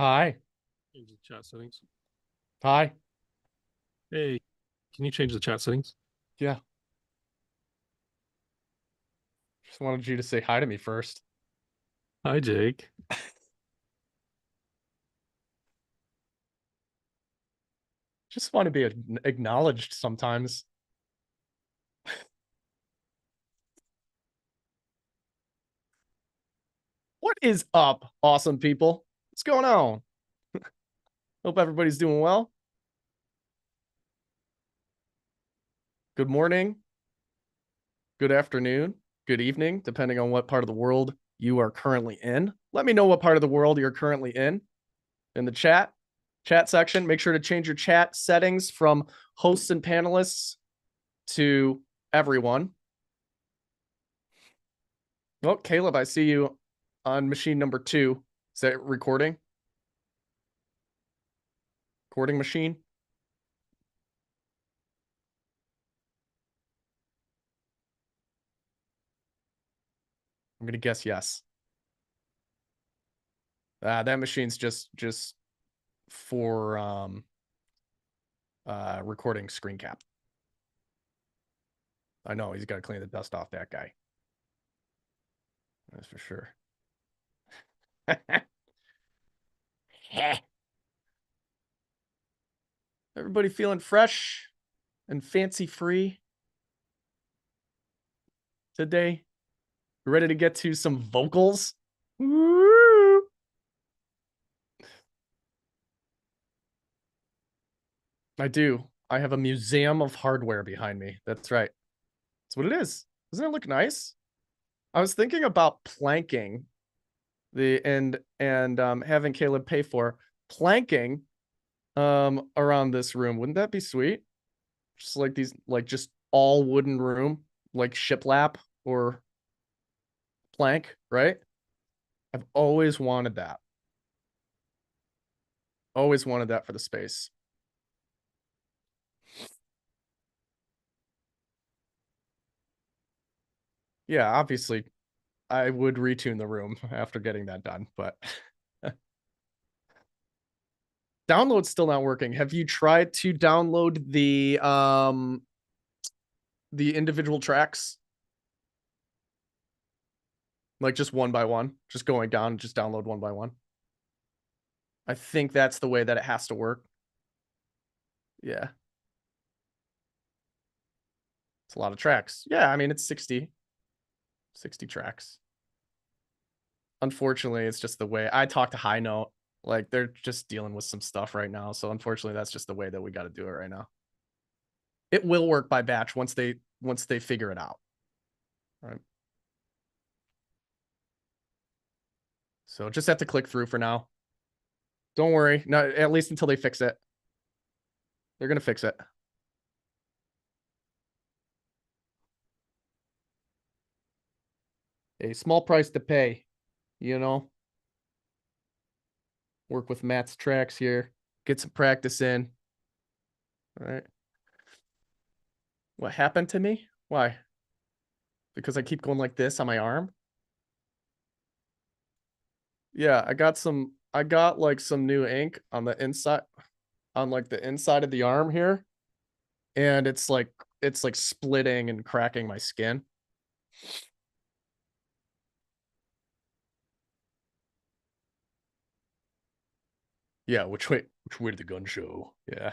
Hi. Change the chat settings. Hi. Hey, can you change the chat settings? Yeah. Just wanted you to say hi to me first. Hi, Jake. Just want to be acknowledged sometimes. What is up, awesome people? What's going on? Hope everybody's doing well. Good morning, good afternoon, good evening, depending on what part of the world you are currently in. Let me know what part of the world you're currently in the chat section. Make sure to change your chat settings from hosts and panelists to everyone. Well, Caleb, I see you on machine number 2. Is that recording? Recording machine? I'm gonna guess yes. That machine's just for recording screen cap. I know he's got to clean the dust off that guy. That's for sure. Everybody feeling fresh and fancy free today? Ready to get to some vocals? Woo! I do. I have a museum of hardware behind me. That's right. That's what it is. Doesn't it look nice? I was thinking about planking the and having Caleb pay for planking around this room. Wouldn't that be sweet? Just like these, like just all wooden room, like shiplap or plank, right? I've always wanted that. Always wanted that for the space. Yeah, obviously I would retune the room after getting that done, but download's still not working. Have you tried to download the individual tracks? Like just one by one, just going down, just download one by one. I think that's the way that it has to work. Yeah. It's a lot of tracks. Yeah, I mean, it's 60 tracks. Unfortunately, it's just the way I talk to High Note. Like they're just dealing with some stuff right now. So unfortunately, that's just the way that we got to do it right now. It will work by batch once they figure it out. All right. So just have to click through for now. Don't worry. No, at least until they fix it. They're gonna fix it. A small price to pay, you know. Work with Matt's tracks here. Get some practice in. All right. What happened to me? Why? Because I keep going like this on my arm? Yeah, I got like some new ink on the inside, on like the inside of the arm here, and it's like splitting and cracking my skin. Yeah, which way did the gun show? Yeah.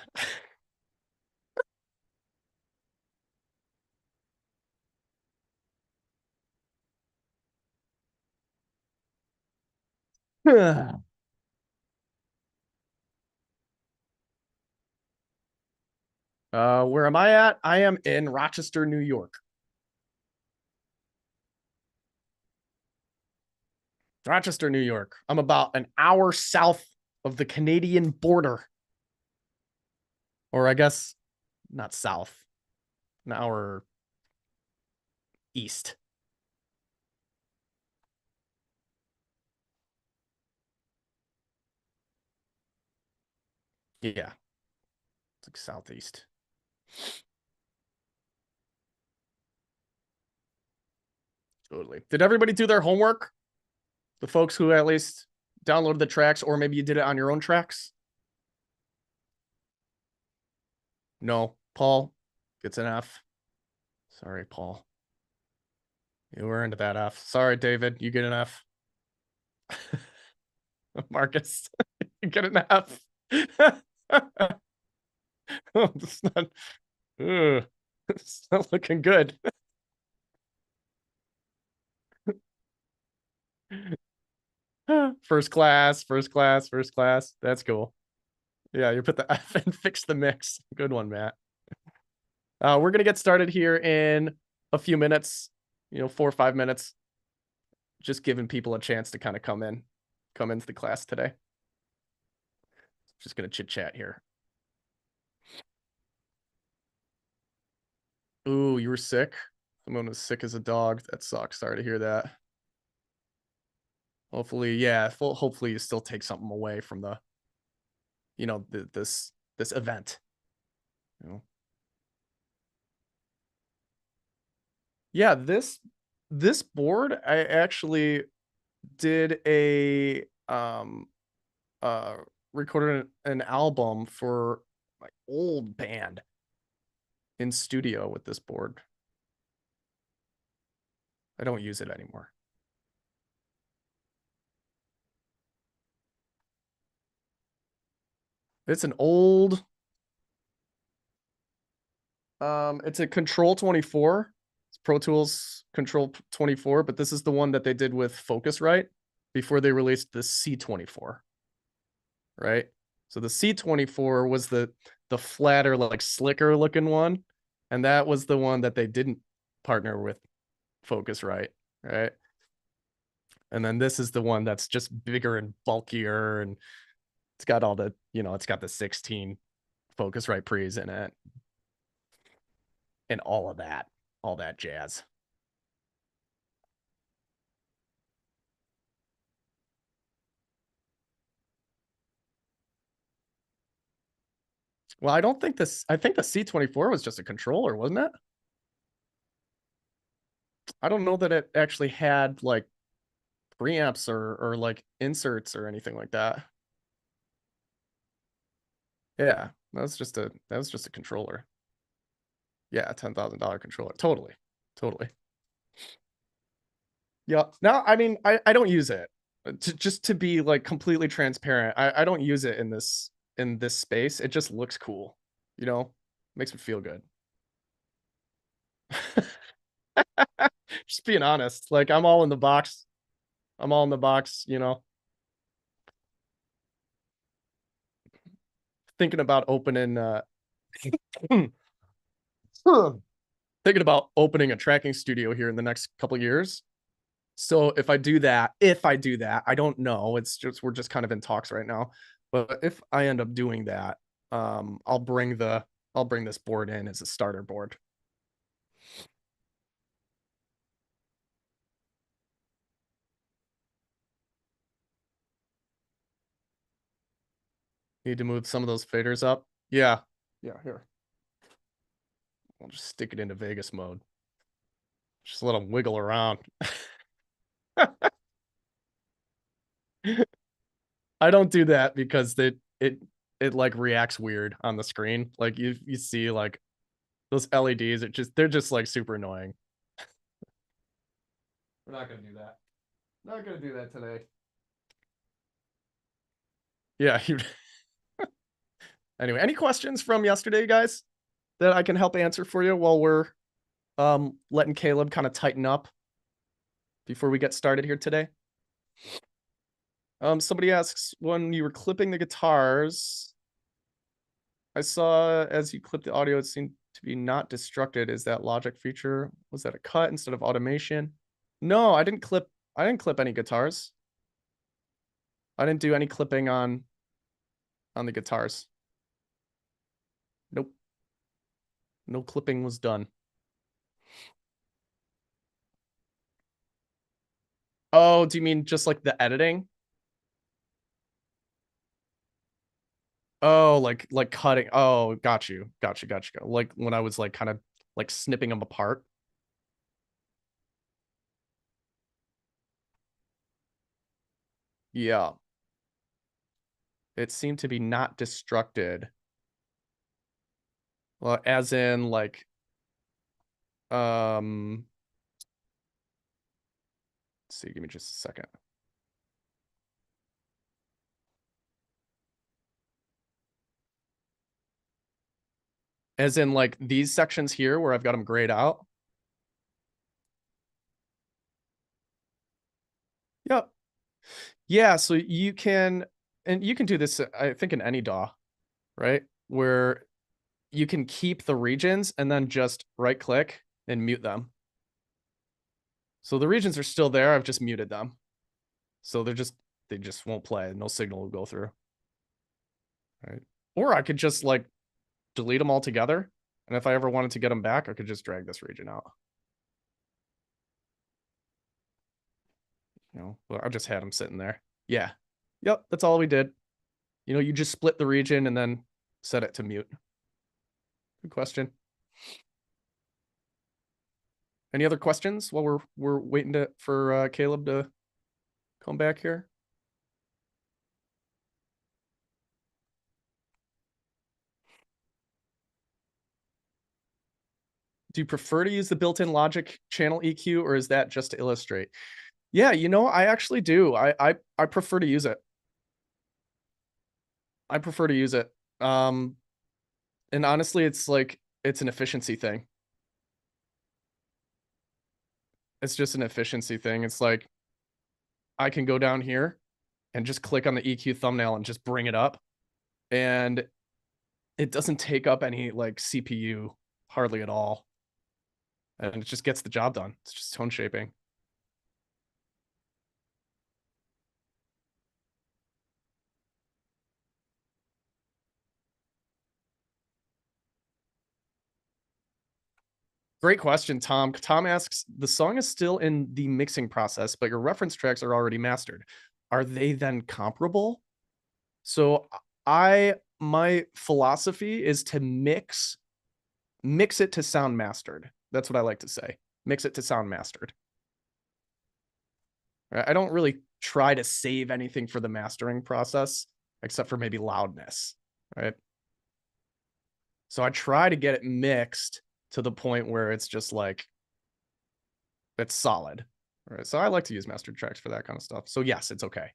Where am I at? I am in Rochester, New York. Rochester, New York. I'm about an hour south of the Canadian border. Or I guess not south, an hour east. Yeah, it's like southeast. Totally. Did everybody do their homework? The folks who at least downloaded the tracks, or maybe you did it on your own tracks? No. Paul gets an F. Sorry, Paul. You were into that F. Sorry, David. You get an F. Marcus, you get an F. Oh, it's not. It's not looking good. First class, first class, first class. That's cool. Yeah, you put the F and fix the mix. Good one, Matt. We're gonna get started here in a few minutes, 4 or 5 minutes. Just giving people a chance to kind of come into the class today. Just gonna chit chat here. Ooh, you were sick? Someone was sick as a dog. That sucks. Sorry to hear that. Hopefully, yeah, hopefully you still take something away from this event. Yeah, this board, I actually did a recorded an album for my old band in studio with this board. I don't use it anymore. It's an old it's a Control 24. It's Pro Tools Control 24, but this is the one that they did with Focusrite before they released the C24. Right? So the C24 was the flatter, like slicker looking one, and that was the one that they didn't partner with Focusrite, right? And then this is the one that's just bigger and bulkier, and it's got all the, it's got the 16 Focusrite pre's in it, and all that jazz. Well, I think the C24 was just a controller, wasn't it? I don't know that it actually had like preamps or like inserts or anything like that. Yeah, that was just a controller. Yeah, $10,000 controller. Totally. Yeah. No, I mean, I don't use it. Just to be like completely transparent, I don't use it in this space. It just looks cool, makes me feel good. Just being honest, like I'm all in the box. Thinking about opening thinking about opening a tracking studio here in the next couple years. So if I do that, I don't know. We're just kind of in talks right now. But if I end up doing that, I'll bring this board in as a starter board. Need to move some of those faders up. Yeah. Yeah, here. I'll just stick it into Vegas mode. Just let them wiggle around. I don't do that because it like reacts weird on the screen. Like you see like those LEDs, they're just like super annoying. We're not gonna do that. Not gonna do that today. Yeah. Anyway, any questions from yesterday, guys, that I can help answer for you while we're letting Caleb kind of tighten up before we get started here today? Somebody asks, when you were clipping the guitars, I saw as you clipped the audio, it seemed to be not destructed. Is that Logic feature? Was that a cut instead of automation? No, I didn't clip any guitars. I didn't do any clipping on the guitars. Nope. No clipping was done. Oh, do you mean just like the editing? Oh, like cutting. Oh, got you. Like when I was like kind of like snipping them apart. Yeah. it seemed to be not destructed. Well, as in like, let's see, give me just a second. As in like these sections here where I've got them grayed out. Yep. Yeah, so you can, and you can do this, I think, in any DAW, right? Where you can keep the regions and then just right click and mute them. So the regions are still there, I've just muted them. So they just won't play, no signal will go through. Right. Or I could just like delete them all together. And if I ever wanted to get them back, I could just drag this region out. Well, I just had them sitting there. Yeah. Yep, that's all we did. You just split the region and then set it to mute. Good question. Any other questions while we're waiting for Caleb to come back here? Do you prefer to use the built-in Logic channel EQ, or is that just to illustrate? Yeah, I actually do. I prefer to use it. I prefer to use it. And honestly, it's an efficiency thing. It's just an efficiency thing. It's like I can go down here and just click on the EQ thumbnail and just bring it up, and it doesn't take up any like CPU hardly at all. And it just gets the job done. It's just tone shaping. Great question, Tom. Tom asks, the song is still in the mixing process, but your reference tracks are already mastered. Are they then comparable? So my philosophy is to mix it to sound mastered. That's what I like to say. Mix it to sound mastered. I don't really try to save anything for the mastering process, except for maybe loudness, right? So I try to get it mixed to the point where it's just like, it's solid, right? So I like to use mastered tracks for that kind of stuff. So yes, it's okay.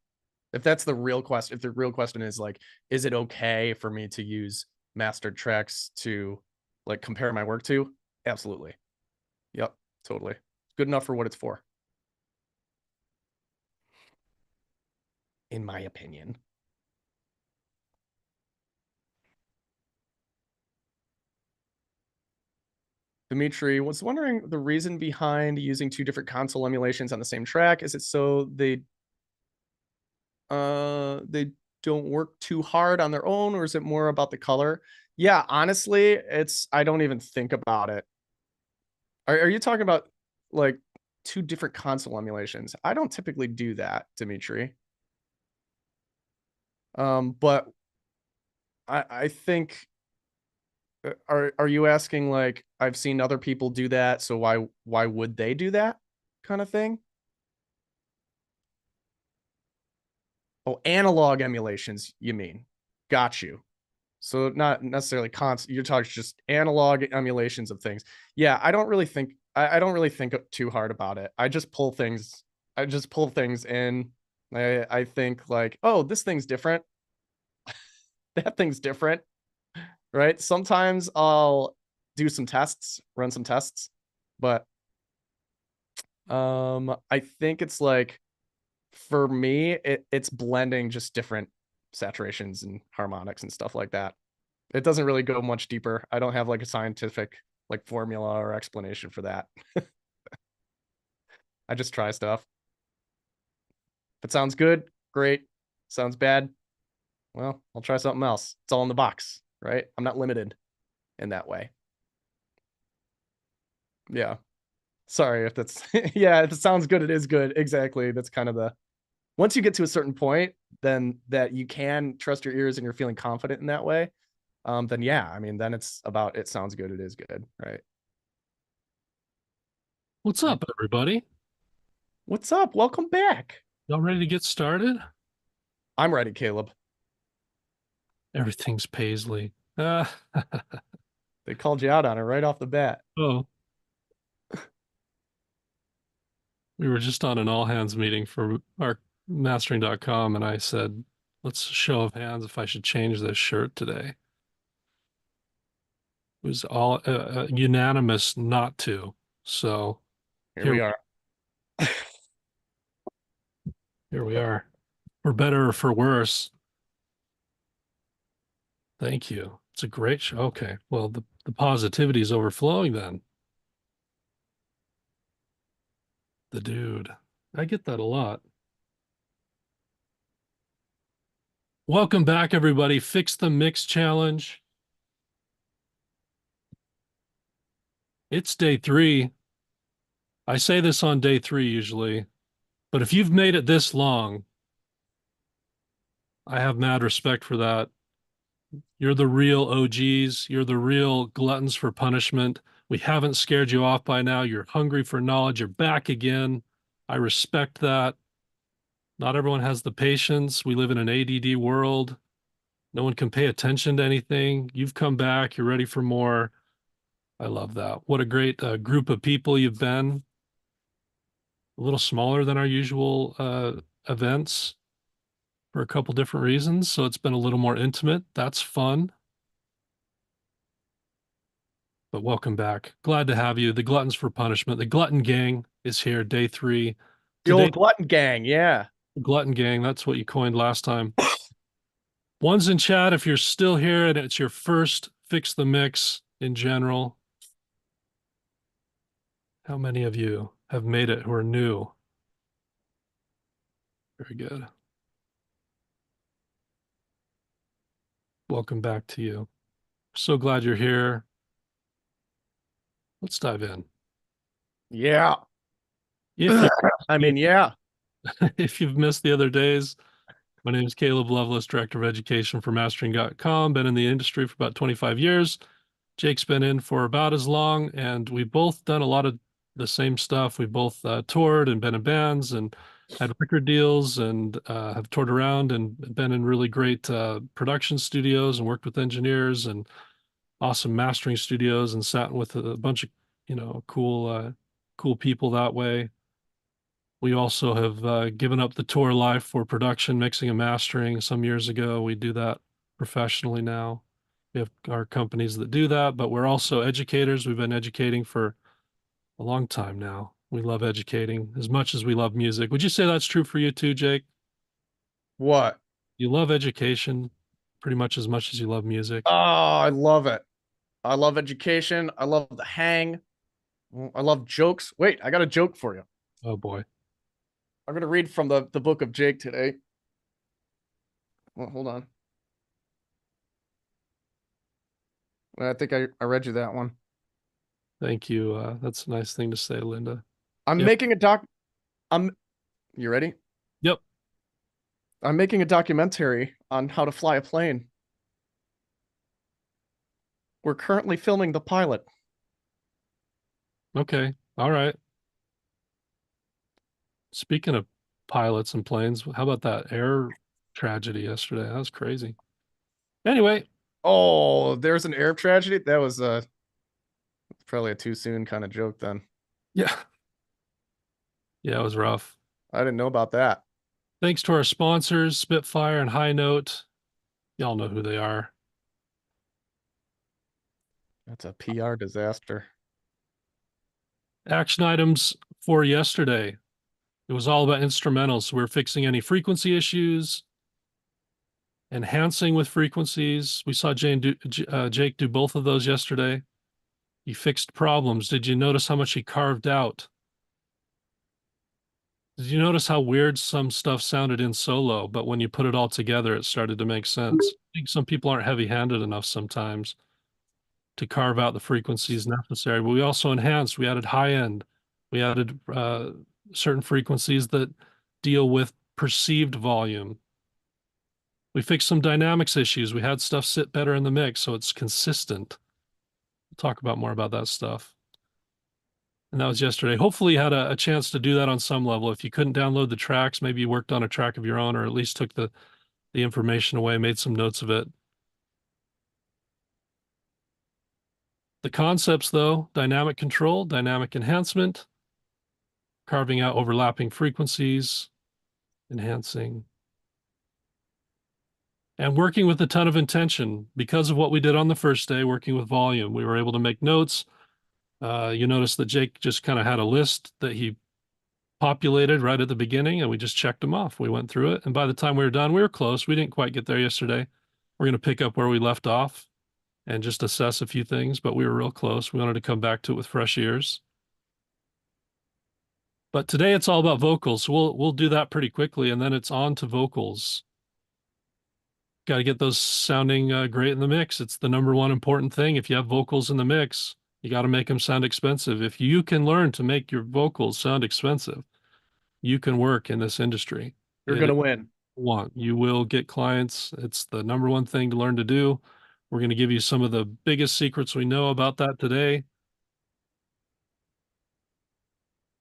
If that's the real question, if the real question is like, is it okay for me to use mastered tracks to like compare my work to? Absolutely. Yep, totally. Good enough for what it's for. In my opinion. Dimitri was wondering the reason behind using two different console emulations on the same track. Is it so they don't work too hard on their own, or is it more about the color? Yeah, honestly, I don't even think about it. Are you talking about like two different console emulations? I don't typically do that, Dimitri. But I think are you asking like I've seen other people do that, so why would they do that kind of thing? Oh, analog emulations, you mean? Got you. So not necessarily constant. You're talking just analog emulations of things. Yeah, I don't really think I don't really think too hard about it. I just pull things. I just pull things in. I think like, oh, this thing's different. That thing's different, right? Sometimes I'll do some tests, run some tests, but I think it's like for me, it's blending just different saturations and harmonics and stuff like that. It doesn't really go much deeper. I don't have like a scientific like formula or explanation for that. I just try stuff. If it sounds good, great. Sounds bad, well, I'll try something else. It's all in the box, right? I'm not limited in that way. Yeah. Sorry if that's yeah, if it sounds good, it is good. Exactly. That's kind of the once you get to a certain point, then that you can trust your ears and you're feeling confident in that way. Then yeah, I mean, then it's about it sounds good, it is good, right? What's up, everybody? What's up? Welcome back. Y'all ready to get started? I'm ready, Caleb. Everything's Paisley. They called you out on it right off the bat. Oh, we were just on an all hands meeting for our mastering.com, and I said, let's show of hands if I should change this shirt today. It was all unanimous not to. So Here we are. here we are. For better or for worse. Thank you. It's a great show. Okay. Well, the positivity is overflowing then. The dude. I get that a lot. Welcome back, everybody. Fix the Mix Challenge. It's day 3. I say this on day 3 usually, but if you've made it this long, I have mad respect for that. You're the real OGs. You're the real gluttons for punishment. We haven't scared you off by now. You're hungry for knowledge. You're back again. I respect that. Not everyone has the patience. We live in an ADD world. No one can pay attention to anything. You've come back. You're ready for more. I love that. What a great group of people you've been. A little smaller than our usual events for a couple different reasons. So it's been a little more intimate. That's fun. But welcome back. Glad to have you. The Gluttons for Punishment. The Glutton Gang is here, day 3. The Today, old glutton gang, yeah. Glutton Gang, that's what you coined last time. One's in chat if you're still here and it's your first Fix the Mix in general. How many of you have made it who are new? Very good. Welcome back to you. So glad you're here. Let's dive in. Yeah. If I mean, yeah. if you've missed the other days, my name is Caleb Lovelace, Director of Education for Mastering.com. Been in the industry for about 25 years. Jake's been in for about as long, and we've both done a lot of the same stuff. We've both toured and been in bands and had record deals and have toured around and been in really great production studios and worked with engineers and awesome mastering studios and sat with a bunch of, cool people that way. We also have given up the tour life for production, mixing and mastering some years ago. We do that professionally now. We have our companies that do that, but we're also educators. We've been educating for a long time now. We love educating as much as we love music. Would you say that's true for you too, Jake? What? You love education pretty much as you love music. Oh, I love it. I love education. I love the hang. I love jokes. Wait, I got a joke for you. Oh boy. I'm going to read from the book of Jake today. Well, hold on. I think I read you that one. Thank you. That's a nice thing to say, Linda. I'm Yep. making a doc. You ready? Yep. I'm making a documentary on how to fly a plane. We're currently filming the pilot. Okay. All right. Speaking of pilots and planes, how about that air tragedy yesterday? That was crazy. Anyway, Oh, there's an air tragedy. That was probably a too soon kind of joke then. yeah. Yeah, it was rough. I didn't know about that. Thanks to our sponsors, Spitfire and High Note. Y'all know who they are. That's a PR disaster. Action items for yesterday. It was all about instrumentals. So we're fixing any frequency issues, enhancing with frequencies. We saw Jake do both of those yesterday. He fixed problems. Did you notice how much he carved out? Did you notice how weird some stuff sounded in solo, but when you put it all together, it started to make sense? I think some people aren't heavy-handed enough sometimes to carve out the frequencies necessary. But we also enhanced. We added high end. We added certain frequencies that deal with perceived volume. We fixed some dynamics issues. We had stuff sit better in the mix, so it's consistent. We'll talk about more about that stuff. And that was yesterday. Hopefully you had a chance to do that on some level. If you couldn't download the tracks, maybe you worked on a track of your own, or at least took the information away, made some notes of it. The concepts, though, dynamic control, dynamic enhancement, carving out overlapping frequencies, enhancing, and working with a ton of intention. Because of what we did on the first day, working with volume, we were able to make notes. You notice that Jake just kind of had a list that he populated right at the beginning, and we just checked them off. We went through it, and by the time we were done, we were close. We didn't quite get there yesterday. We're going to pick up where we left off and just assess a few things, but we were real close. We wanted to come back to it with fresh ears. But today it's all about vocals. So we'll do that pretty quickly, and then it's on to vocals. Got to get those sounding great in the mix. It's the number one important thing. If you have vocals in the mix, you got to make them sound expensive. If you can learn to make your vocals sound expensive, you can work in this industry. You're going to win. You will get clients. It's the number one thing to learn to do. We're going to give you some of the biggest secrets we know about that today.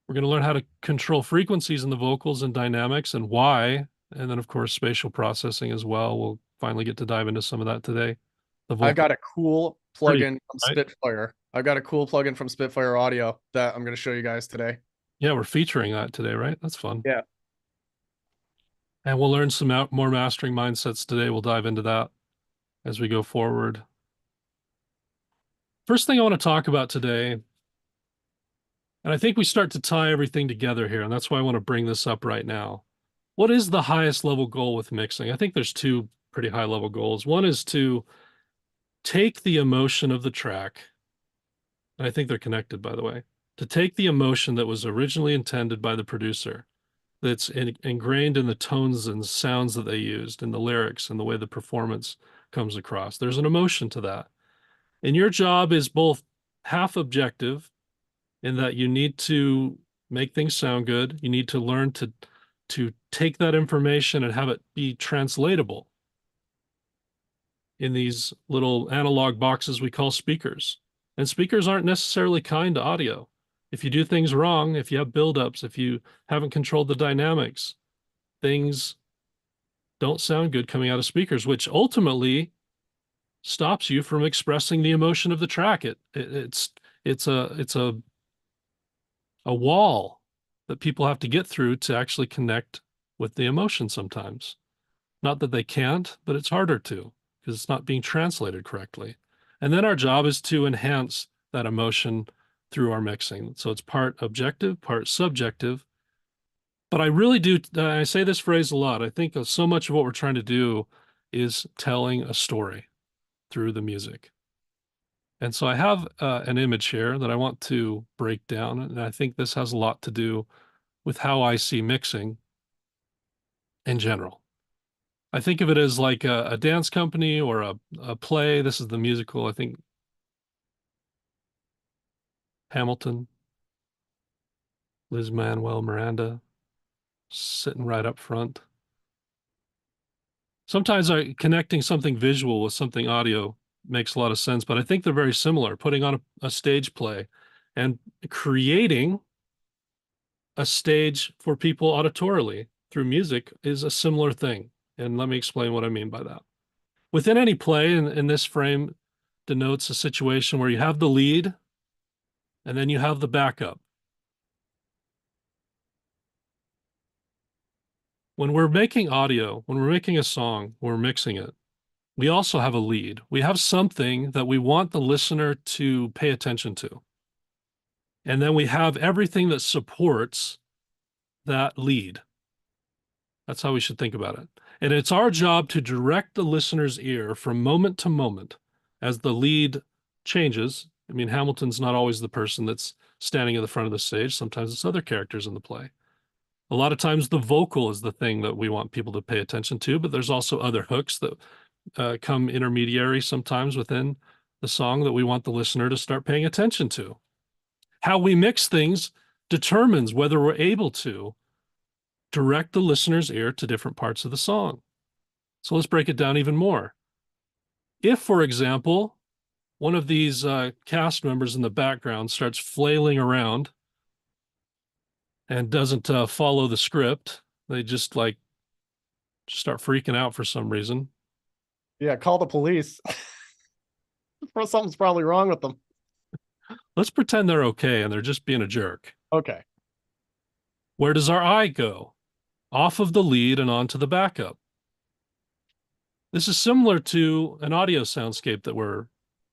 We're going to learn how to control frequencies in the vocals and dynamics and why. And then, of course, spatial processing as well. We'll finally get to dive into some of that today. I got a cool plugin from right? Spitfire. I got a cool plugin from Spitfire Audio that I'm going to show you guys today. Yeah, we're featuring that today, right? That's fun. Yeah. And we'll learn some more mastering mindsets today. We'll dive into that as we go forward. First thing I want to talk about today, and I think we start to tie everything together here, and that's why I want to bring this up right now. What is the highest level goal with mixing? I think there's two pretty high level goals. One is to take the emotion of the track, and I think they're connected, by the way, to take the emotion that was originally intended by the producer, that's ingrained in the tones and sounds that they used, in the lyrics and the way the performance comes across. There's an emotion to that. And your job is both half objective in that you need to make things sound good. You need to learn to take that information and have it be translatable in these little analog boxes we call speakers. And speakers aren't necessarily kind to audio. If you do things wrong, if you have buildups, if you haven't controlled the dynamics, things don't sound good coming out of speakers, which ultimately stops you from expressing the emotion of the track. It's a wall that people have to get through to actually connect with the emotion sometimes. Not that they can't, but it's harder to because it's not being translated correctly. And then our job is to enhance that emotion through our mixing. So it's part objective, part subjective. But I really do, I say this phrase a lot. I think so much of what we're trying to do is telling a story through the music. And so I have an image here that I want to break down. And I think this has a lot to do with how I see mixing in general. I think of it as like a dance company or a play. This is the musical, I think, Hamilton, Lin-Manuel Miranda, sitting right up front. Sometimes connecting something visual with something audio makes a lot of sense, but I think they're very similar. Putting on a stage play and creating a stage for people auditorily through music is a similar thing. And let me explain what I mean by that. Within any play, in this frame denotes a situation where you have the lead and then you have the backup. When we're making audio, when we're making a song, we're mixing it, we also have a lead. We have something that we want the listener to pay attention to. And then we have everything that supports that lead. That's how we should think about it. And it's our job to direct the listener's ear from moment to moment as the lead changes. I mean, Hamilton's not always the person that's standing at the front of the stage. Sometimes it's other characters in the play. A lot of times the vocal is the thing that we want people to pay attention to, but there's also other hooks that come intermediary sometimes within the song that we want the listener to start paying attention to. How we mix things determines whether we're able to direct the listener's ear to different parts of the song. So let's break it down even more. If, for example, one of these cast members in the background starts flailing around and doesn't follow the script, they just start freaking out for some reason. Yeah, call the police. Something's probably wrong with them. Let's pretend they're okay and they're just being a jerk. Okay. Where does our eye go? Off of the lead and onto the backup. This is similar to an audio soundscape that we're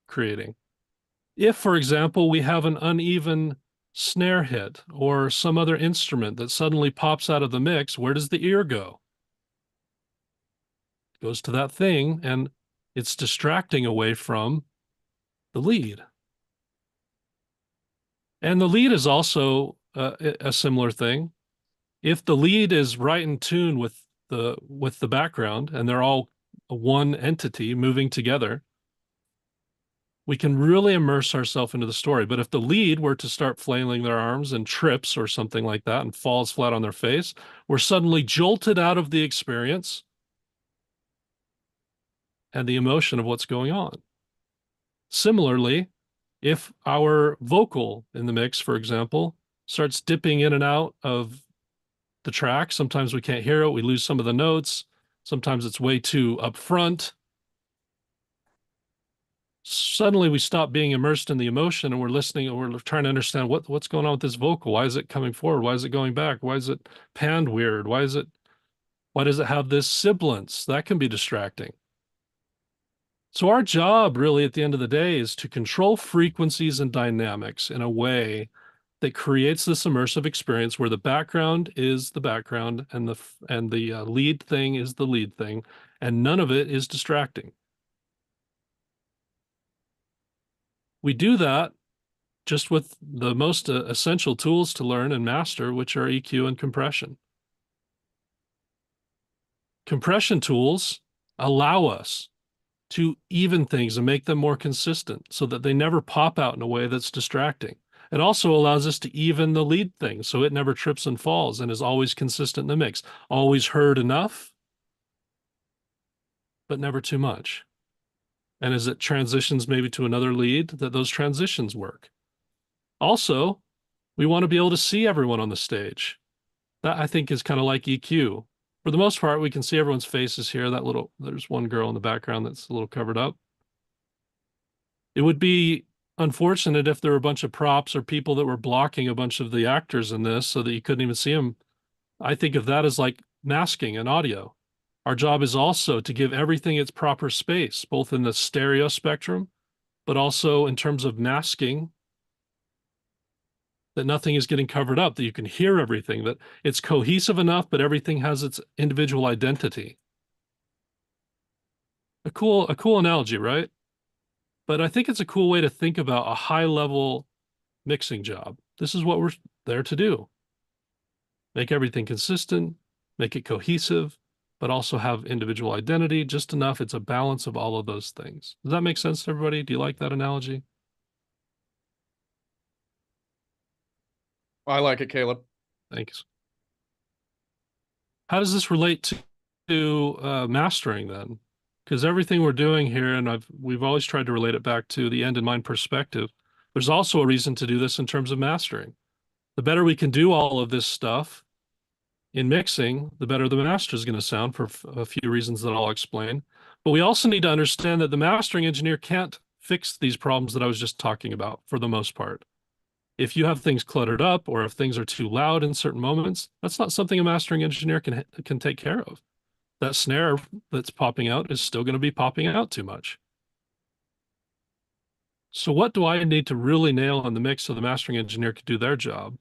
creating. If, for example, we have an uneven snare hit or some other instrument that suddenly pops out of the mix, where does the ear go? It goes to that thing, and it's distracting away from the lead. And the lead is also a similar thing. If the lead is right in tune with the background and they're all one entity moving together, we can really immerse ourselves into the story. But if the lead were to start flailing their arms and trips or something like that and falls flat on their face, we're suddenly jolted out of the experience and the emotion of what's going on. Similarly, if our vocal in the mix, for example, starts dipping in and out of the track, sometimes we can't hear it, we lose some of the notes, sometimes it's way too upfront. Suddenly we stop being immersed in the emotion and we're listening and we're trying to understand what's going on with this vocal. Why is it coming forward? Why is it going back? Why is it panned weird? Why does it have this sibilance? That can be distracting. So our job really at the end of the day is to control frequencies and dynamics in a way that creates this immersive experience where the background is the background and the lead thing is the lead thing, and none of it is distracting. We do that just with the most essential tools to learn and master, which are EQ and compression. Compression tools allow us to even things and make them more consistent so that they never pop out in a way that's distracting. It also allows us to even the lead thing so it never trips and falls and is always consistent in the mix. Always heard enough, but never too much. And as it transitions maybe to another lead, that those transitions work. Also, we want to be able to see everyone on the stage. That I think is kind of like EQ. For the most part, we can see everyone's faces here. There's one girl in the background that's a little covered up. It would be unfortunate if there were a bunch of props or people that were blocking a bunch of the actors in this so that you couldn't even see them. I think of that as like masking in audio. Our job is also to give everything its proper space, both in the stereo spectrum, but also in terms of masking, that nothing is getting covered up, that you can hear everything, that it's cohesive enough, but everything has its individual identity. A cool analogy, right? But I think it's a cool way to think about a high-level mixing job. This is what we're there to do. Make everything consistent, make it cohesive, but also have individual identity, just enough. It's a balance of all of those things. Does that make sense to everybody? Do you like that analogy? I like it, Caleb. Thanks. How does this relate to mastering then? Because everything we're doing here, and we've always tried to relate it back to the end in mind perspective. There's also a reason to do this in terms of mastering. The better we can do all of this stuff in mixing, the better the master is going to sound for a few reasons that I'll explain. But we also need to understand that the mastering engineer can't fix these problems that I was just talking about for the most part. If you have things cluttered up or if things are too loud in certain moments, that's not something a mastering engineer can take care of. That snare that's popping out is still going to be popping out too much. So what do I need to really nail in the mix so the mastering engineer can do their job?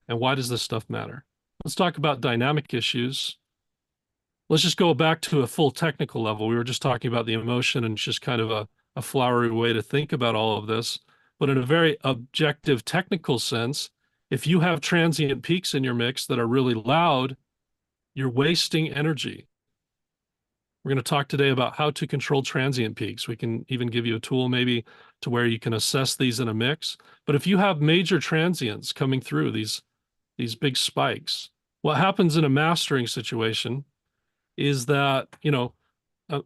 And why does this stuff matter? Let's talk about dynamic issues. Let's just go back to a full technical level. We were just talking about the emotion and just kind of a flowery way to think about all of this. But in a very objective technical sense, if you have transient peaks in your mix that are really loud, you're wasting energy. We're going to talk today about how to control transient peaks. We can even give you a tool maybe to where you can assess these in a mix. But if you have major transients coming through, these big spikes, what happens in a mastering situation is that,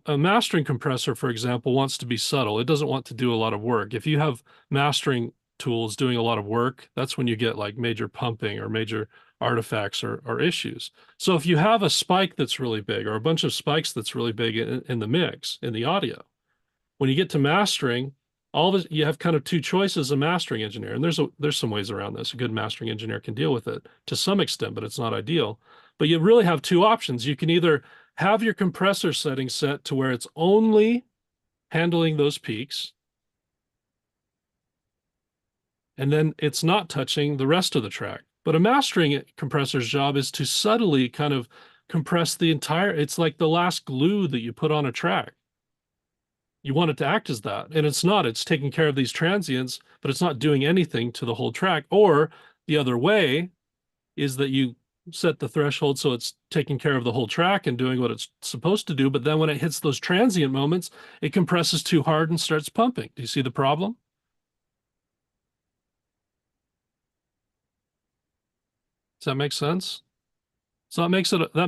a mastering compressor, for example, wants to be subtle. It doesn't want to do a lot of work. If you have mastering tools doing a lot of work, that's when you get like major pumping or major artifacts or issues. So if you have a spike that's really big or a bunch of spikes that's really big in the mix, in the audio, when you get to mastering, all of it, you have kind of two choices as a mastering engineer, and there's some ways around this. A good mastering engineer can deal with it to some extent, but it's not ideal. But you really have two options. You can either have your compressor setting set to where it's only handling those peaks, and then it's not touching the rest of the track. But a mastering compressor's job is to subtly kind of compress the entire, it's like the last glue that you put on a track. You want it to act as that, and it's not. It's taking care of these transients, but it's not doing anything to the whole track. Or the other way is that you set the threshold so it's taking care of the whole track and doing what it's supposed to do, but then when it hits those transient moments, it compresses too hard and starts pumping. Do you see the problem? Does that make sense? So that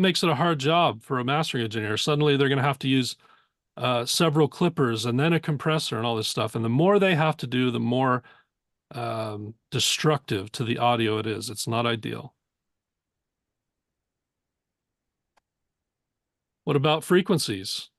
makes it a hard job for a mastering engineer. Suddenly they're going to have to use several clippers and then a compressor and all this stuff. And the more they have to do, the more destructive to the audio it is. It's not ideal. What about frequencies?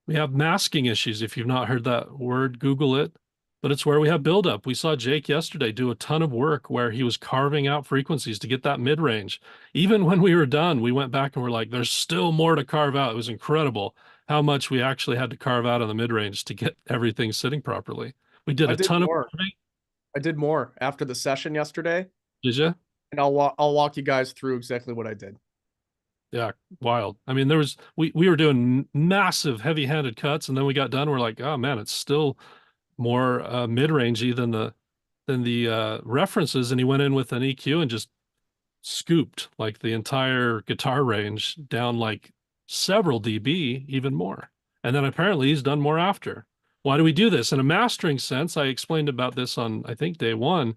We have masking issues. If you've not heard that word, Google it. But it's where we have buildup. We saw Jake yesterday do a ton of work where he was carving out frequencies to get that mid range. Even when we were done, we went back and we're like, there's still more to carve out. It was incredible how much we actually had to carve out in the mid range to get everything sitting properly. We did I a did ton of more. carving. I did more after the session yesterday, Did you? and I'll walk you guys through exactly what I did. Yeah, wild. I mean, we were doing massive heavy-handed cuts, and then we got done. We're like, oh man, it's still more mid-rangey than the references. And he went in with an EQ and just scooped like the entire guitar range down like several dB, even more. And then apparently he's done more after. Why do we do this? In a mastering sense, I explained about this on, I think, day one,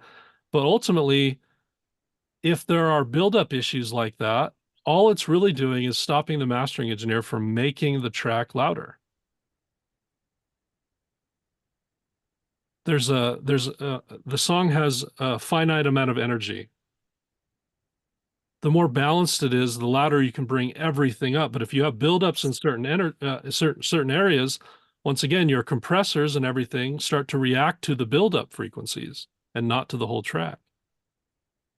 but ultimately, if there are buildup issues like that, all it's really doing is stopping the mastering engineer from making the track louder. The song has a finite amount of energy. The more balanced it is, the louder you can bring everything up. But if you have buildups in certain areas, once again, your compressors and everything start to react to the buildup frequencies and not to the whole track.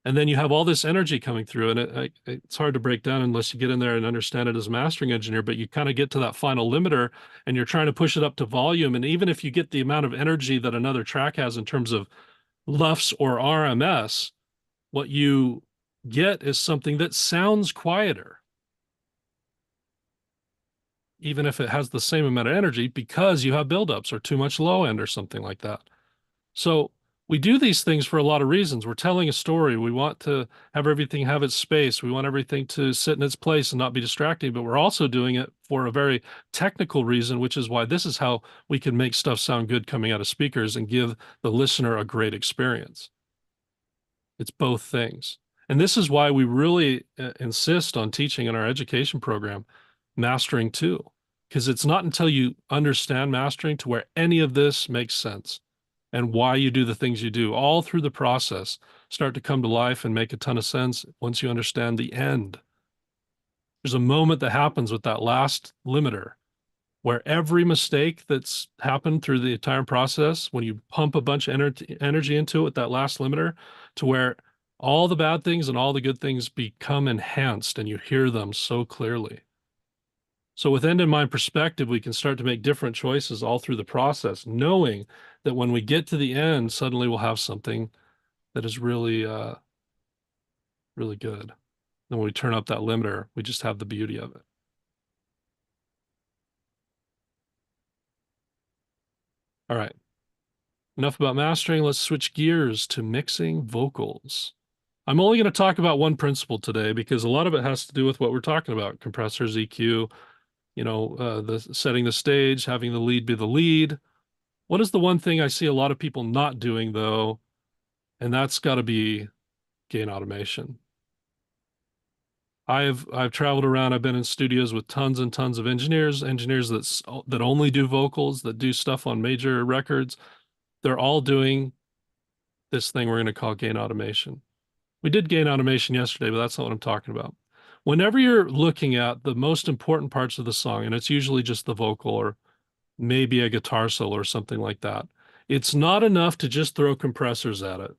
And then you have all this energy coming through, and it's hard to break down unless you get in there and understand it as a mastering engineer. But you kind of get to that final limiter, and you're trying to push it up to volume. And even if you get the amount of energy that another track has in terms of LUFS or RMS, what you get is something that sounds quieter, even if it has the same amount of energy, because you have buildups or too much low end or something like that. So we do these things for a lot of reasons. We're telling a story. We want to have everything have its space. We want everything to sit in its place and not be distracting, but we're also doing it for a very technical reason, which is why this is how we can make stuff sound good coming out of speakers and give the listener a great experience. It's both things. And this is why we really insist on teaching in our education program, mastering too, because it's not until you understand mastering to where any of this makes sense and why you do the things you do all through the process start to come to life and make a ton of sense once you understand the end. There's a moment that happens with that last limiter where every mistake that's happened through the entire process, when you pump a bunch of energy into it with that last limiter, to where all the bad things and all the good things become enhanced and you hear them so clearly. So with end in mind perspective, we can start to make different choices all through the process, knowing that when we get to the end, suddenly we'll have something that is really, really good. And when we turn up that limiter, we just have the beauty of it. All right. Enough about mastering. Let's switch gears to mixing vocals. I'm only going to talk about one principle today because a lot of it has to do with what we're talking about: compressors, EQ, the setting the stage, having the lead be the lead. What is the one thing I see a lot of people not doing though? And that's got to be gain automation. I've traveled around. I've been in studios with tons and tons of engineers that only do vocals, that do stuff on major records. They're all doing this thing we're going to call gain automation. We did gain automation yesterday, but that's not what I'm talking about. Whenever you're looking at the most important parts of the song, and it's usually just the vocal or maybe a guitar solo or something like that. It's not enough to just throw compressors at it.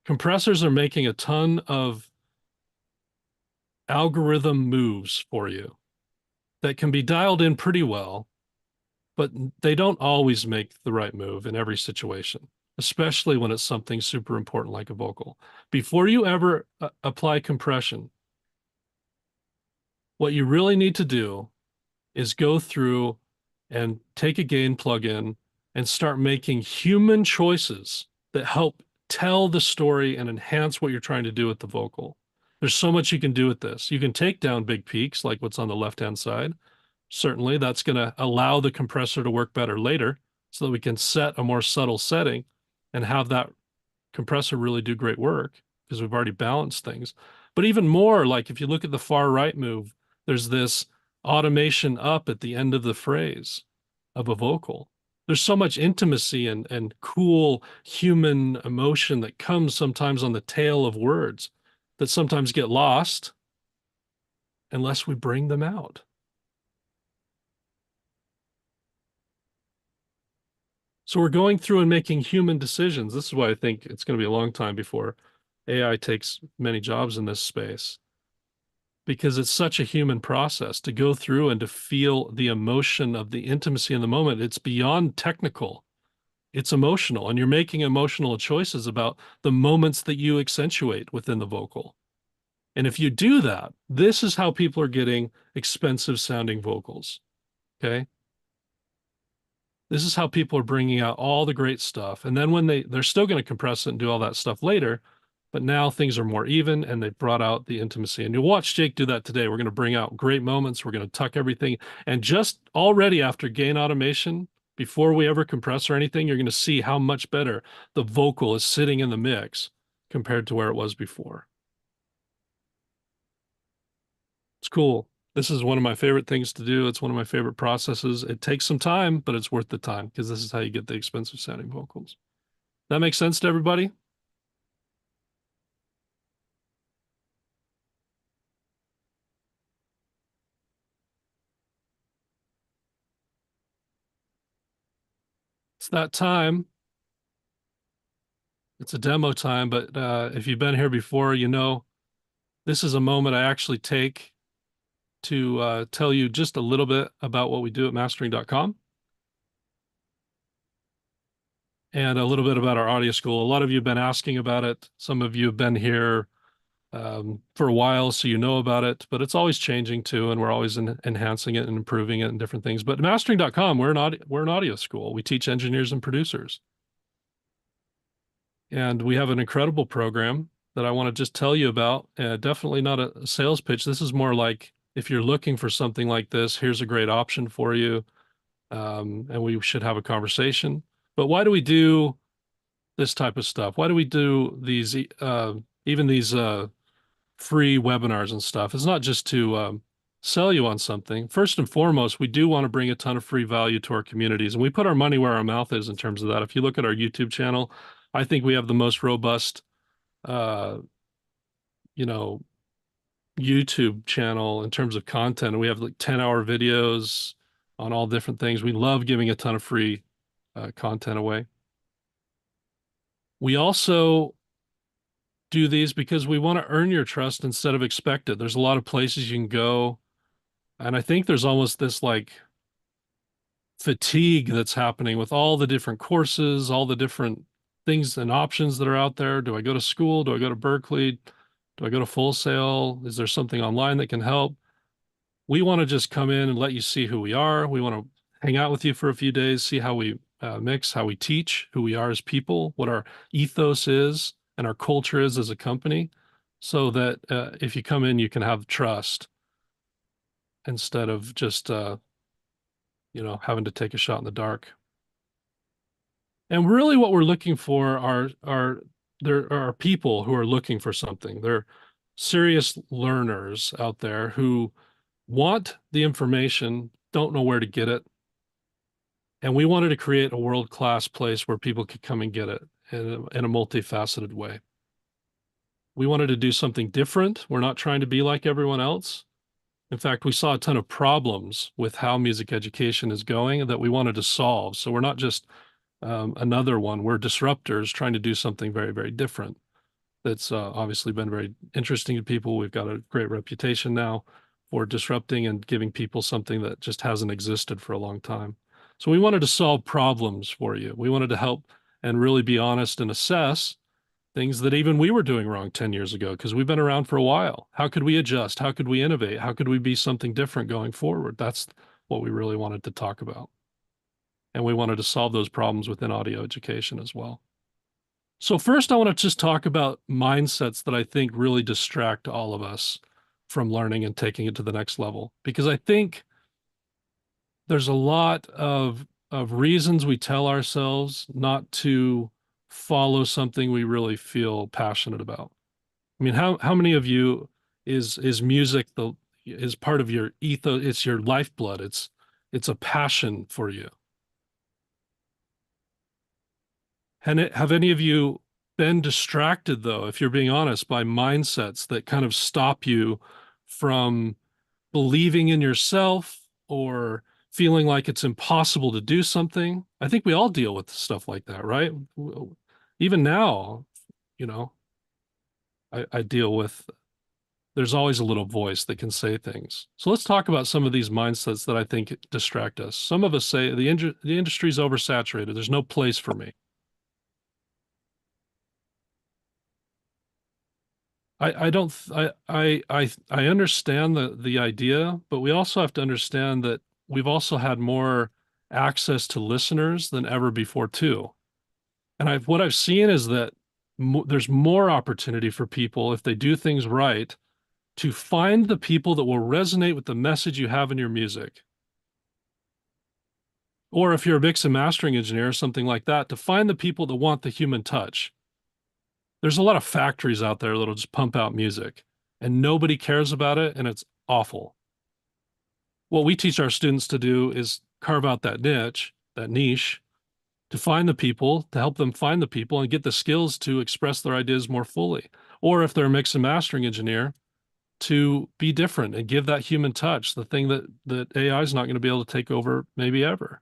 Compressors are making a ton of algorithm moves for you that can be dialed in pretty well, but they don't always make the right move in every situation, especially when it's something super important like a vocal. Before you ever apply compression, what you really need to do is go through and take a gain plugin and start making human choices that help tell the story and enhance what you're trying to do with the vocal. There's so much you can do with this. You can take down big peaks like what's on the left-hand side. Certainly, that's going to allow the compressor to work better later so that we can set a more subtle setting and have that compressor really do great work because we've already balanced things. But even more, like if you look at the far right move, there's this automation up at the end of the phrase of a vocal. There's so much intimacy and cool human emotion that comes sometimes on the tail of words that sometimes get lost unless we bring them out. So we're going through and making human decisions. This is why I think it's going to be a long time before AI takes many jobs in this space, because it's such a human process to go through and to feel the emotion of the intimacy in the moment. It's beyond technical. It's emotional, and you're making emotional choices about the moments that you accentuate within the vocal. And if you do that, this is how people are getting expensive sounding vocals. Okay. This is how people are bringing out all the great stuff. And then when they're still going to compress it and do all that stuff later, but now things are more even and they brought out the intimacy. And you'll watch Jake do that today. We're going to bring out great moments. We're going to tuck everything. And just already after gain automation, before we ever compress or anything, you're going to see how much better the vocal is sitting in the mix compared to where it was before. It's cool. This is one of my favorite things to do. It's one of my favorite processes. It takes some time, but it's worth the time because this is how you get the expensive sounding vocals. That makes sense to everybody? It's that time. It's a demo time, but if you've been here before, you know this is a moment I actually take to tell you just a little bit about what we do at mastering.com and a little bit about our audio school. A lot of you have been asking about it. Some of you have been here for a while, so you know about it, but it's always changing too, and we're always enhancing it and improving it and different things. But mastering.com, we're an audio school. We teach engineers and producers. And we have an incredible program that I want to just tell you about. Definitely not a sales pitch. This is more like if you're looking for something like this, here's a great option for you. And we should have a conversation. But why do we do this type of stuff? Why do we do these, even these free webinars and stuff? It's not just to sell you on something. First and foremost, we do want to bring a ton of free value to our communities, and we put our money where our mouth is in terms of that. If you look at our YouTube channel, I think we have the most robust, uh, you know, YouTube channel in terms of content. We have like 10-hour videos on all different things. We love giving a ton of free content away. We also do these because we want to earn your trust instead of expect it. There's a lot of places you can go, and I think there's almost this like fatigue that's happening with all the different courses, all the different things and options that are out there. Do I go to school? Do I go to Berkeley? Do I go to Full Sail? Is there something online that can help? We want to just come in and let you see who we are. We want to hang out with you for a few days, see how we mix, how we teach, who we are as people, what our ethos is, and our culture is as a company, so that if you come in, you can have trust instead of just having to take a shot in the dark. And really what we're looking for are there are people who are looking for something. They're serious learners out there who want the information, don't know where to get it. And we wanted to create a world-class place where people could come and get it in a multifaceted way. We wanted to do something different. We're not trying to be like everyone else. In fact, we saw a ton of problems with how music education is going that we wanted to solve. So we're not just another one. We're disruptors trying to do something very, very different. That's obviously been very interesting to people. We've got a great reputation now for disrupting and giving people something that just hasn't existed for a long time. So we wanted to solve problems for you. We wanted to help and really be honest and assess things that even we were doing wrong 10 years ago because we've been around for a while. How could we adjust? How could we innovate? How could we be something different going forward? That's what we really wanted to talk about. And we wanted to solve those problems within audio education as well. So first, I want to just talk about mindsets that I think really distract all of us from learning and taking it to the next level. Because I think there's a lot of reasons we tell ourselves not to follow something we really feel passionate about. I mean, how many of you is music is part of your ethos? It's your lifeblood. It's a passion for you. And have any of you been distracted, though, if you're being honest, by mindsets that kind of stop you from believing in yourself or feeling like it's impossible to do something? I think we all deal with stuff like that, right? Even now, you know, I deal with, there's always a little voice that can say things. So let's talk about some of these mindsets that I think distract us. Some of us say the industry is oversaturated. There's no place for me. I don't I understand the idea, but we also have to understand that we've also had more access to listeners than ever before too. And what I've seen is that there's more opportunity for people if they do things right to find the people that will resonate with the message you have in your music. Or if you're a mix and mastering engineer or something like that, to find the people that want the human touch. There's a lot of factories out there that'll just pump out music and nobody cares about it and it's awful. What we teach our students to do is carve out that niche, to find the people, to help them find the people and get the skills to express their ideas more fully. Or if they're a mix and mastering engineer, to be different and give that human touch, the thing that AI is not going to be able to take over maybe ever.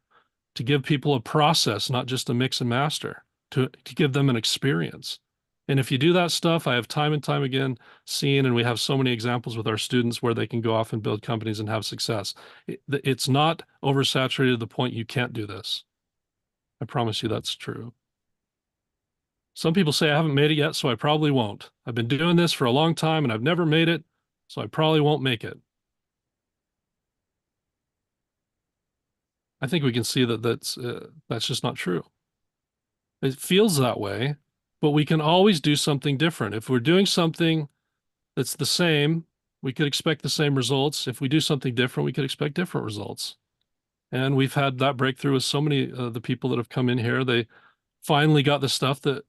To give people a process, not just a mix and master, to give them an experience. And if you do that stuff, I have time and time again seen, and we have so many examples with our students where they can go off and build companies and have success. It's not oversaturated to the point you can't do this. I promise you that's true. Some people say I haven't made it yet, so I probably won't. I've been doing this for a long time and I've never made it, so I probably won't make it. I think we can see that that's just not true. It feels that way, but we can always do something different. If we're doing something that's the same, we could expect the same results. If we do something different, we could expect different results. And we've had that breakthrough with so many of the people that have come in here. They finally got the stuff that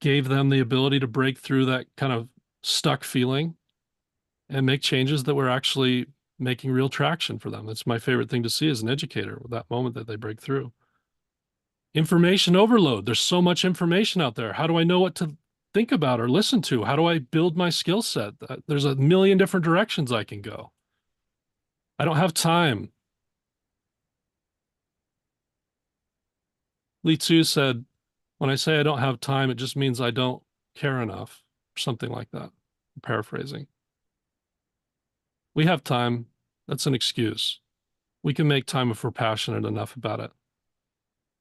gave them the ability to break through that kind of stuck feeling and make changes that were actually making real traction for them. That's my favorite thing to see as an educator, that moment that they break through. Information overload. There's so much information out there. How do I know what to think about or listen to? How do I build my skill set? There's a million different directions I can go. I don't have time. Li Tzu said, when I say I don't have time, it just means I don't care enough, or something like that. I'm paraphrasing. We have time. That's an excuse. We can make time if we're passionate enough about it.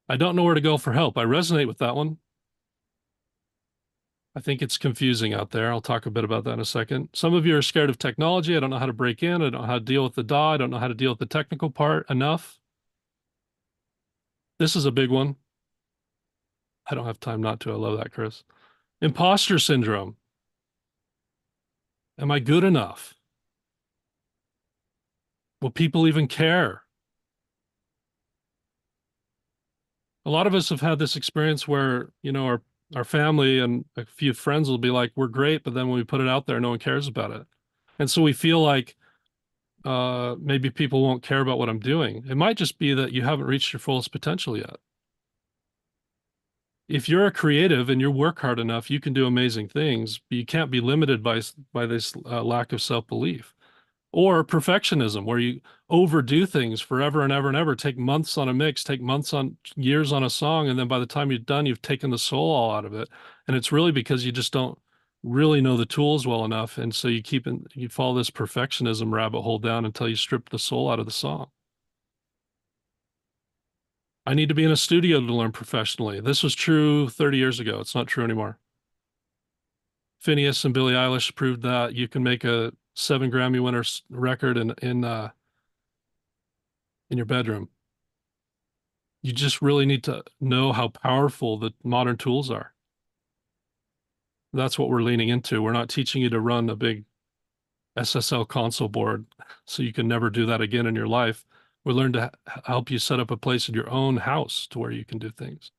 I don't know where to go for help. I resonate with that one. I think it's confusing out there. I'll talk a bit about that in a second. Some of you are scared of technology. I don't know how to break in. I don't know how to deal with the DAW. I don't know how to deal with the technical part enough. This is a big one. I don't have time not to. I love that, Chris. Imposter syndrome. Am I good enough? Will people even care? A lot of us have had this experience where, you know, our family and a few friends will be like, we're great, but then when we put it out there, no one cares about it. And so we feel like maybe people won't care about what I'm doing. It might just be that you haven't reached your fullest potential yet. if you're a creative and you work hard enough, you can do amazing things, but you can't be limited by this lack of self-belief. Or perfectionism, where you overdo things forever and ever and ever, take months on a mix, take months on years on a song, and then by the time you're done, you've taken the soul all out of it. And it's really because you just don't really know the tools well enough. And so you follow this perfectionism rabbit hole down until you strip the soul out of the song. I need to be in a studio to learn professionally. This was true 30 years ago. It's not true anymore. Phineas and Billie Eilish proved that you can make a 7 Grammy winner record in your bedroom. You just really need to know how powerful the modern tools are. That's what we're leaning into. We're not teaching you to run a big SSL console board so you can never do that again in your life. We learn to help you set up a place in your own house to where you can do things.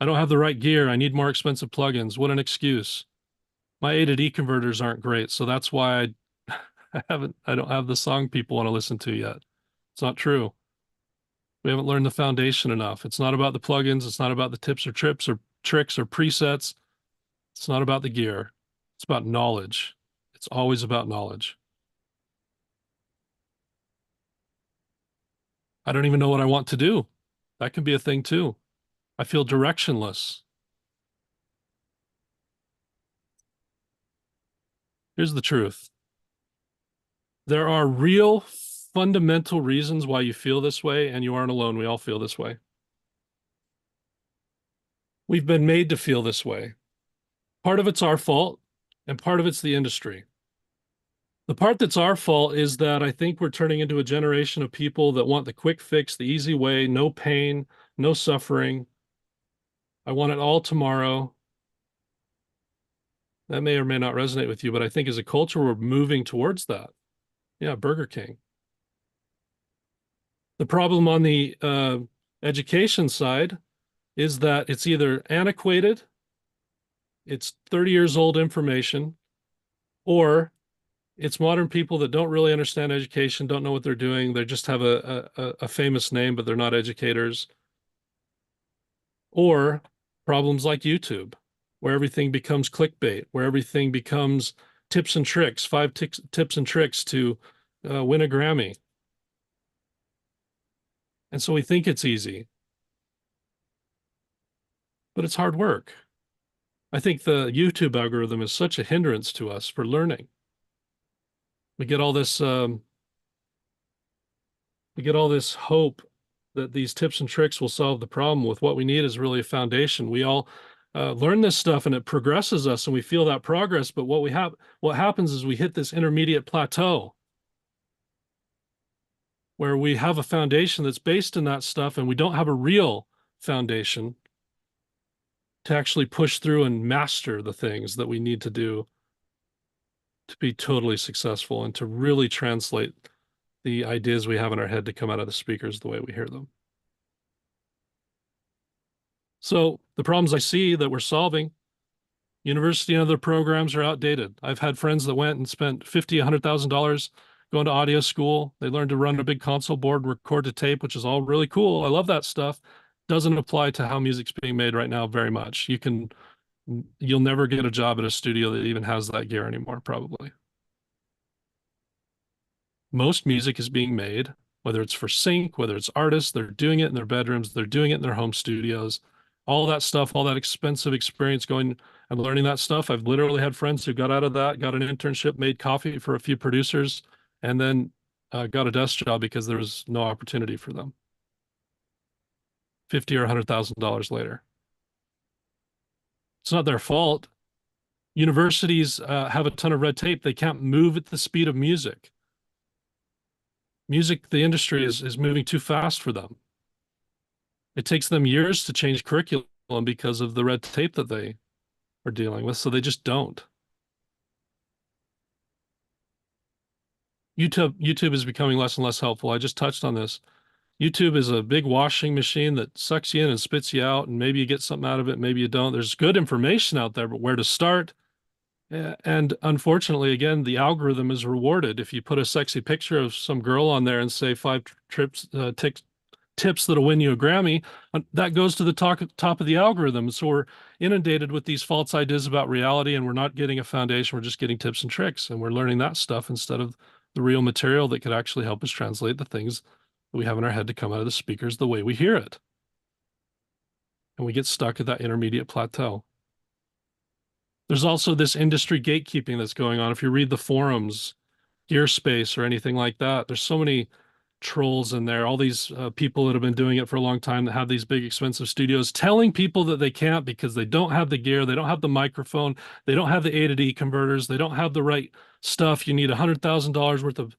I don't have the right gear. I need more expensive plugins. What an excuse. My A to D converters aren't great, so that's why I don't have the song people want to listen to yet. It's not true. We haven't learned the foundation enough. It's not about the plugins. It's not about the tips or trips or tricks or presets. It's not about the gear. It's about knowledge. It's always about knowledge. I don't even know what I want to do. That can be a thing too. I feel directionless. Here's the truth. There are real fundamental reasons why you feel this way, and you aren't alone. We all feel this way. We've been made to feel this way. Part of it's our fault, and part of it's the industry. The part that's our fault is that I think we're turning into a generation of people that want the quick fix, the easy way, no pain, no suffering. I want it all tomorrow. That may or may not resonate with you, but I think as a culture, we're moving towards that. Yeah, Burger King. The problem on the education side is that it's either antiquated, it's 30 years old information, or it's modern people that don't really understand education, don't know what they're doing. They just have a famous name, but they're not educators. Or problems like YouTube, where everything becomes clickbait, where everything becomes tips and tricks, tips and tricks to win a Grammy. And so we think it's easy, but it's hard work. I think the YouTube algorithm is such a hindrance to us for learning. We get all this hope that these tips and tricks will solve the problem. With what we need is really a foundation. We all learn this stuff and it progresses us and we feel that progress. But what happens is we hit this intermediate plateau where we have a foundation that's based in that stuff and we don't have a real foundation to actually push through and master the things that we need to do to be totally successful and to really translate the ideas we have in our head to come out of the speakers the way we hear them. So the problems I see that we're solving, university and other programs are outdated. I've had friends that went and spent $50,000, $100,000 going to audio school. They learned to run a big console board, record to tape, which is all really cool. I love that stuff. Doesn't apply to how music's being made right now very much. You'll never get a job at a studio that even has that gear anymore, probably. Most music is being made, whether it's for sync, whether it's artists, they're doing it in their bedrooms, they're doing it in their home studios. All that stuff, all that expensive experience going and learning that stuff. I've literally had friends who got out of that, got an internship, made coffee for a few producers, and then got a desk job because there was no opportunity for them. $50,000 or $100,000 later. It's not their fault. Universities have a ton of red tape. They can't move at the speed of music. Music, the industry is moving too fast for them. It takes them years to change curriculum because of the red tape that they are dealing with, so they just don't. YouTube is becoming less and less helpful. I just touched on this. YouTube is a big washing machine that sucks you in and spits you out, and maybe you get something out of it, maybe you don't. There's good information out there, but where to start? And unfortunately, again, the algorithm is rewarded. If you put a sexy picture of some girl on there and say 5 tips that'll win you a Grammy, that goes to the top of the algorithm. So we're inundated with these false ideas about reality, and we're not getting a foundation. We're just getting tips and tricks, and we're learning that stuff instead of the real material that could actually help us translate the things that we have in our head to come out of the speakers the way we hear it. And we get stuck at that intermediate plateau. There's also this industry gatekeeping that's going on. If you read the forums, Gearspace or anything like that, there's so many trolls in there, all these people that have been doing it for a long time that have these big expensive studios telling people that they can't because they don't have the gear, they don't have the microphone, they don't have the A to D converters, they don't have the right stuff. You need $100,000 worth of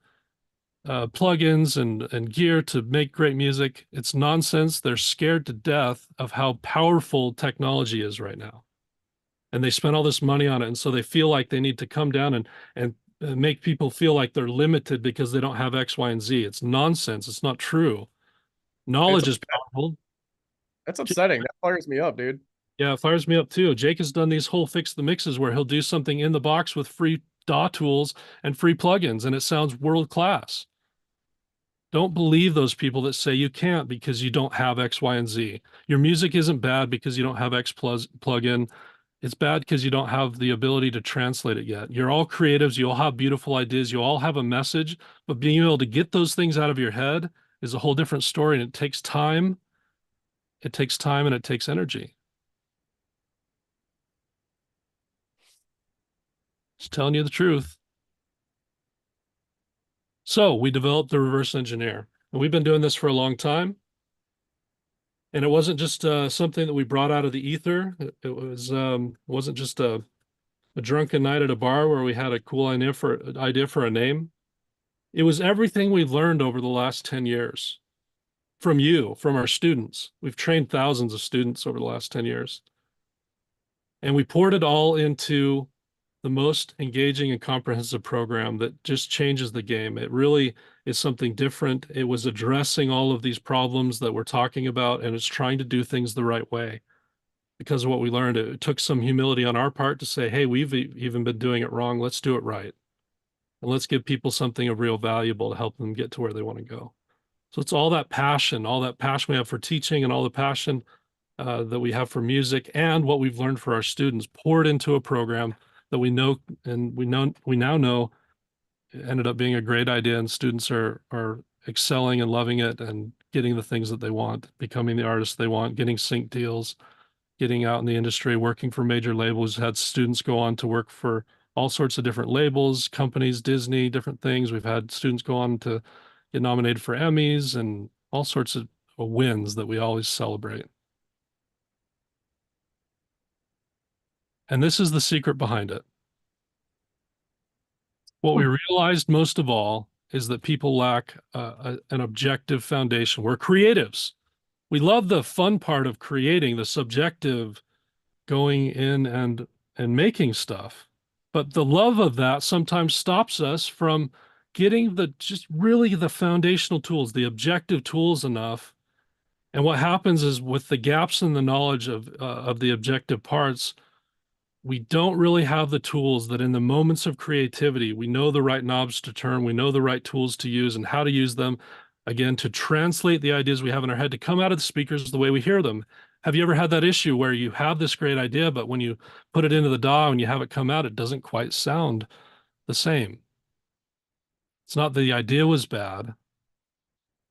plugins and gear to make great music. It's nonsense. They're scared to death of how powerful technology is right now. And they spent all this money on it. And so they feel like they need to come down and make people feel like they're limited because they don't have X, Y, and Z. It's nonsense. It's not true. Knowledge is powerful. That's upsetting. That fires me up, dude. Yeah, it fires me up too. Jake has done these whole fix the mixes where he'll do something in the box with free DAW tools and free plugins, and it sounds world class. Don't believe those people that say you can't because you don't have X, Y, and Z. Your music isn't bad because you don't have X plugin. It's bad because you don't have the ability to translate it yet. You're all creatives. You all have beautiful ideas. You all have a message, but being able to get those things out of your head is a whole different story. And it takes time. It takes time and it takes energy. Just telling you the truth. So we developed the reverse engineer, and we've been doing this for a long time. And it wasn't just something that we brought out of the ether. Wasn't just a drunken night at a bar where we had a cool idea for a name. It was everything we've learned over the last 10 years from you, from our students. We've trained thousands of students over the last 10 years. And we poured it all into the most engaging and comprehensive program that just changes the game. It really is something different. It was addressing all of these problems that we're talking about, and it's trying to do things the right way. Because of what we learned, it took some humility on our part to say, hey, we've even been doing it wrong. Let's do it right. And let's give people something of real valuable to help them get to where they want to go. So it's all that passion we have for teaching and all the passion that we have for music and what we've learned for our students poured into a program that we now know ended up being a great idea, and students are excelling and loving it and getting the things that they want, becoming the artists they want, getting sync deals, getting out in the industry, working for major labels. Had students go on to work for all sorts of different labels, companies, Disney, different things. We've had students go on to get nominated for Emmys and all sorts of wins that we always celebrate. And this is the secret behind it. What we realized most of all is that people lack an objective foundation. We're creatives. We love the fun part of creating, the subjective going in and making stuff. But the love of that sometimes stops us from getting just really the foundational tools, the objective tools enough. And what happens is with the gaps in the knowledge of the objective parts, we don't really have the tools that in the moments of creativity, we know the right knobs to turn, we know the right tools to use and how to use them, again, to translate the ideas we have in our head to come out of the speakers the way we hear them. Have you ever had that issue where you have this great idea, but when you put it into the DAW and you have it come out, it doesn't quite sound the same? It's not that the idea was bad.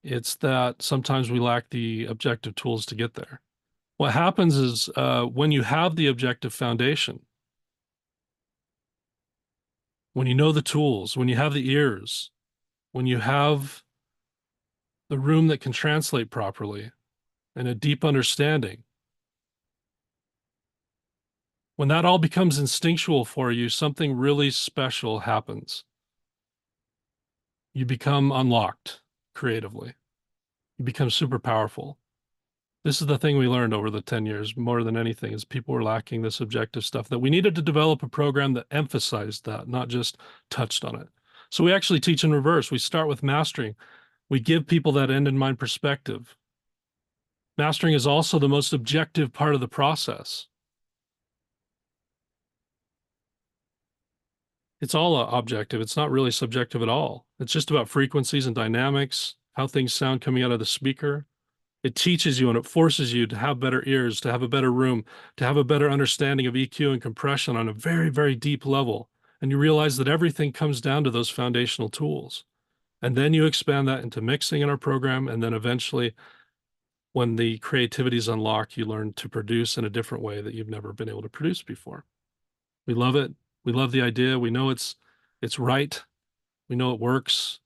It's that sometimes we lack the objective tools to get there. What happens is when you have the objective foundation, when you know the tools, when you have the ears, when you have the room that can translate properly and a deep understanding, when that all becomes instinctual for you, something really special happens. You become unlocked creatively. You become super powerful. This is the thing we learned over the 10 years more than anything is people were lacking this objective stuff, that we needed to develop a program that emphasized that, not just touched on it. So we actually teach in reverse. We start with mastering. We give people that end in mind perspective. Mastering is also the most objective part of the process. It's all objective. It's not really subjective at all. It's just about frequencies and dynamics, how things sound coming out of the speaker. It teaches you and it forces you to have better ears, to have a better room, to have a better understanding of EQ and compression on a very, very deep level. And you realize that everything comes down to those foundational tools. And then you expand that into mixing in our program. And then eventually, when the creativity is unlocked, you learn to produce in a different way that you've never been able to produce before. We love it. We love the idea. We know it's right. We know it works.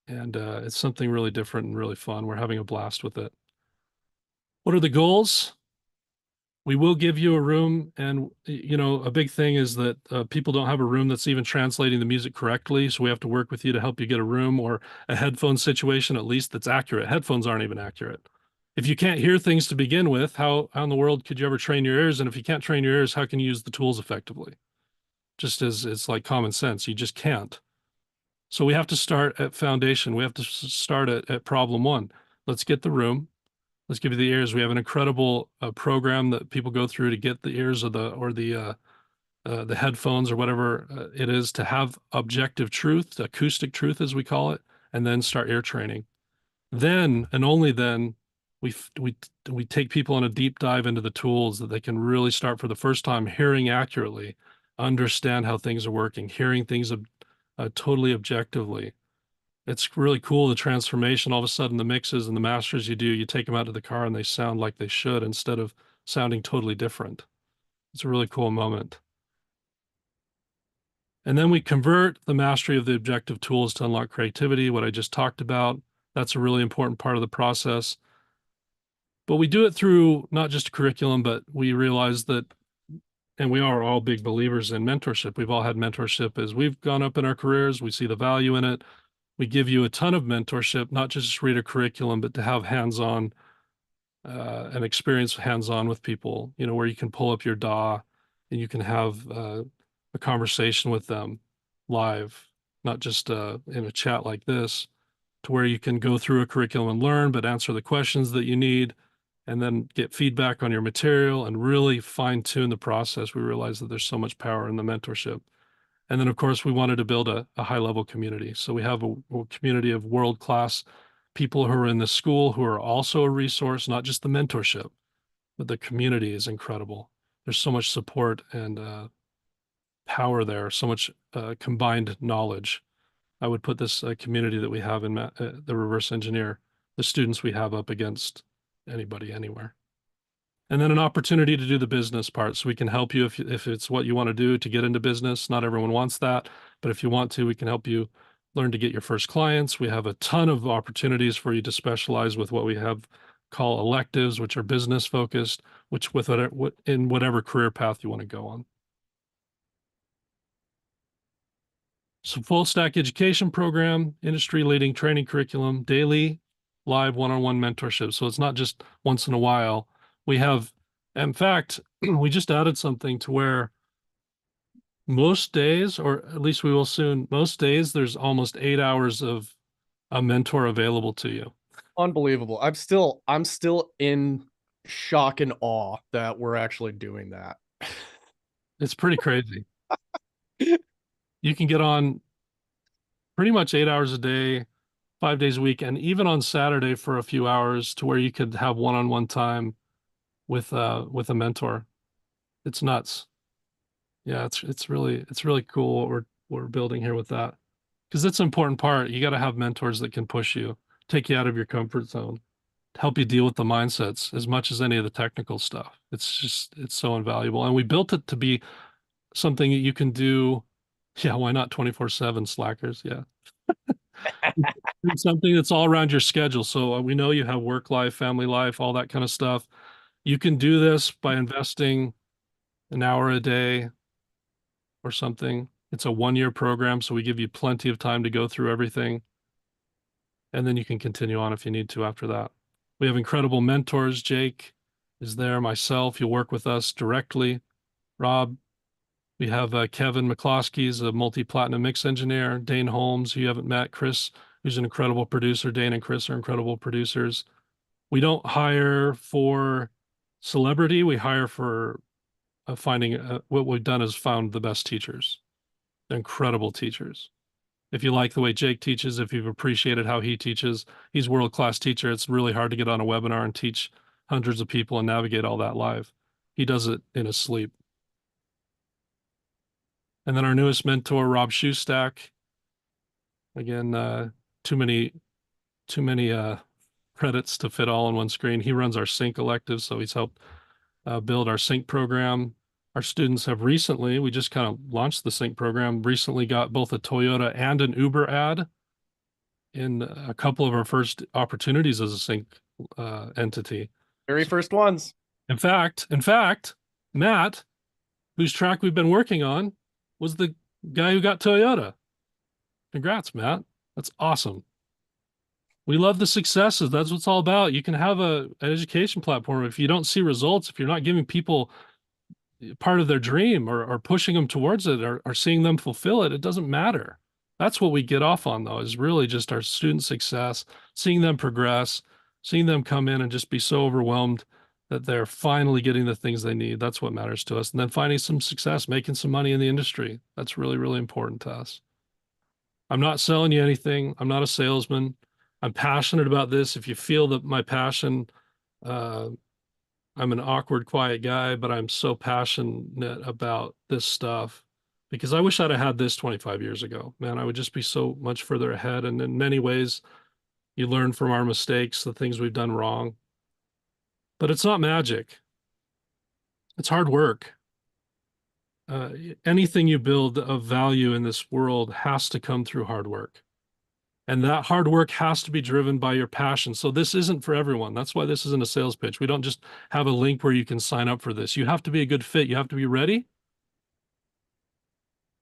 And it's something really different and really fun. We're having a blast with it. What are the goals? We will give you a room, and a big thing is that people don't have a room that's even translating the music correctly, so we have to work with you to help you get a room or a headphone situation at least that's accurate. Headphones aren't even accurate. If you can't hear things to begin with, how in the world could you ever train your ears? And if you can't train your ears, how can you use the tools effectively? Just as it's like common sense, you just can't. So we have to start at foundation. We have to start at problem one. Let's get the room. Let's give you the ears. We have an incredible program that people go through to get the ears or the headphones or whatever it is to have objective truth, acoustic truth as we call it, and then start ear training. Then and only then we we take people on a deep dive into the tools that they can really start for the first time hearing accurately, understand how things are working, hearing things totally objectively. It's really cool, the transformation. All of a sudden, the mixes and the masters you do, you take them out to the car and they sound like they should instead of sounding totally different. It's a really cool moment. And then we convert the mastery of the objective tools to unlock creativity, what I just talked about. That's a really important part of the process. But we do it through not just a curriculum, but we realize that, and we are all big believers in mentorship. We've all had mentorship as we've gone up in our careers. We see the value in it. We give you a ton of mentorship, not just read a curriculum, but to have hands-on and experience hands-on with people, where you can pull up your DAW and you can have a conversation with them live, not just in a chat like this, to where you can go through a curriculum and learn, but answer the questions that you need and then get feedback on your material and really fine-tune the process. We realize that there's so much power in the mentorship. And then, of course, we wanted to build a high-level community. So we have a community of world-class people who are in the school who are also a resource, not just the mentorship, but the community is incredible. There's so much support and power there, so much combined knowledge. I would put this community that we have in the reverse engineer, the students we have up against anybody, anywhere. And then an opportunity to do the business part. So we can help you if it's what you want to do to get into business. Not everyone wants that, but if you want to, we can help you learn to get your first clients. We have a ton of opportunities for you to specialize with what we have call electives, which are business focused, which in whatever career path you want to go on. So full stack education program, industry leading training curriculum, daily live one-on-one mentorship. So it's not just once in a while. We have, in fact, we just added something to where most days, or at least we will soon, most days there's almost 8 hours of a mentor available to you. Unbelievable. I'm still in shock and awe that we're actually doing that. It's pretty crazy. You can get on pretty much 8 hours a day, 5 days a week, and even on Saturday for a few hours to where you could have one-on-one time with a mentor. It's nuts. Yeah, it's really cool what we're building here with that. Because it's an important part. You got to have mentors that can push you, take you out of your comfort zone, help you deal with the mindsets as much as any of the technical stuff. It's so invaluable. And we built it to be something that you can do. Yeah, why not 24/7 slackers? Yeah. Something that's all around your schedule. So we know you have work life, family life, all that kind of stuff. You can do this by investing an hour a day or something. It's a 1 year program, so we give you plenty of time to go through everything. And then you can continue on if you need to after that. We have incredible mentors. Jake is there, myself. You'll work with us directly. Rob, we have Kevin McCloskey, he's a multi-platinum mix engineer. Dane Holmes, who you haven't met. Chris, who's an incredible producer. Dane and Chris are incredible producers. We don't hire for celebrity. We hire for finding what we've done is found the best teachers, incredible teachers. If you like the way Jake teaches, if you've appreciated how he teaches, he's a world-class teacher. It's really hard to get on a webinar and teach hundreds of people and navigate all that live. He does it in his sleep. And then our newest mentor, Rob Shoestack. Again, too many credits to fit all on one screen. He runs our Sync elective, so he's helped build our Sync program. Our students have recently, we just kind of launched the Sync program, recently got both a Toyota and an Uber ad in a couple of our first opportunities as a Sync entity. Very first ones. In fact, Matt, whose track we've been working on, was the guy who got Toyota. Congrats, Matt. That's awesome. We love the successes. That's what it's all about. You can have an education platform. If you don't see results, if you're not giving people part of their dream or pushing them towards it or seeing them fulfill it, it doesn't matter. That's what we get off on, though, is really just our student success, seeing them progress, seeing them come in and just be so overwhelmed that they're finally getting the things they need. That's what matters to us. And then finding some success, making some money in the industry. That's really, really important to us. I'm not selling you anything. I'm not a salesman. I'm passionate about this. If you feel that my passion, I'm an awkward, quiet guy, but I'm so passionate about this stuff because I wish I'd have had this 25 years ago. Man, I would just be so much further ahead. And in many ways, you learn from our mistakes, the things we've done wrong. But it's not magic. It's hard work. Anything you build of value in this world has to come through hard work. And that hard work has to be driven by your passion. So this isn't for everyone. That's why this isn't a sales pitch. We don't just have a link where you can sign up for this. You have to be a good fit. You have to be ready.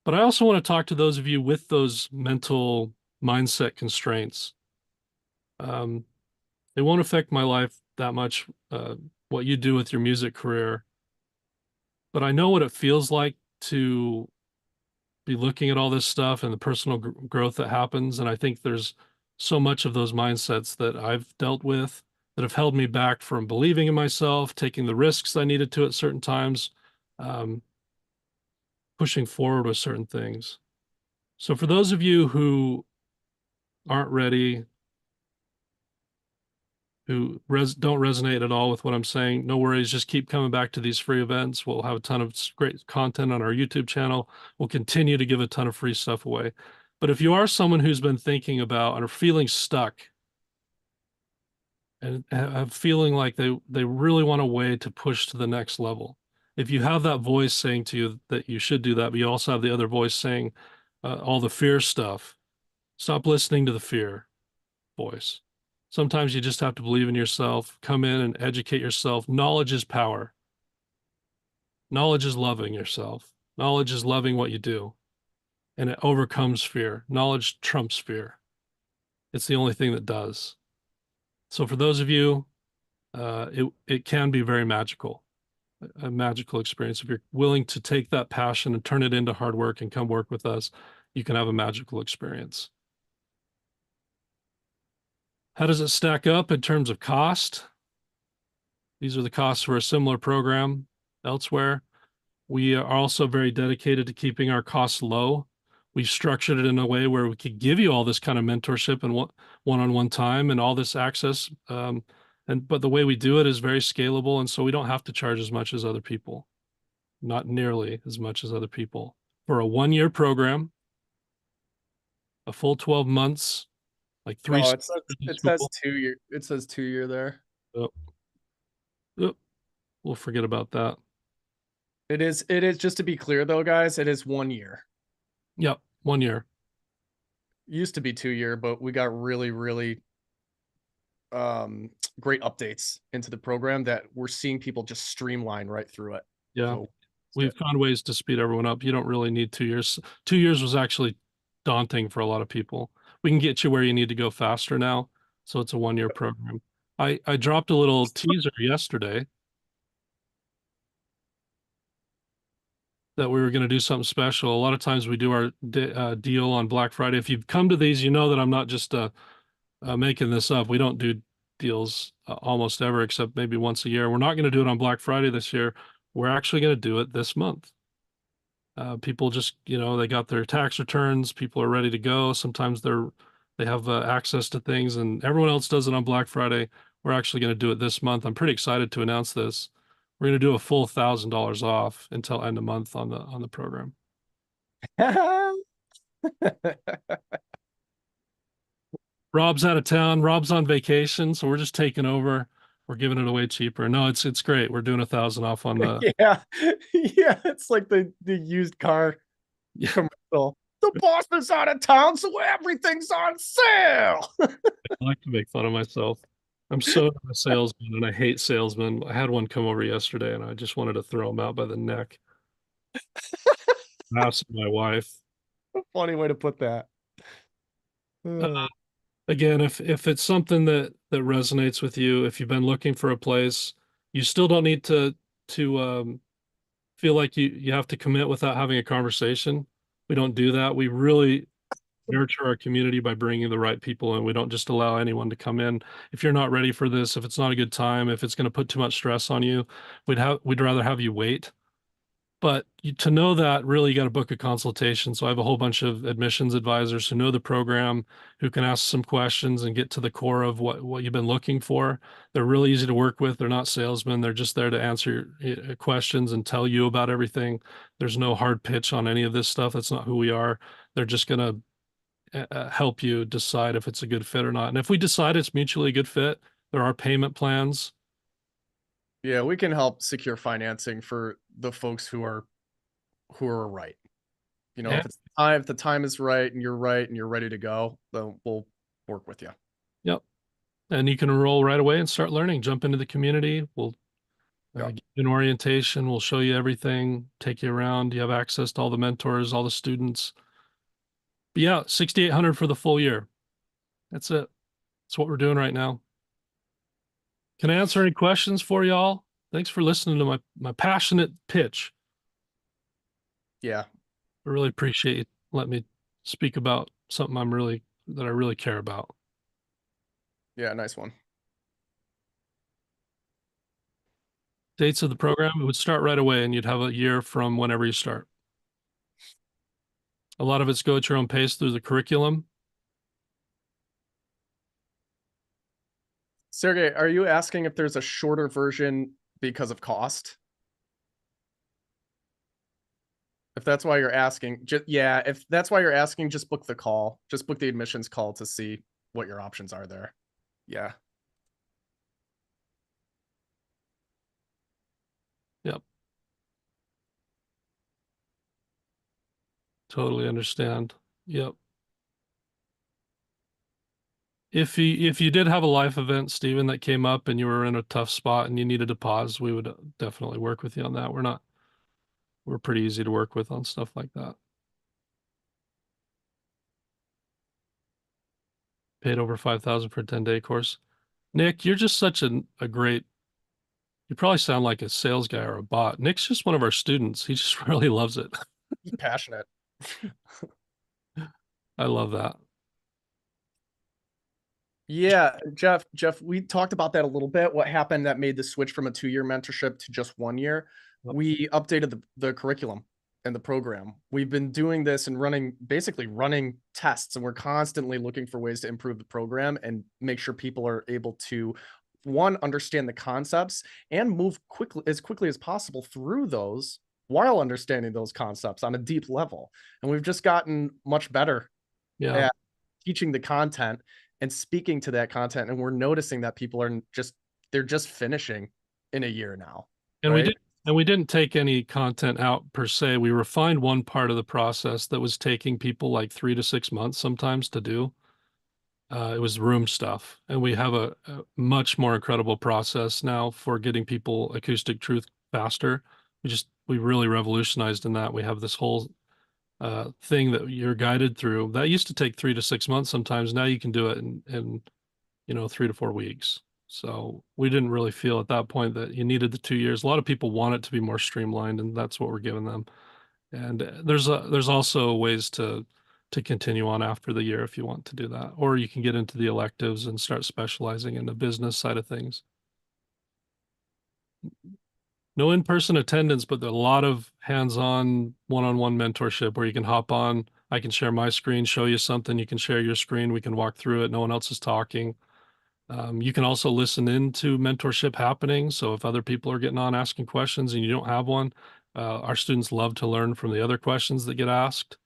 But I also want to talk to those of you with those mental mindset constraints. It won't affect my life that much, what you do with your music career. But I know what it feels like to be looking at all this stuff and the personal growth that happens. And I think there's so much of those mindsets that I've dealt with that have held me back from believing in myself, taking the risks I needed to at certain times, pushing forward with certain things. So for those of you who aren't ready, who don't resonate at all with what I'm saying, no worries. Just keep coming back to these free events. We'll have a ton of great content on our YouTube channel. We'll continue to give a ton of free stuff away. But if you are someone who's been thinking about and are feeling stuck and have feeling like they really want a way to push to the next level, if you have that voice saying to you that you should do that, but you also have the other voice saying all the fear stuff, stop listening to the fear voice. Sometimes you just have to believe in yourself, come in and educate yourself. Knowledge is power. Knowledge is loving yourself. Knowledge is loving what you do. And it overcomes fear. Knowledge trumps fear. It's the only thing that does. So for those of you, it can be very magical, a magical experience. If you're willing to take that passion and turn it into hard work and come work with us, you can have a magical experience. How does it stack up in terms of cost? These are the costs for a similar program elsewhere. We are also very dedicated to keeping our costs low. We've structured it in a way where we could give you all this kind of mentorship and one-on-one time and all this access. But the way we do it is very scalable. And so we don't have to charge as much as other people, not nearly as much as other people. For a 1-year program, a full 12 months, like three. Oh, it says 2 year. It says 2 year there. Oh. Oh. We'll forget about that. It is just to be clear though, guys, it is 1 year. Yep, 1 year. Used to be 2 year, but we got really, really great updates into the program that we're seeing people just streamline right through it. Yeah. So, we've found ways to speed everyone up. You don't really need 2 years. 2 years was actually daunting for a lot of people. We can get you where you need to go faster now. So it's a 1-year program. I dropped a little teaser yesterday that we were going to do something special. A lot of times we do our deal on Black Friday. If you've come to these, you know that I'm not just making this up. We don't do deals almost ever, except maybe once a year. We're not going to do it on Black Friday this year. We're actually going to do it this month. People just, they got their tax returns. People are ready to go. Sometimes they have access to things, and everyone else does it on Black Friday. We're actually going to do it this month. I'm pretty excited to announce this. We're going to do a full $1,000 off until end of month on the program. Rob's out of town. Rob's on vacation, so we're just taking over. We're giving it away cheaper. No, it's great. We're doing 1,000 off on the. Yeah, yeah. It's like the used car commercial. The boss is out of town, so everything's on sale. I like to make fun of myself. I'm so not a salesman, and I hate salesmen. I had one come over yesterday, and I just wanted to throw him out by the neck. Asked my wife. Funny way to put that. Again, if it's something that resonates with you, if you've been looking for a place, you still don't need to feel like you have to commit without having a conversation. We don't do that. We really nurture our community by bringing the right people in. We don't just allow anyone to come in. If you're not ready for this, if it's not a good time, if it's going to put too much stress on you, we'd rather have you wait. But to know that, really, you got to book a consultation. So I have a whole bunch of admissions advisors who know the program, who can ask some questions and get to the core of what you've been looking for. They're really easy to work with. They're not salesmen. They're just there to answer questions and tell you about everything. There's no hard pitch on any of this stuff. That's not who we are. They're just going to help you decide if it's a good fit or not. And if we decide it's mutually a good fit, there are payment plans. Yeah, we can help secure financing for the folks who are right. Yeah. If the time is right and you're ready to go, then we'll work with you. Yep. And you can enroll right away and start learning. Jump into the community. We'll Yep. give you an orientation. We'll show you everything, take you around. You have access to all the mentors, all the students. But yeah, 6,800 for the full year. That's it. That's what we're doing right now. Can I answer any questions for y'all? Thanks for listening to my passionate pitch. Yeah. I really appreciate you letting me speak about something that I really care about. Yeah, nice one. Dates of the program, it would start right away and you'd have a year from whenever you start. A lot of it's go at your own pace through the curriculum. Sergey, are you asking if there's a shorter version because of cost? If that's why you're asking, if that's why you're asking, just book the call. Just book the admissions call to see what your options are there. Yeah. Yep. Totally understand. Yep. If you did have a life event, Stephen, that came up and you were in a tough spot and you needed to pause, we would definitely work with you on that. We're pretty easy to work with on stuff like that. Paid over 5,000 for a 10-day course. Nick, you're just such a great, you probably sound like a sales guy or a bot. Nick's just one of our students. He just really loves it. He's passionate. I love that. Yeah, Jeff, we talked about that a little bit. What happened that made the switch from a 2-year mentorship to just 1 year? Yep. We updated the curriculum and the program. We've been doing this and basically running tests, and we're constantly looking for ways to improve the program and make sure people are able to, one, understand the concepts and move as quickly as possible through those while understanding those concepts on a deep level. And we've just gotten much better Yeah. at teaching the content and speaking to that content, and we're noticing that people are they're just finishing in a year now. And right? we didn't take any content out per se. We refined one part of the process that was taking people like 3 to 6 months sometimes to do. It was room stuff, and we have a much more incredible process now for getting people acoustic truth faster. We really revolutionized in that. We have this whole thing that you're guided through that used to take 3 to 6 months sometimes. Now you can do it in 3 to 4 weeks. So we didn't really feel at that point that you needed the 2 years. A lot of people want it to be more streamlined, and that's what we're giving them. And there's also ways to continue on after the year if you want to do that, or you can get into the electives and start specializing in the business side of things. No in-person attendance, but a lot of hands-on one-on-one mentorship where you can hop on. I can share my screen, show you something. You can share your screen. We can walk through it. No one else is talking. You can also listen into mentorship happening. So if other people are getting on asking questions and you don't have one, our students love to learn from the other questions that get asked.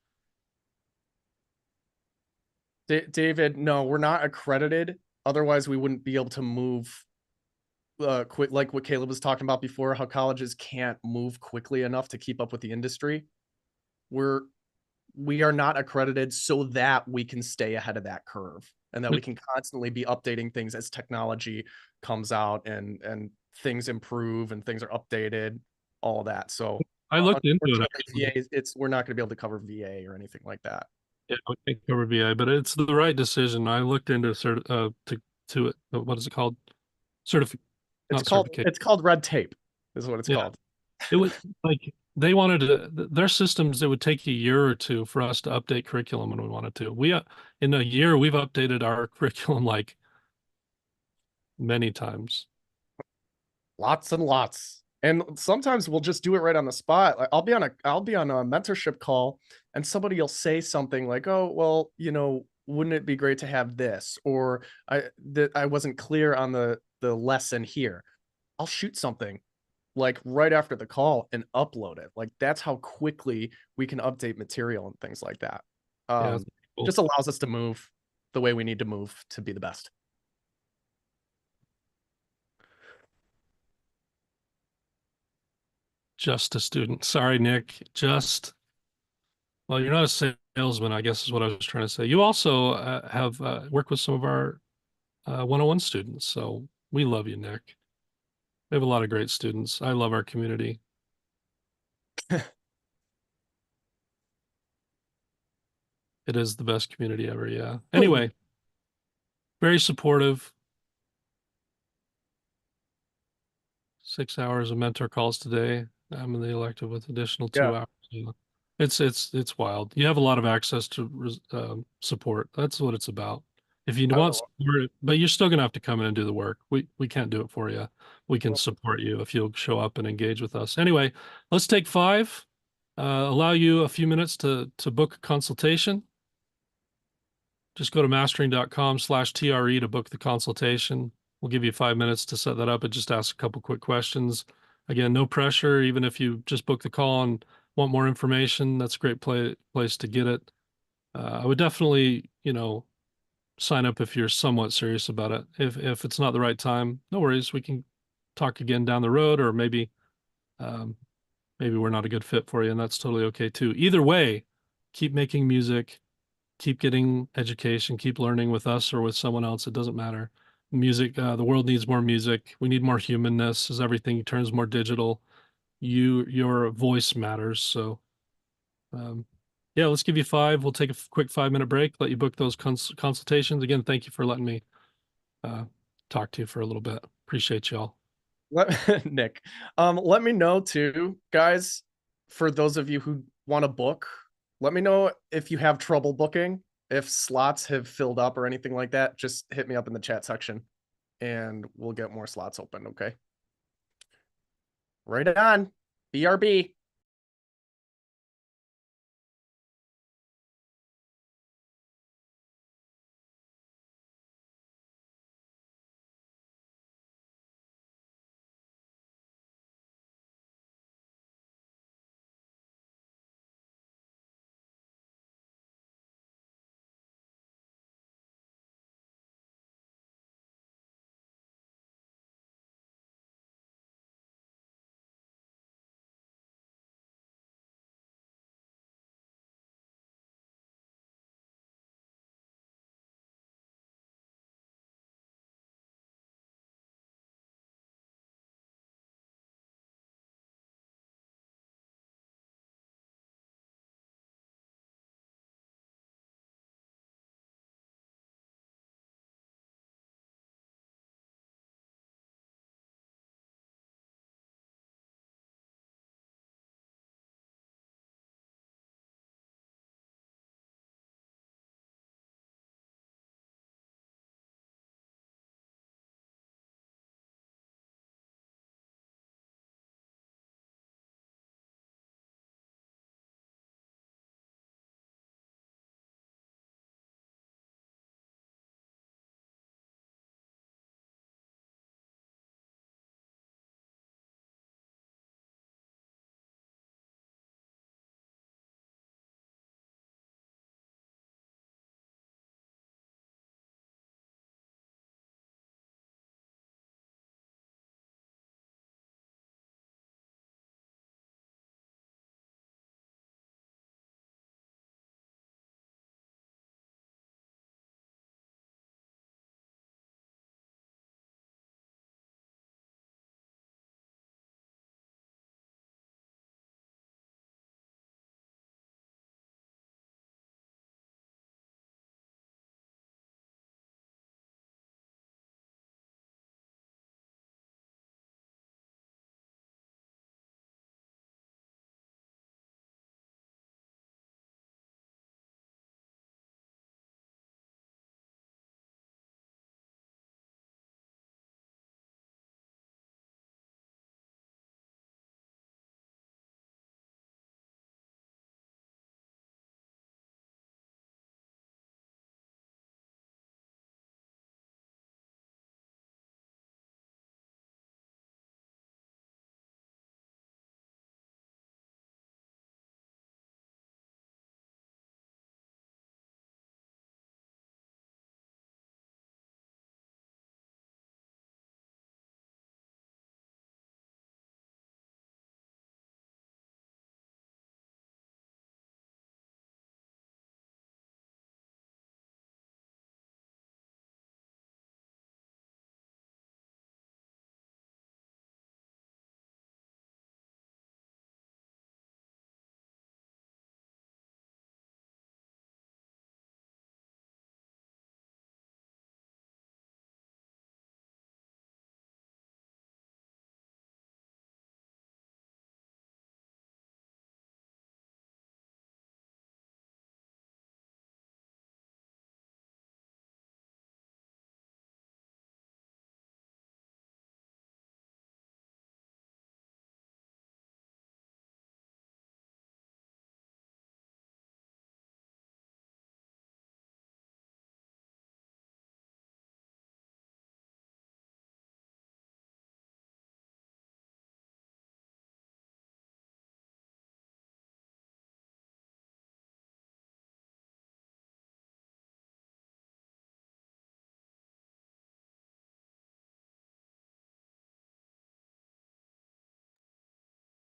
David, no, we're not accredited. Otherwise, we wouldn't be able to move quick, like what Caleb was talking about before, how colleges can't move quickly enough to keep up with the industry. We are not accredited so that we can stay ahead of that curve and that we can constantly be updating things as technology comes out and things improve and things are updated, all of that. So I looked into it unfortunately, actually. we're not going to be able to cover VA or anything like that. Yeah, we can't cover VA, but it's the right decision. I looked into to it. What is it called? Certificate, It's not called certification. it's called red tape, is what it's Yeah, called. it would like they wanted their systems. It would take a year or two for us to update curriculum when we wanted to. We in a year we've updated our curriculum like many times. Lots and lots. And sometimes we'll just do it right on the spot. Like I'll be on a mentorship call and somebody will say something like, "Oh, well, wouldn't it be great to have this?" Or I wasn't clear on the lesson here. I'll shoot something like right after the call and upload it. Like that's how quickly we can update material and things like that. Yeah, it's cool. Just allows us to move the way we need to move to be the best. Just a student. Sorry, Nick. Well, you're not a salesman, I guess is what I was trying to say. You also have worked with some of our 101 students, so we love you, Nick. We have a lot of great students. I love our community. It is the best community ever, yeah. Anyway, very supportive. 6 hours of mentor calls today. I'm in the elective with additional Yeah. 2 hours. Yeah. It's wild. You have a lot of access to support. That's what it's about. If you I want don't support, but you're still gonna have to come in and do the work. We can't do it for you. We can know. support you if you'll show up and engage with us. Anyway, let's take five. Allow you a few minutes to book a consultation. Just go to mastering.com/TRE to book the consultation. We'll give you 5 minutes to set that up and just ask a couple quick questions. Again, no pressure. Even if you just book the call and want more information, that's a great place to get it. I would definitely, sign up if you're somewhat serious about it. If it's not the right time, no worries. We can talk again down the road, or um, maybe we're not a good fit for you, and that's totally okay too. Either way, keep making music, keep getting education, keep learning with us or with someone else. It doesn't matter. Music, the world needs more music. We need more humanness as everything turns more digital. Your voice matters. So, um, yeah, let's give you five. We'll take a quick 5 minute break, let you book those consultations. Again, thank you for letting me uh, talk to you for a little bit. Appreciate y'all. Nick, let me know too, guys, for those of you who want to book, let me know if you have trouble booking, if slots have filled up or anything like that. Just hit me up in the chat section and we'll get more slots open. Okay. Right on. BRB.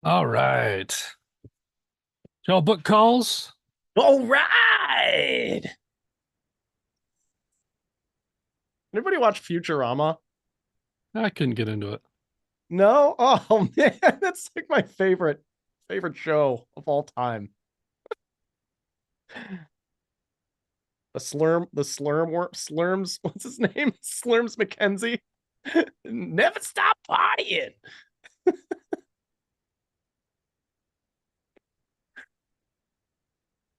All right. Y'all book calls? All right. Anybody watch Futurama? I couldn't get into it. No? Oh man, that's like my favorite show of all time. Slurms, what's his name? Slurms McKenzie. Never stop partying.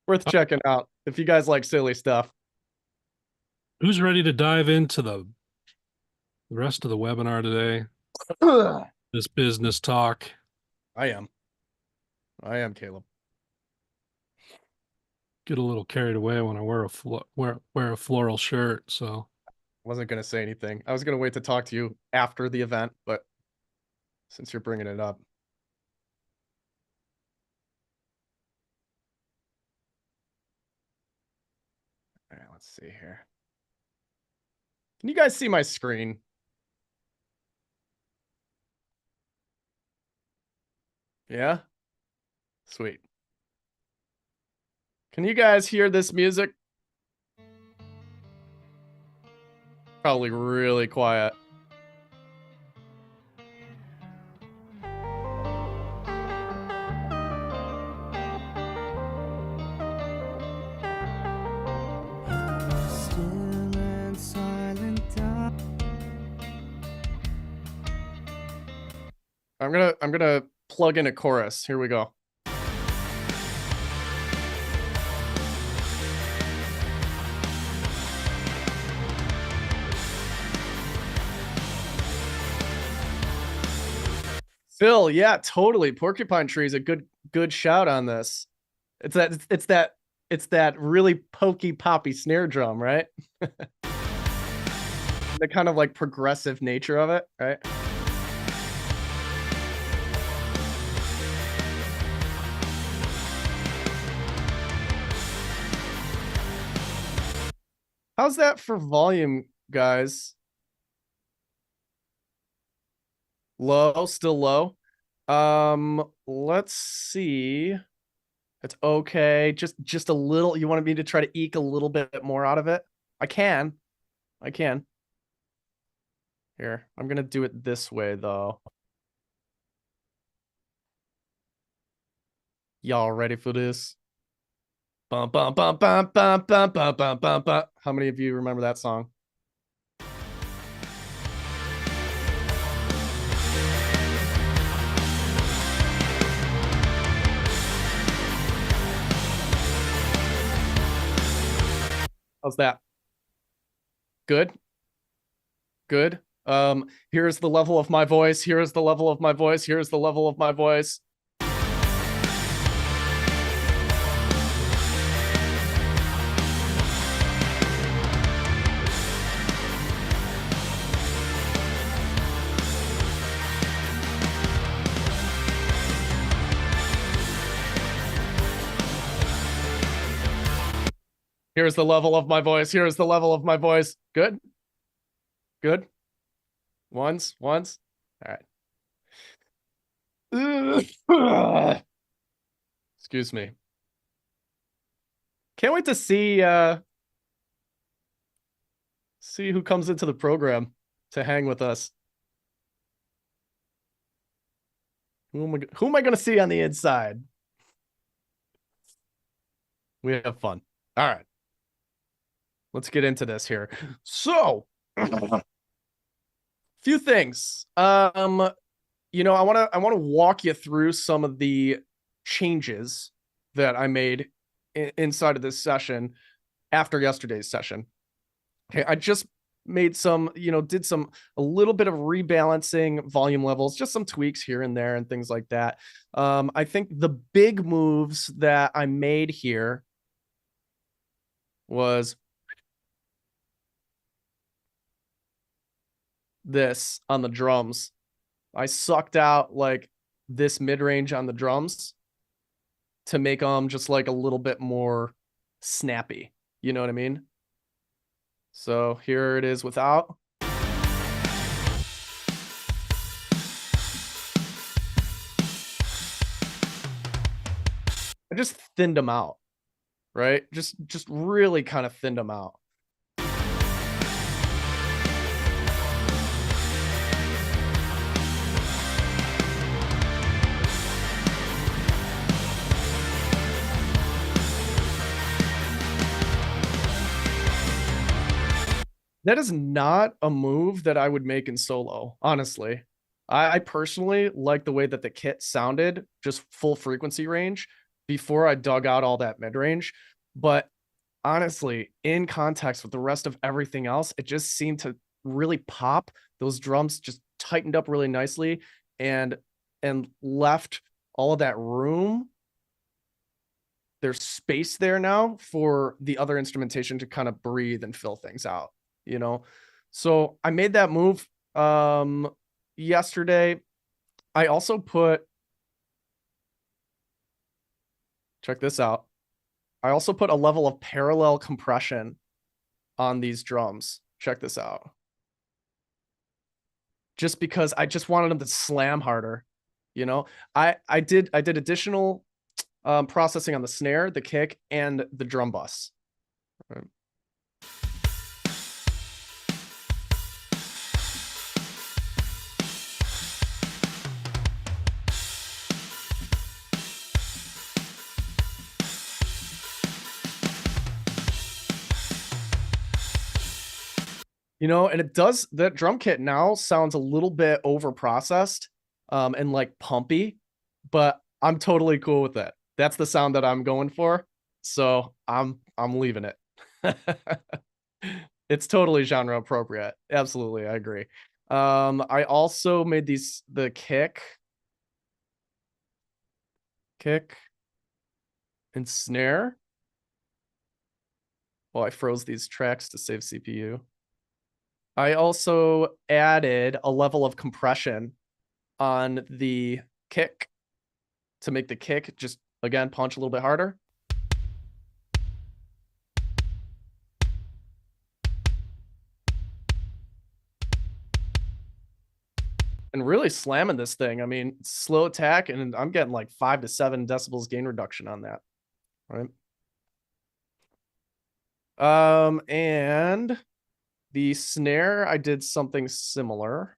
Worth checking out if you guys like silly stuff. Who's ready to dive into the rest of the webinar today? This business talk. I am, Caleb. Get a little carried away when I wear a floral shirt. So Wasn't gonna say anything. I was gonna wait to talk to you after the event, but since you're bringing it up. All right, let's see here. Can you guys see my screen? Yeah? Sweet. Can you guys hear this music? Probably really quiet. Still and silent dark. I'm gonna plug in a chorus. Here we go. Phil, yeah, totally. Porcupine Tree is a good shout on this. It's that really pokey poppy snare drum, right? The kind of like progressive nature of it, right? How's that for volume, guys? Low, still low. Let's see. It's okay. Just a little. You wanted me to try to eke a little bit more out of it? I can. Here, I'm gonna do it this way though. Y'all ready for this? Bum bum bum bum bum bum bum bum bum bum. How many of you remember that song? How's that? Good? Good. Here's the level of my voice. Here's the level of my voice. Here's the level of my voice. Here's the level of my voice. Here's the level of my voice. Good. Good. Once. All right. Excuse me. Can't wait to see who comes into the program to hang with us. Who am I going to see on the inside? We have fun. All right. Let's get into this here. So, few things. I want to walk you through some of the changes that I made inside of this session after yesterday's session. Okay, I just made some, did a little bit of rebalancing volume levels, just some tweaks here and there and things like that. I think the big moves that I made here was this on the drums. I sucked out like this mid-range on the drums to make them just like a little bit more snappy. You know what I mean? So here it is without. I just thinned them out, right? Just really kind of thinned them out. That is not a move that I would make in solo, honestly. I personally like the way that the kit sounded, just full frequency range, before I dug out all that mid range. But honestly, in context with the rest of everything else, it just seemed to really pop. Those drums just tightened up really nicely and left all of that room. There's space there now for the other instrumentation to kind of breathe and fill things out, you know? So I made that move yesterday. I also put, check this out. I also put a level of parallel compression on these drums. Check this out. Just because I just wanted them to slam harder, you know? I did additional processing on the snare, the kick, and the drum bus. Right. You know, and it does, that drum kit now sounds a little bit over processed and like pumpy, but I'm totally cool with it. That's the sound that I'm going for. So I'm leaving it. It's totally genre appropriate. Absolutely, I agree. I also made the kick and snare. Well, I froze these tracks to save CPU. I also added a level of compression on the kick to make the kick just, again, punch a little bit harder. And really slamming this thing. I mean, slow attack, and I'm getting like 5 to 7 decibels gain reduction on that, right? And the snare, I did something similar.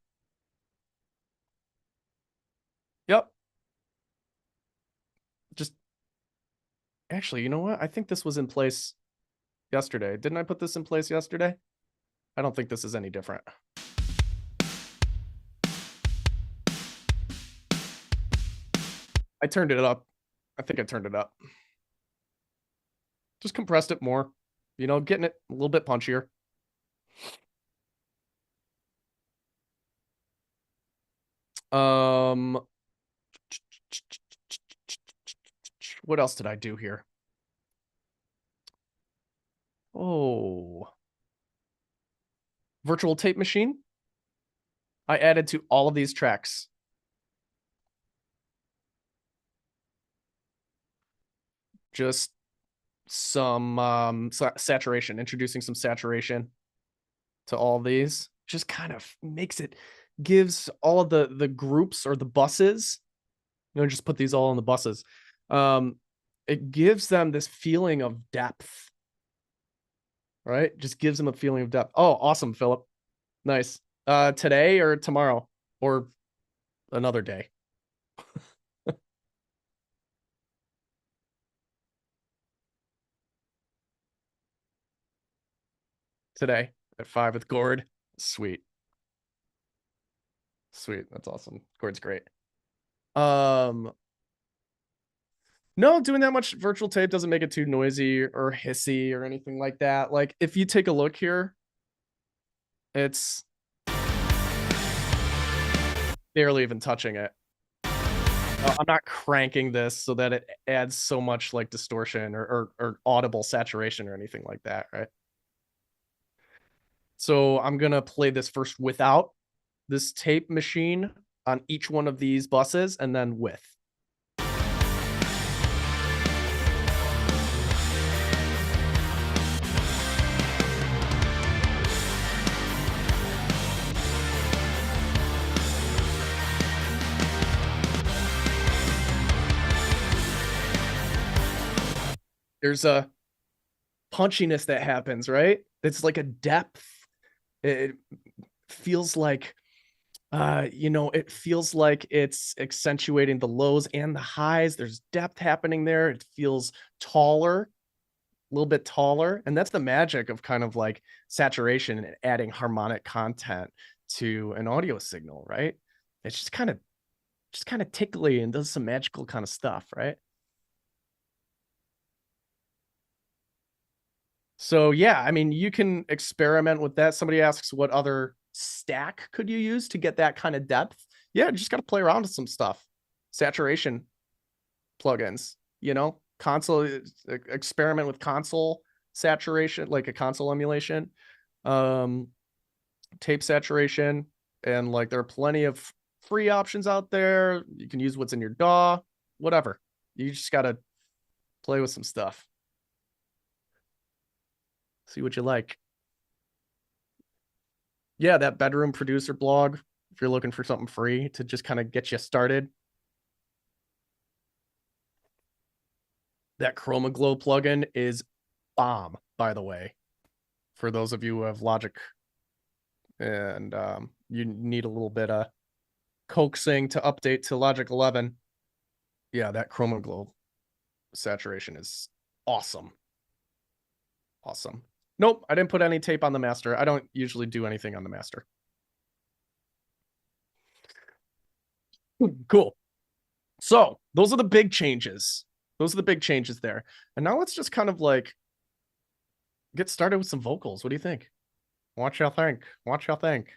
Yep. Just, actually, you know what? I think this was in place yesterday. Didn't I put this in place yesterday? I don't think this is any different. I turned it up. I think I turned it up. Just compressed it more, you know, getting it a little bit punchier. What else did I do here? Oh, virtual tape machine. I added to all of these tracks. Just some saturation, introducing some saturation to all of these. Just kind of makes it, gives all of the groups or the buses, you know, just put these all on the buses. It gives them this feeling of depth, right? Just gives them a feeling of depth. Oh, awesome, Philip. Nice. Today or tomorrow or another day? Today at 5 with Gord. Sweet. Sweet. That's awesome. Gord's great. No, doing that much virtual tape doesn't make it too noisy or hissy or anything like that. Like, if you take a look here, it's barely even touching it. I'm not cranking this so that it adds so much like distortion or audible saturation or anything like that, right? So I'm gonna play this first without this tape machine on each one of these buses and then with. There's a punchiness that happens, right? It's like a depth. It feels like, it feels like it's accentuating the lows and the highs. There's depth happening there. It feels taller, a little bit taller. And that's the magic of kind of like saturation and adding harmonic content to an audio signal, right? It's just kind of tickly and does some magical kind of stuff, right? So yeah, I mean, you can experiment with that. Somebody asks, what other stack could you use to get that kind of depth? Yeah, you just got to play around with some stuff. Saturation plugins, console, experiment with console saturation, like a console emulation, tape saturation, and like there are plenty of free options out there. You can use what's in your DAW, whatever. You just got to play with some stuff. See what you like. Yeah, that bedroom producer blog, if you're looking for something free to just kind of get you started. That Chroma Glow plugin is bomb, by the way. For those of you who have Logic and you need a little bit of coaxing to update to Logic 11. Yeah, that Chroma Glow saturation is awesome. Awesome. Nope, I didn't put any tape on the master. I don't usually do anything on the master. Cool. So those are the big changes. Those are the big changes there. And now let's just kind of like get started with some vocals. What do you think? Watch y'all think. Watch y'all think.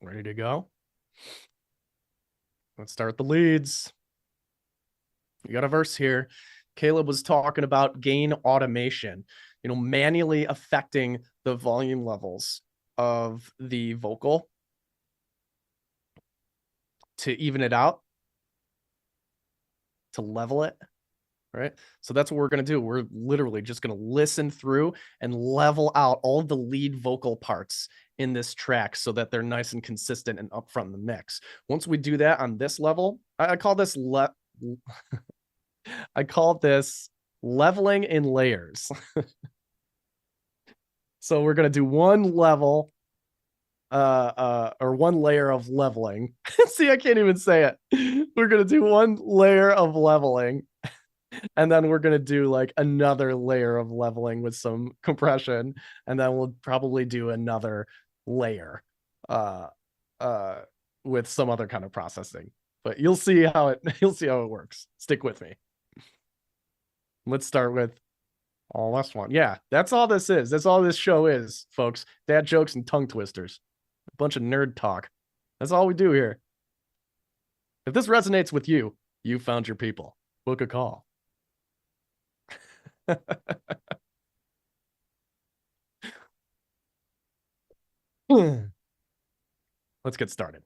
Ready to go? Let's start the leads. You got a verse here. Caleb was talking about gain automation, manually affecting the volume levels of the vocal to even it out, to level it, right? So that's what we're going to do. We're literally just going to listen through and level out all of the lead vocal parts in this track so that they're nice and consistent and upfront in the mix. Once we do that on this level, I call this leveling in layers. So we're going to do one level or one layer of leveling. See, I can't even say it. We're going to do one layer of leveling and then we're going to do like another layer of leveling with some compression, and then we'll probably do another layer with some other kind of processing. But you'll see how it works. Stick with me. Let's start with this one. Yeah, that's all this is. That's all this show is, folks. Dad jokes and tongue twisters. A bunch of nerd talk. That's all we do here. If this resonates with you, you found your people. Book a call. Let's get started.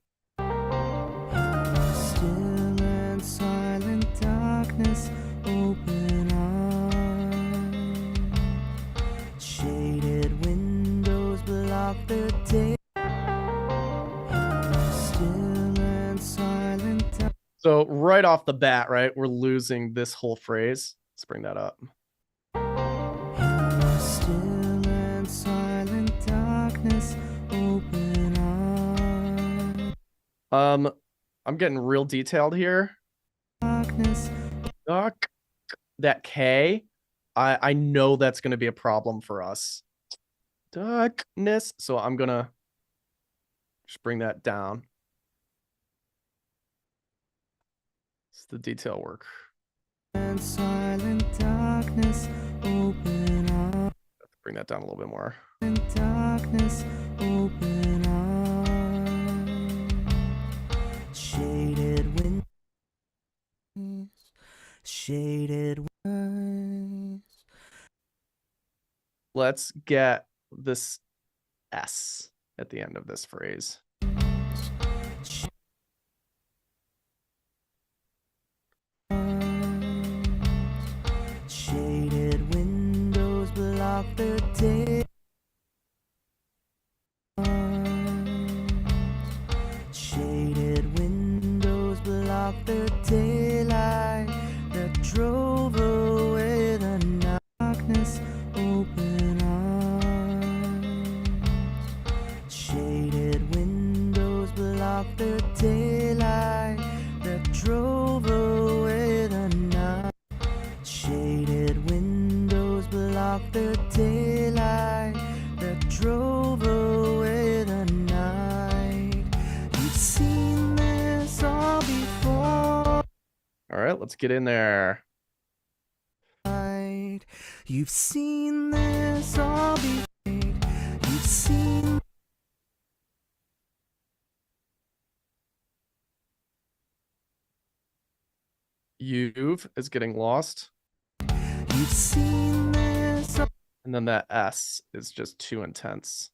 Still and silent darkness, open eyes. Shaded windows block the day. Still and silent darkness. So right off the bat, right, we're losing this whole phrase. Let's bring that up. Still and silent darkness, open eyes. I'm getting real detailed here. Darkness, That K, I know that's going to be a problem for us. Darkness. So I'm going to just bring that down. It's the detail work. and silent darkness, open eyes. Bring that down a little bit more. In darkness, open eyes. Shaded windows, shaded windows. Let's get this S at the end of this phrase. Shaded windows block the day. Shaded windows block the daylight that drove Shaded windows block the daylight that drove away the night. Shaded windows block the daylight that drove away the night. You've seen this all before. All right, let's get in there. You've seen this all before. You've seen. You've is getting lost. You've seen this. And then that S is just too intense.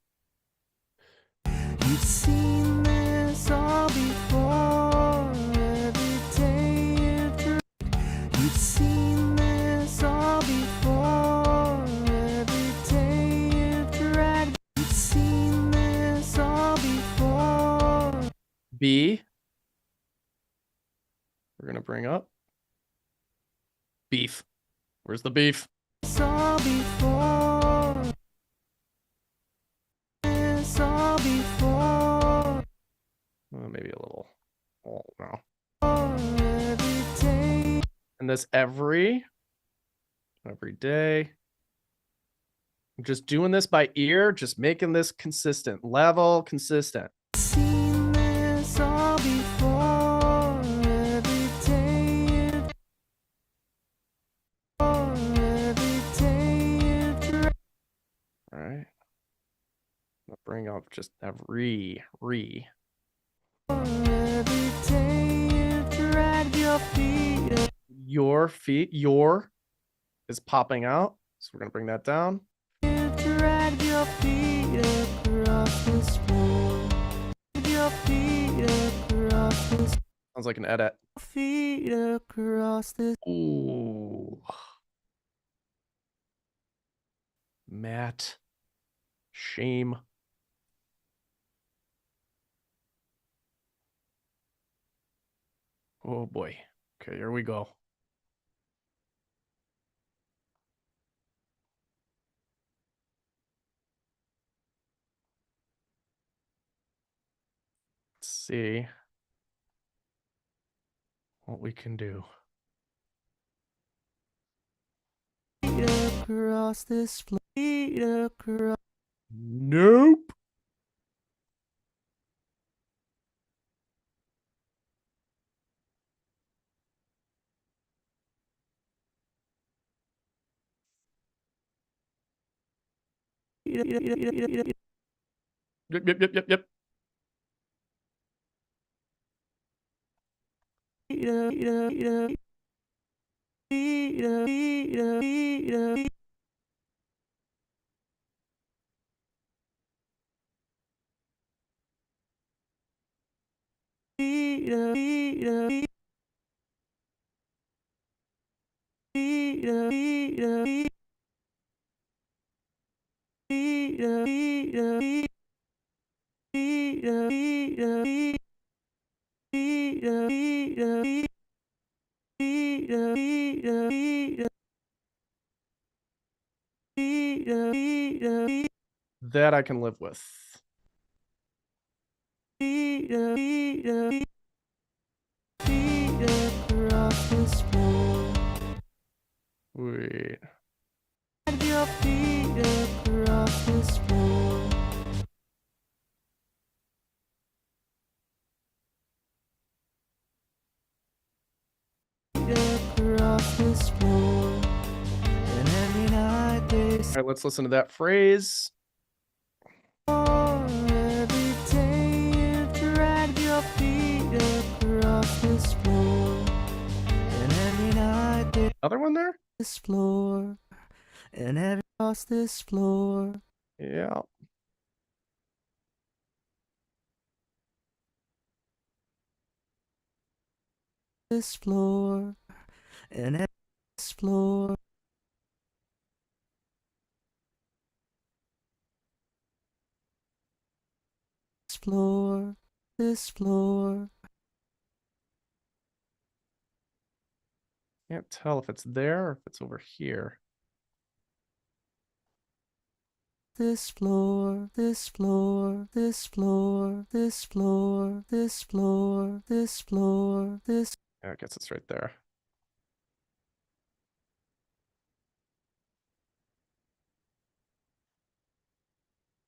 You've seen this all before. Every day you've tried. You've seen this all before. Every day you've tried. You've seen this all before. B. We're gonna bring up beef. Where's the beef? This all before. This all before. Maybe a little. Oh no. Every day. And this every day. I'm just doing this by ear, just making this consistent, level, consistent. Seen this all before. Every day. Every day you've tried. All right. I'll bring up just every re. Every day you've dragged your feet up. Your feet, your is popping out. So we're gonna bring that down. You've dragged your feet across this floor. Your feet across this. Sounds like an edit. Feet across this. Ooh. Matt. Shame. Oh boy. Okay, here we go. Let's see what we can do. Feet across this floor. Feet across. Nope. Yep. That I can live with. Across this floor. Wait. Your feet across this floor. Across this floor. And every night they All right, let's listen to that phrase. every day you drag your feet across this floor. And every night they Other one there? this floor. And every across this floor. Yeah. This floor. And every this floor. This floor. This floor. Can't tell if it's there or if it's over here. this floor, this floor, this floor, this floor, this floor, this floor, this. Yeah, I guess it's right there.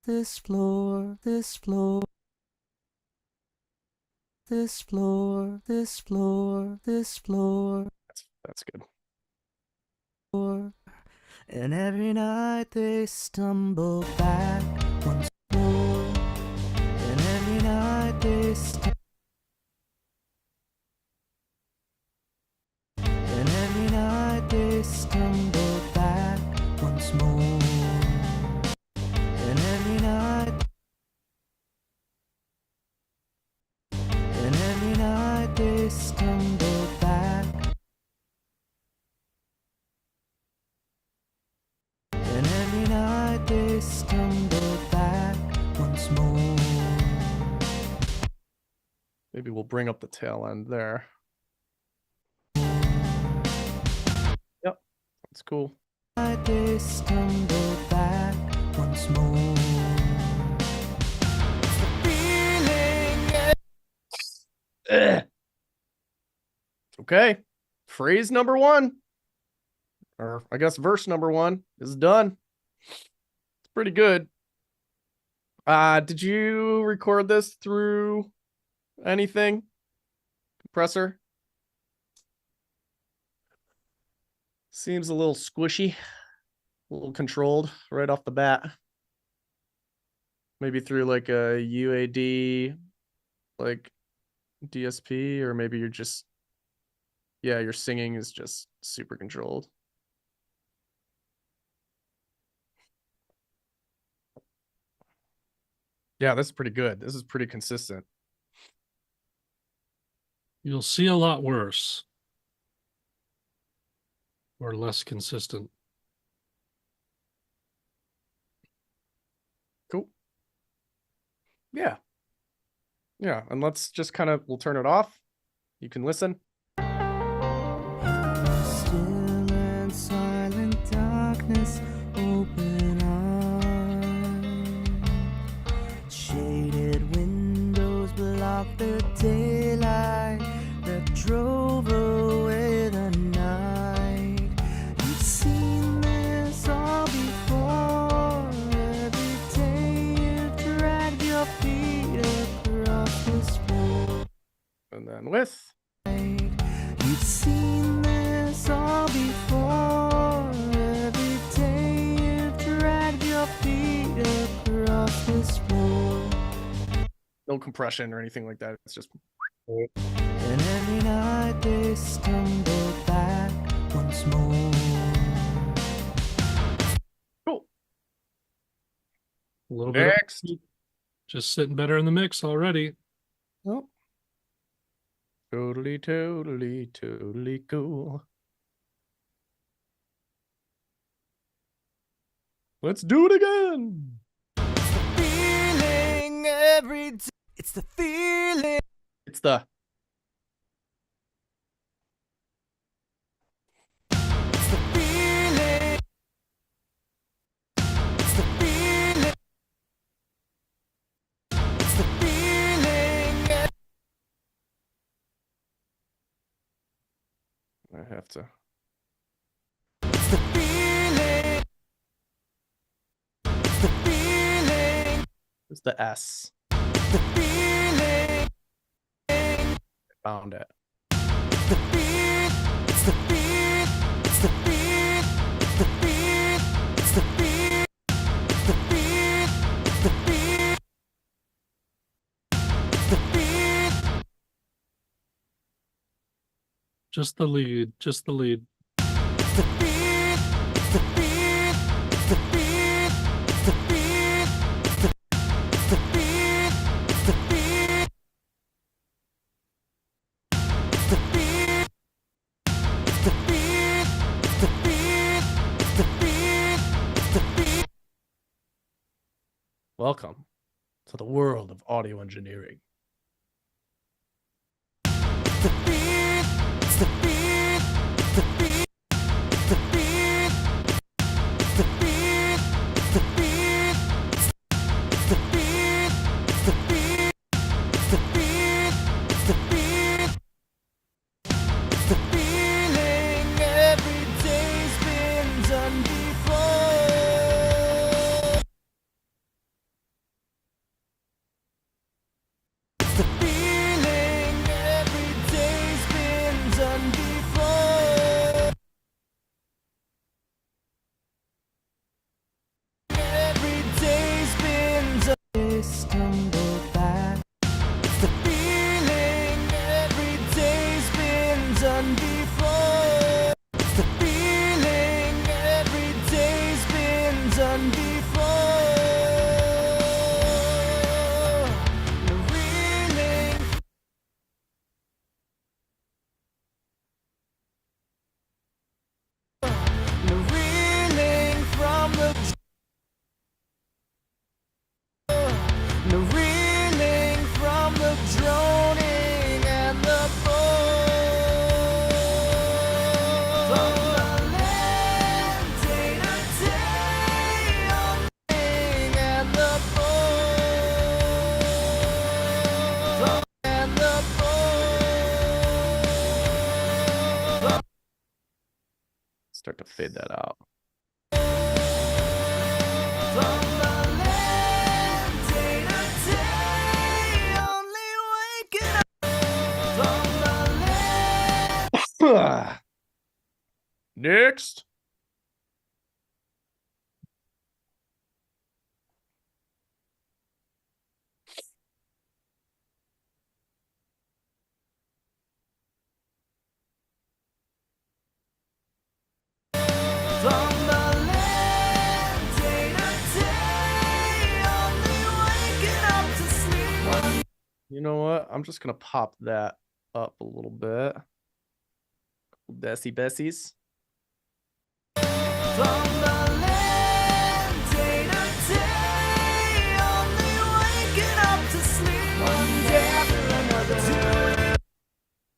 This floor, this floor, this floor, this floor, this floor, That's good. and every night they stumble back once more, and every night they and every night they stumble back once more, and every night, and every night they stumble back, and every night they stumble back once more. Maybe we'll bring up the tail end there. Yep, that's cool. They stumble back once more. Okay, phrase number 1, or I guess verse number 1 is done. It's pretty good. Did you record this through anything? Compressor? Seems a little squishy, a little controlled right off the bat. Maybe through like a UAD, like DSP, or maybe you're just, yeah, your singing is just super controlled. Yeah, this is pretty good. This is pretty consistent. You'll see a lot worse. Or less consistent. Cool. Yeah. Yeah, and let's just kind of, we'll turn it off. You can listen. Still and silent darkness, open eyes. Shaded windows block the daylight that drove away the night. You've seen this all before. Every day you've dragged your feet across this floor. And then with. You've seen this all before. Every day you've dragged your feet across this floor. No compression or anything like that. It's just. And every night they stumble back once more. Cool. A little bit. Next. Just sitting better in the mix already. Oh. Totally, totally, totally cool. Let's do it again. Feeling every day. It's the feeling. It's the. It's the feeling. It's the feeling. It's the feeling. I have to. It's the feeling. It's the feeling. It's the S. The feeling. Found it. The feeling. It's the feeling. It's the feeling. It's the feeling. It's the feeling. The feeling. The feeling. The feeling. Just the lead. Just the lead. The feeling. The feeling. The feeling. The feeling. The feeling. The feeling. The feeling. The feeling. The feeling. The feeling. The feeling. Welcome to the world of audio engineering. The feeling. It's the feeling. The feeling. The feeling. The feeling. The feeling. the feeling every day's been done before. Every day's been done. Stumble back. It's the feeling every day's been done before. It's the feeling every day's been done before. The reeling. The reeling from the reeling from the droning and the bore. From the land, day to day, on and the bore. And the bore. Start to fade that out. From the land, day to day, only waking up. From the land. Next. From the land, day to day, only waking up to sleep. You know what? I'm just gonna pop that up a little bit. Desi Bessies. From the land, day to day, only waking up to sleep. One day after another.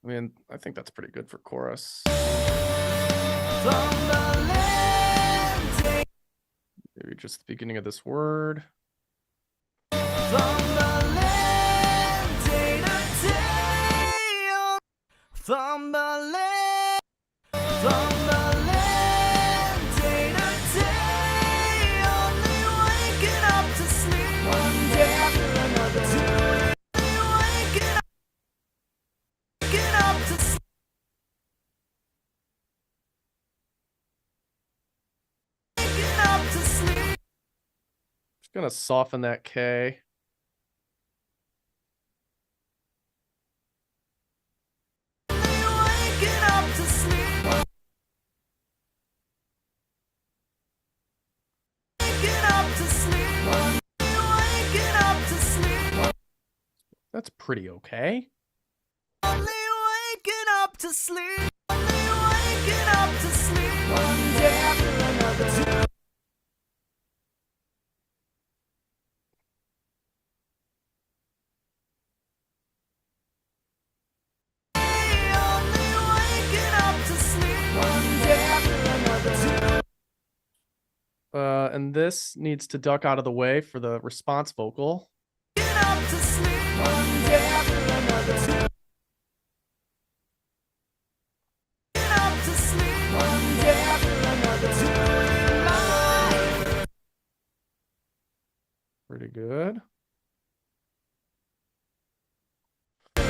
I mean, I think that's pretty good for chorus. From the land, day. Maybe just the beginning of this word. From the land, day to day. From the land, from the land, day to day, only waking up to sleep. One day after another. Only waking up to sleep. Waking up to sleep. Just gonna soften that K. Waking up to sleep. Waking up to sleep. Waking up to sleep. That's pretty okay. Only waking up to sleep. Only waking up to sleep. One day after another. Only waking up to sleep. One day after another. And this needs to duck out of the way for the response vocal. Waking up to sleep. One day after another. Waking up to sleep. One day after another. Pretty good. To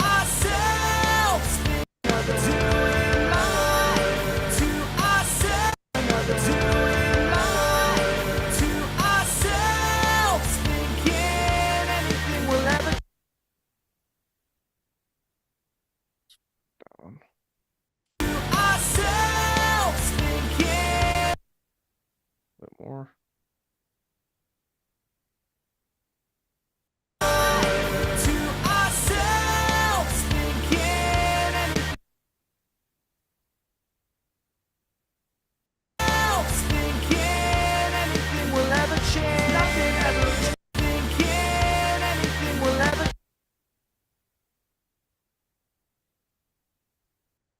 ourselves. To ourselves. Thinking anything will ever. Down. Ourselves. Thinking. A bit more. To ourselves. Thinking anything. Thinking anything will ever change. Nothing ever. Thinking anything will ever.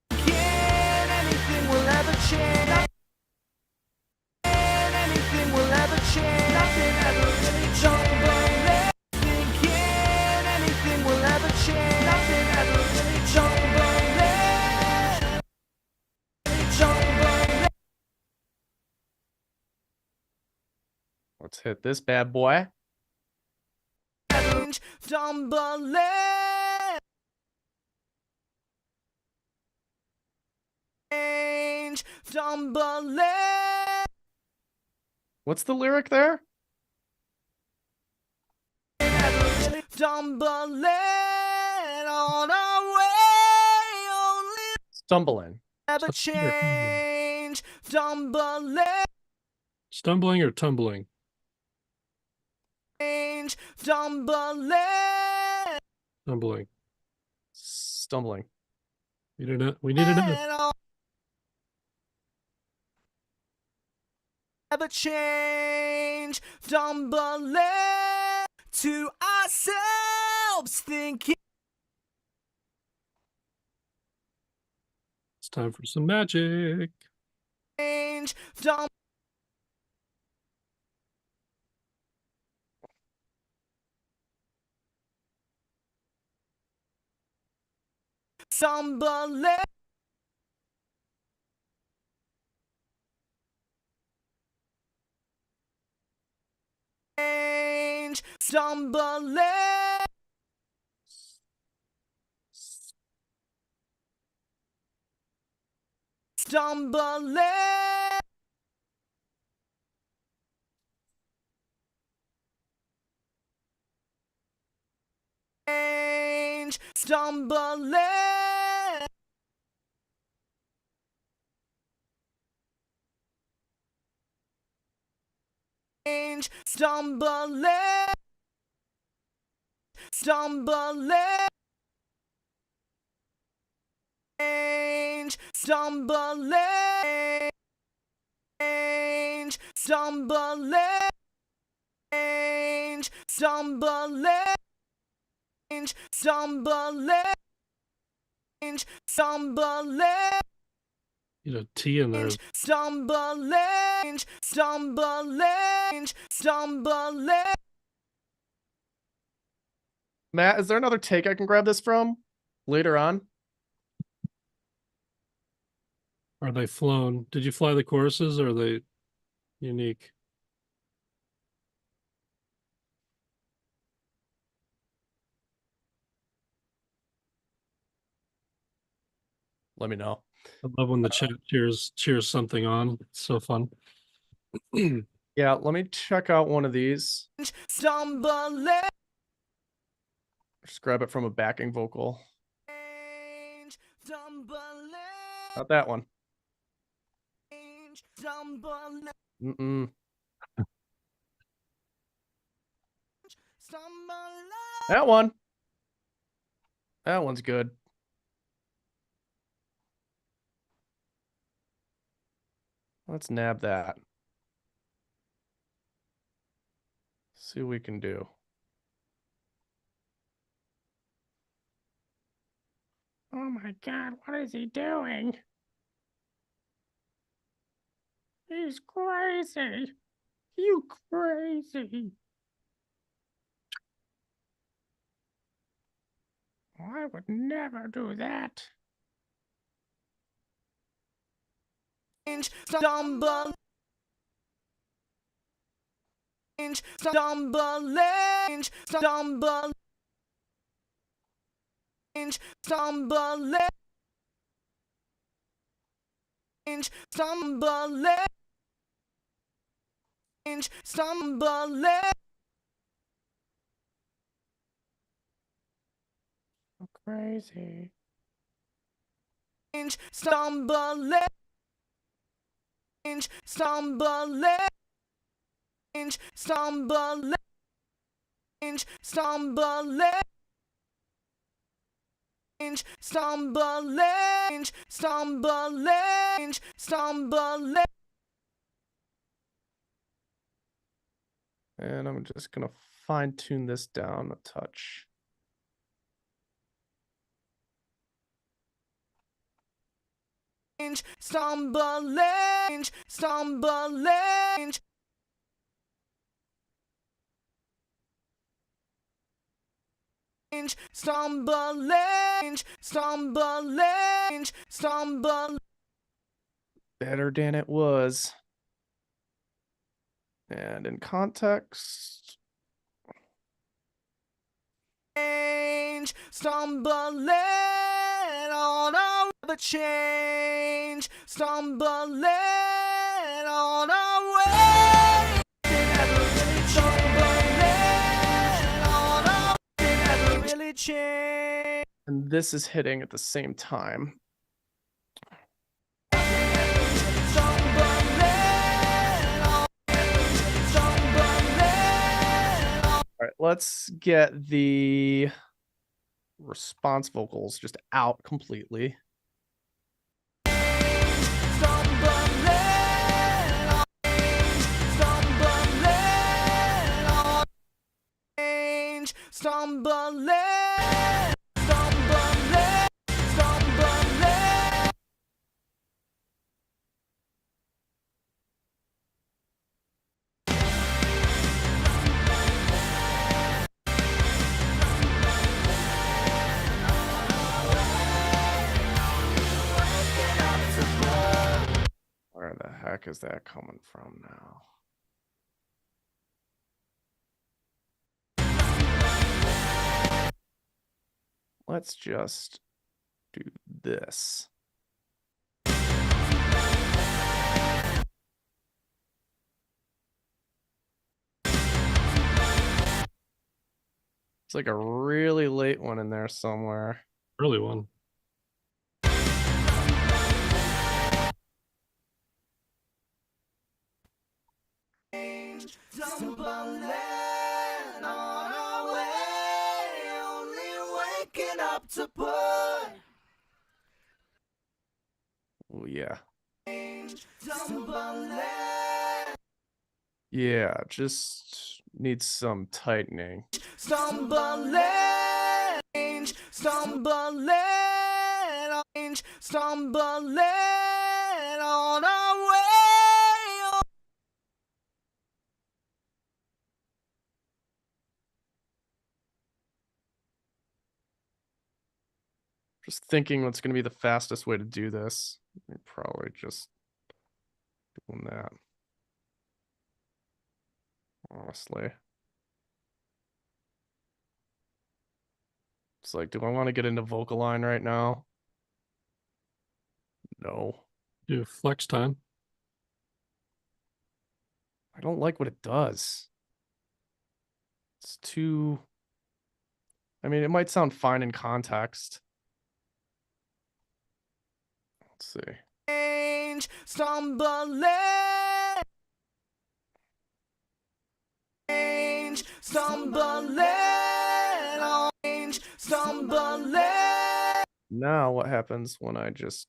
Thinking anything will ever change. Anything will ever change. Nothing ever really change. Thinking anything will ever change. Nothing ever really change. Let's hit this bad boy. stumbling, stumbling, What's the lyric there? stumbling on our way, only Stumbling. never Stumbling or tumbling? change, stumbling, Stumbling or tumbling? stumbling, Tumbling. Stumbling. We need to know. and never change, stumbling to ourselves, thinking. It's time for some magic. Stumbling, stumbling, stumbling, stumbling, stumbling, stumbling, stumbling, stumbling, stumbling, stumbling, stumbling, stumbling, You know, T in there. stumbling, stumbling, stumbling. Matt, is there another take I can grab this from later on? Are they flown? Did you fly the choruses or are they unique? Let me know. I love when the chat cheers something on. It's so fun. Yeah, let me check out one of these. Stumbling, Just grab it from a backing vocal. stumbling, Not that one. stumbling, Mm-mm. stumbling. That one. That one's good. Let's nab that. See what we can do. Oh my god, what is he doing? He's crazy. You crazy. I would never do that. Stumbling, stumbling, stumbling, stumbling, stumbling, stumbling. Crazy. Stumbling, stumbling, stumbling, stumbling, stumbling, stumbling, stumbling. And I'm just gonna fine tune this down a touch. Stumbling, stumbling, stumbling, stumbling, stumbling. Better than it was. And in context, change, stumbling on our ever change, stumbling on our way. They never really stumbling on our, they never really change. And this is hitting at the same time. All right, let's get the response vocals just out completely. Stumbling. Where the heck is that coming from now? Let's just do this. It's like a really late one in there somewhere. Early one. Stumbling on our way, only waking up to put. Oh yeah. Stumbling. Yeah, just needs some tightening. Stumbling, stumbling, stumbling on our way. Just thinking what's going to be the fastest way to do this. We're probably just doing that. Honestly. It's like, do I want to get into vocal line right now? No. Do flex time. I don't like what it does. It's too... I mean, it might sound fine in context. Let's see. Stumbling, stumbling, stumbling. Now what happens when I just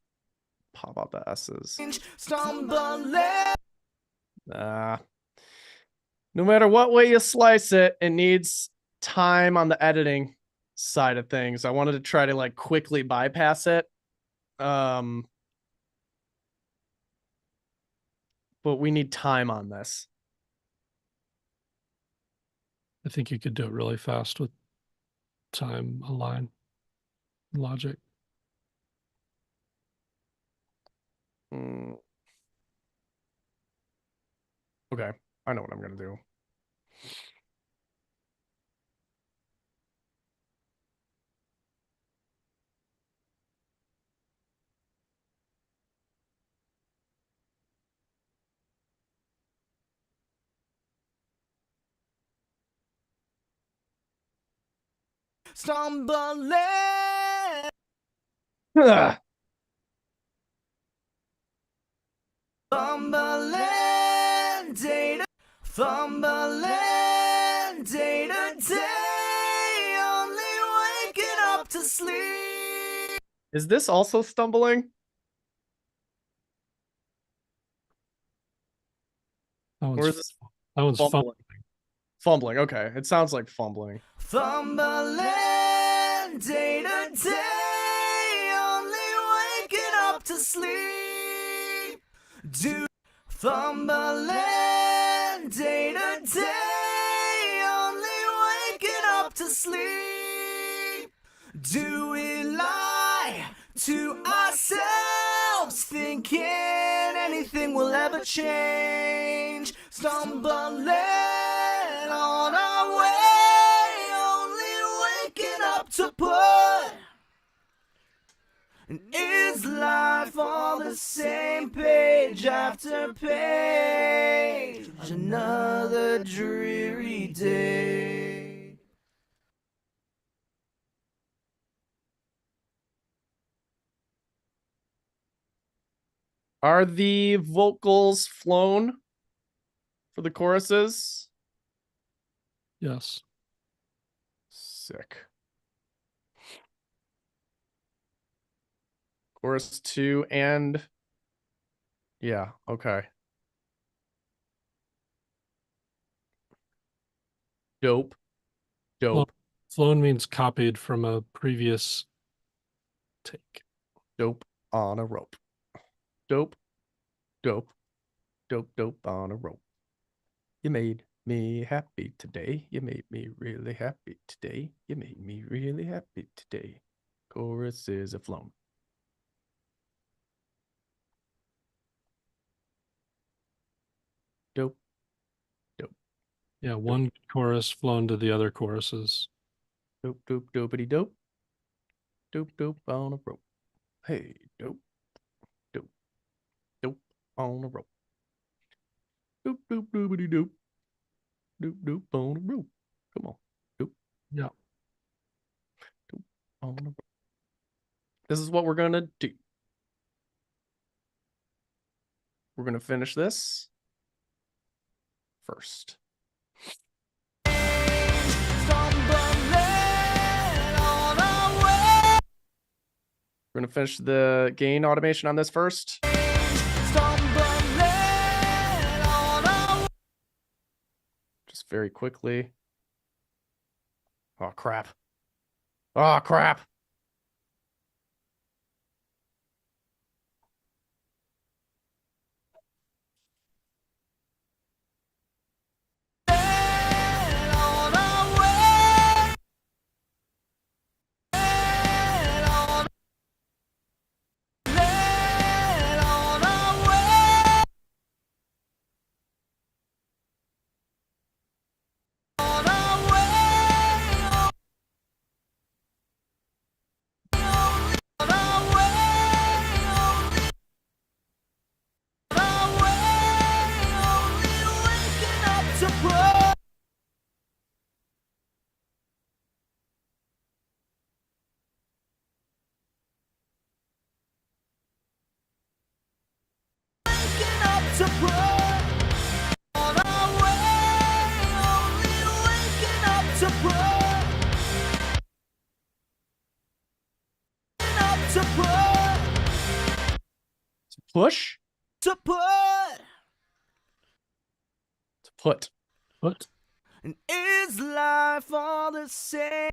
pop out the S's? Stumbling. No matter what way you slice it, it needs time on the editing side of things. I wanted to try to like quickly bypass it. But we need time on this. I think you could do it really fast with time align logic. Okay, I know what I'm gonna do. Stumbling. Ugh. Fumbling day to fumbling day to day, only waking up to sleep. Is this also stumbling? That Or is this one's fun. fumbling? Fumbling, okay. It sounds like fumbling. Fumbling day to day, only waking up to sleep. Do fumbling day to day, only waking up to sleep. Do we lie to ourselves, thinking anything will ever change? Stumbling on our way, only waking And is life all the same page after page? Another dreary day. Are the vocals flown for the choruses? Yes. Sick. Chorus 2 and yeah, okay. Dope. Dope. Flown means copied from a previous take. Dope on a rope. Dope. Dope. Dope, dope on a rope. You made me happy today. You made me really happy today. You made me really happy today. Choruses are flown. Dope. Yeah, one chorus flown to the other choruses. Dope, dope, dopey dope. Dope, dope on a rope. Hey, dope. Dope. Dope on a rope. Dope, dope, dopey dope. Dope, dope on a rope. Come on. Dope. Yeah. Dope on a rope. This is what we're gonna do. We're gonna finish this first. We're gonna finish the gain automation on this first. Just very quickly. Oh crap. Oh crap. Push? To put. To put. What? And is life all the same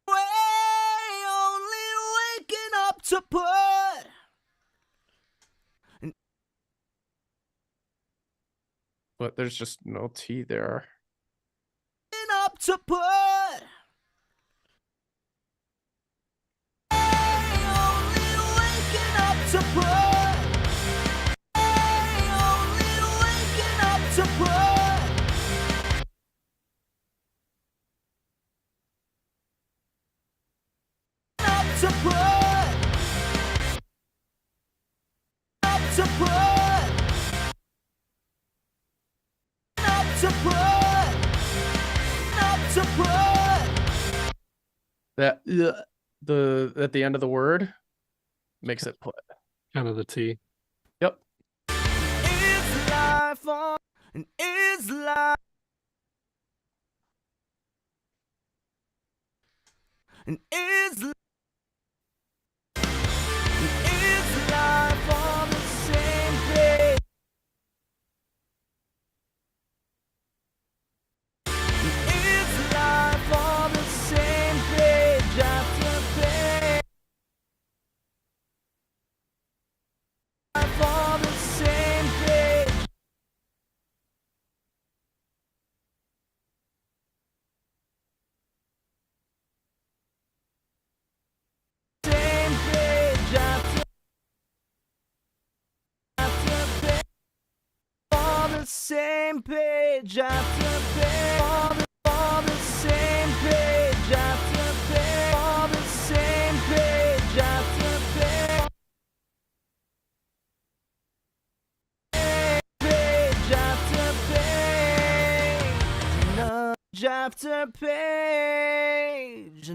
way? Only waking up to put. But there's just no T there. Up to put. Only waking up to put. Only waking up to put. Up to put. Up to put. Up to put. Up to put. That the at the end of the word makes it put. Kind of the T. Yep. Is life on and is life and is life on the same page? Is life on the same page after page? Life on the same page. Same page after page. On the same page after page. On the same page after page. On the same page after page,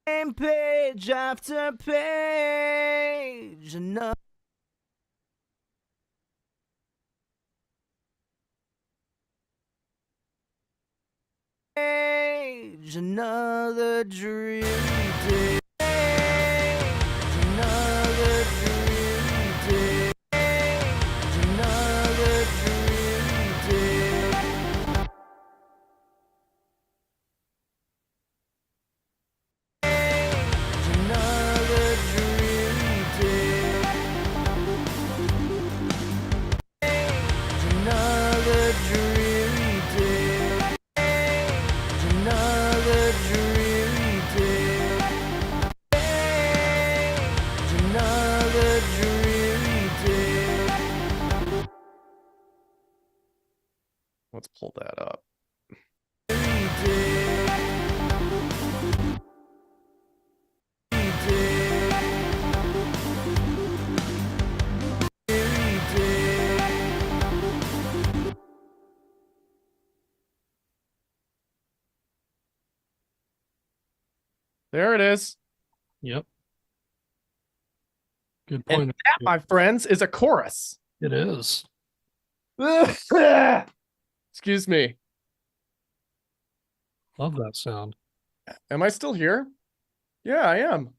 and page after page, another page, another dreary day, another dreary day, another dreary day. Another dreary day. Another dreary day. Another dreary day. Another dreary day. Let's pull that up. There it is. Yep. Good And point. that, my friends, is a chorus. It is. Excuse me. Love that sound. Am I still here? Yeah, I am.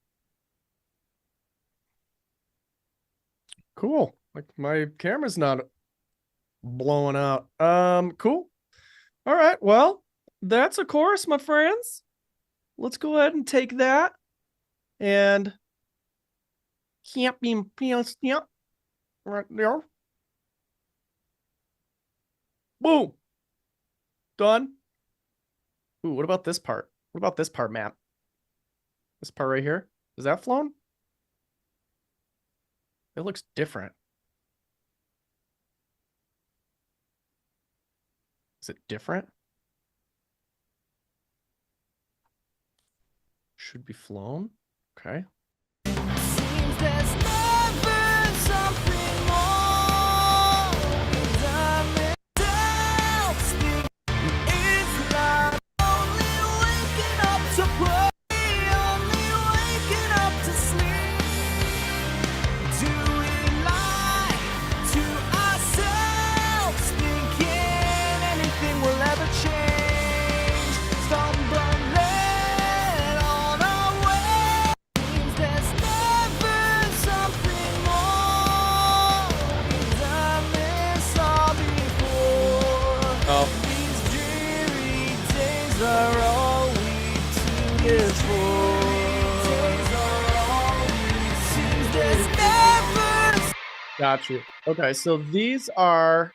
Cool. Like my camera's not blowing out. Cool. All right. Well, that's a chorus, my friends. Let's go ahead and take that and can't be right there. Boom. Done. Ooh, what about this part? What about this part, Matt? This part right here? Is that flown? It looks different. Is it different? Should be flown. Okay. Seems there's never something more than myself. It's not only waking up to play, only waking up to sleep. Do we lie to ourselves, thinking anything will ever change? Stumbling on our way. There's never something more than this all before. Oh, These dreary days are all we two live for. Seems there's never got you. Okay, so these are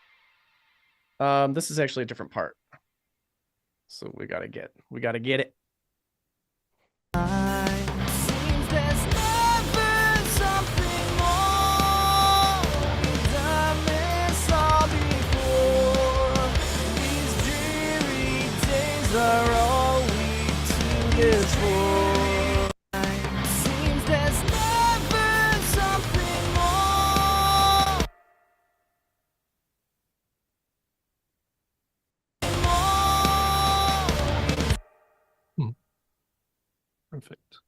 this is actually a different part. So we gotta get it. Seems there's never something more than this all before. These dreary days are all we two live for. Seems there's never something more. Perfect.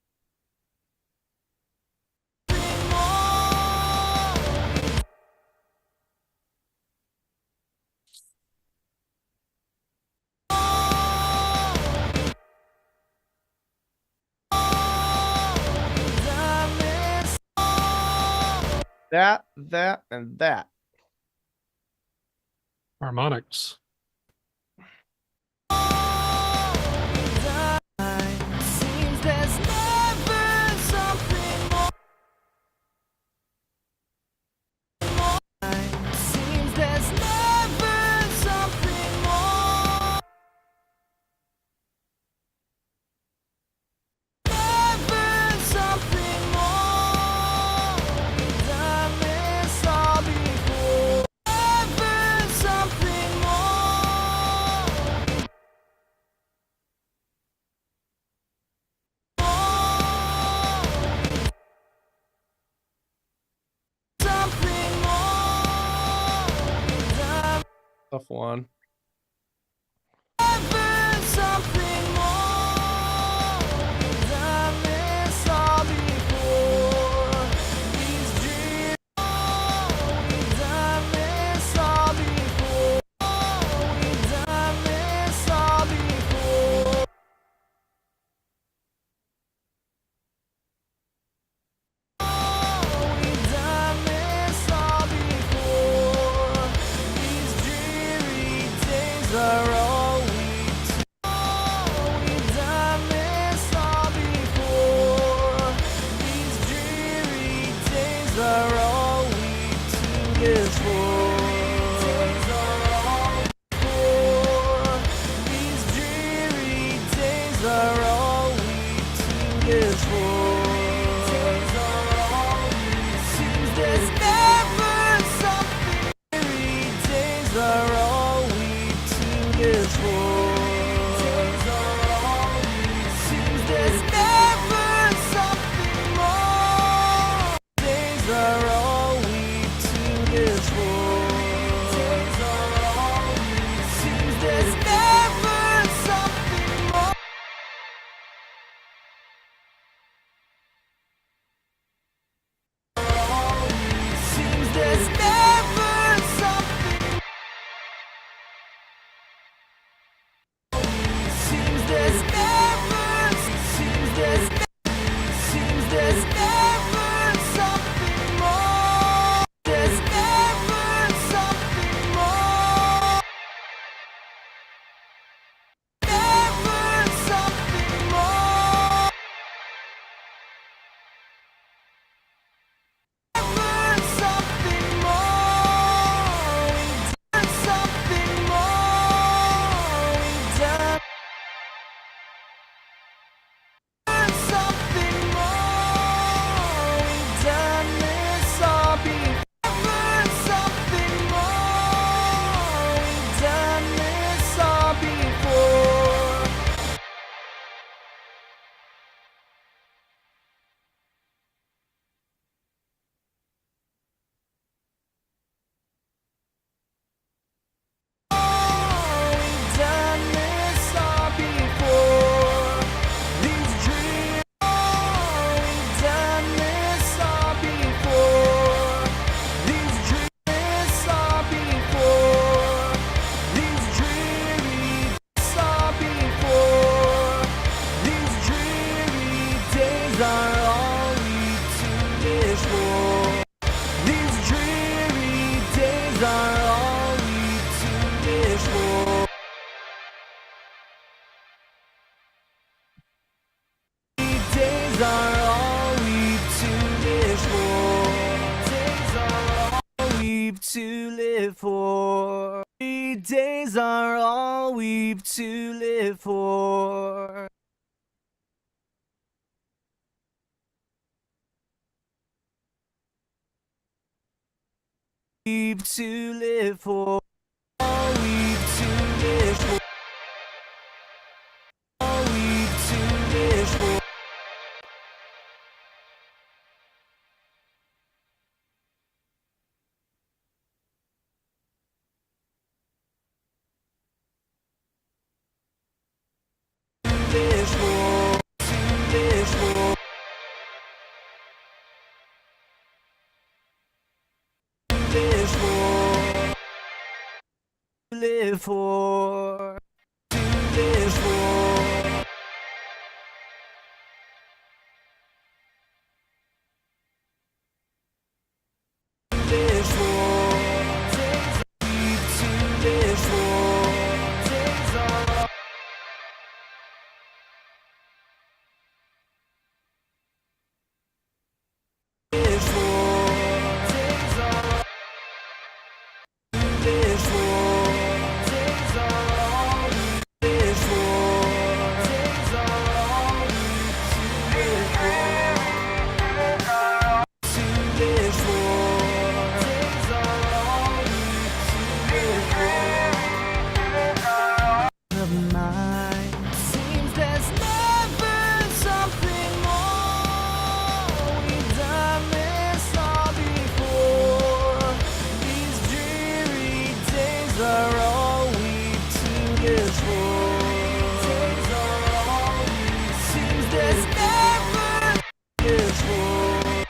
That, and that. Harmonics. Seems there's never something more. Seems there's never something more. Never something more than this all before. Never something more. Tough one. Never something more than this all before. These dreams, we've done this all before. We've done this all before. We've done this all before. These dreary days are all we've done this all before. These dreary days are all we to live for. These dreary days are all we to live for. Seems there's never something. Dreary days are all we to live for. Seems there's never something more. Days are all we to live for. Seems there's never something more. Seems there's never something. Seems there's never. Seems there's never something more. There's never something more. Never something more. Never something more. We've done something more. We've done something more. We've done this all before. Something more. We've done this all before. We've done this all before. These dreams. We've done this all before. These dreams all before. These dreary days all before. These dreary days are all we to live for. These dreary days are all we to live for. Days are all we to live for. Days are all we've to live for. Days are all we've to live for. We've to live for. All we've to live for. All we've to live for. Live for. To live for. Live for. Live for. To live for. Live for. Days we've to live for. Days are live for. Days are live for. Days are all we live for. Days are all we to live for. To live for. Days are all we to live for. Of mine. Seems there's never something more. We've done this all before. These dreary days are live for. Days are all we seems there's never live for.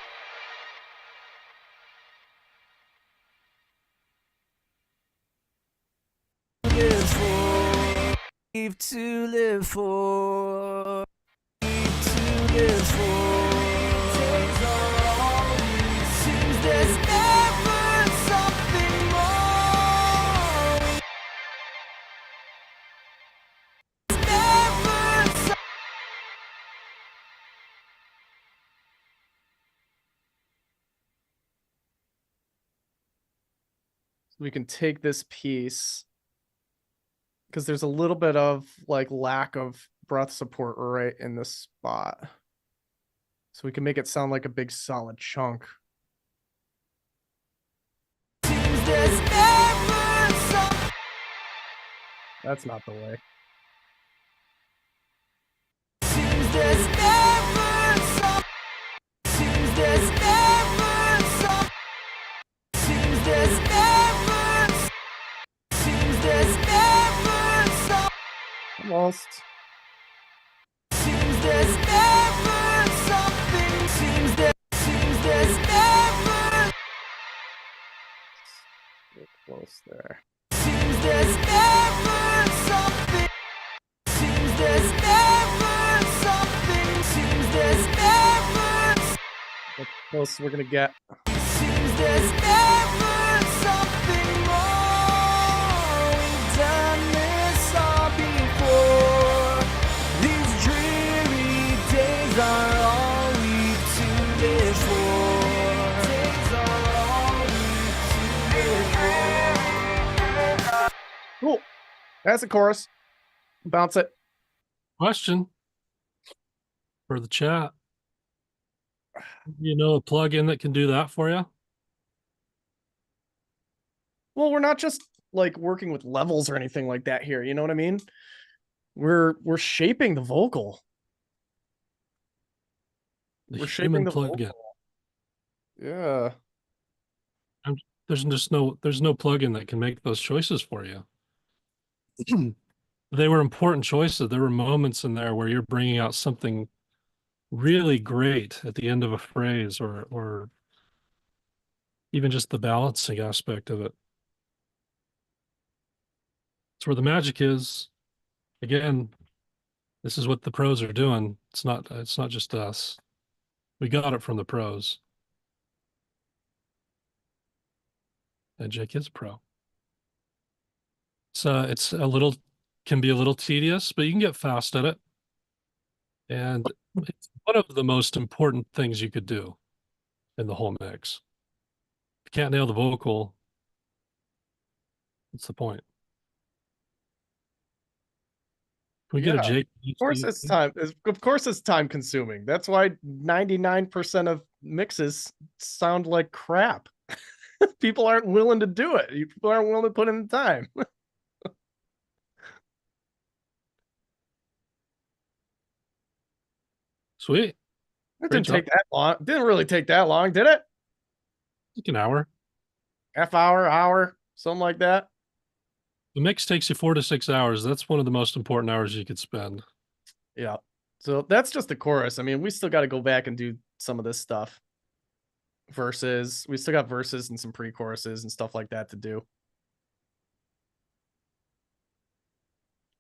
Live for. Leave to live for. Leave to live for. Days are all we seems there's never something more. Never something. We can take this piece because there's a little bit of like lack of breath support right in this spot. So we can make it sound like a big solid chunk. There's never something. That's not the way. Seems there's never some. Seems there's never some. Seems there's never. Seems there's never some. Almost. Seems there's never something. Seems there's never. We're close there. Seems there's never something. Seems there's never something. Seems there's never. That's close we're gonna get. Seems there's never something more. We've done this all before. These dreary days are all we've to live for. Days are all we've to live for. Cool. That's the chorus. Bounce it. Question for the chat. You know a plugin that can do that for you? Well, we're not just like working with levels or anything like that here. You know what I mean? We're shaping the vocal. The We're shaping human the plugin. vocal. Yeah. There's no plugin that can make those choices for you. They were important choices. There were moments in there where you're bringing out something really great at the end of a phrase, or even just the balancing aspect of it. It's where the magic is. Again, this is what the pros are doing. It's not just us. We got it from the pros. And Jake is a pro. So it's can be a little tedious, but you can get fast at it. And it's one of the most important things you could do in the whole mix. If you can't nail the vocal, what's the point? Can we get a Yeah. Jake? Of course it's time. Of course it's time consuming. That's why 99% of mixes sound like crap. People aren't willing to do it. People aren't willing to put in the time. Sweet. It Great didn't job. take that long. Didn't really take that long, did it? Like an hour. Half hour, something like that. The mix takes you 4 to 6 hours. That's one of the most important hours you could spend. Yeah. So that's just the chorus. I mean, we still got to go back and do some of this stuff. Verses. We still got verses and some pre-choruses and stuff like that to do.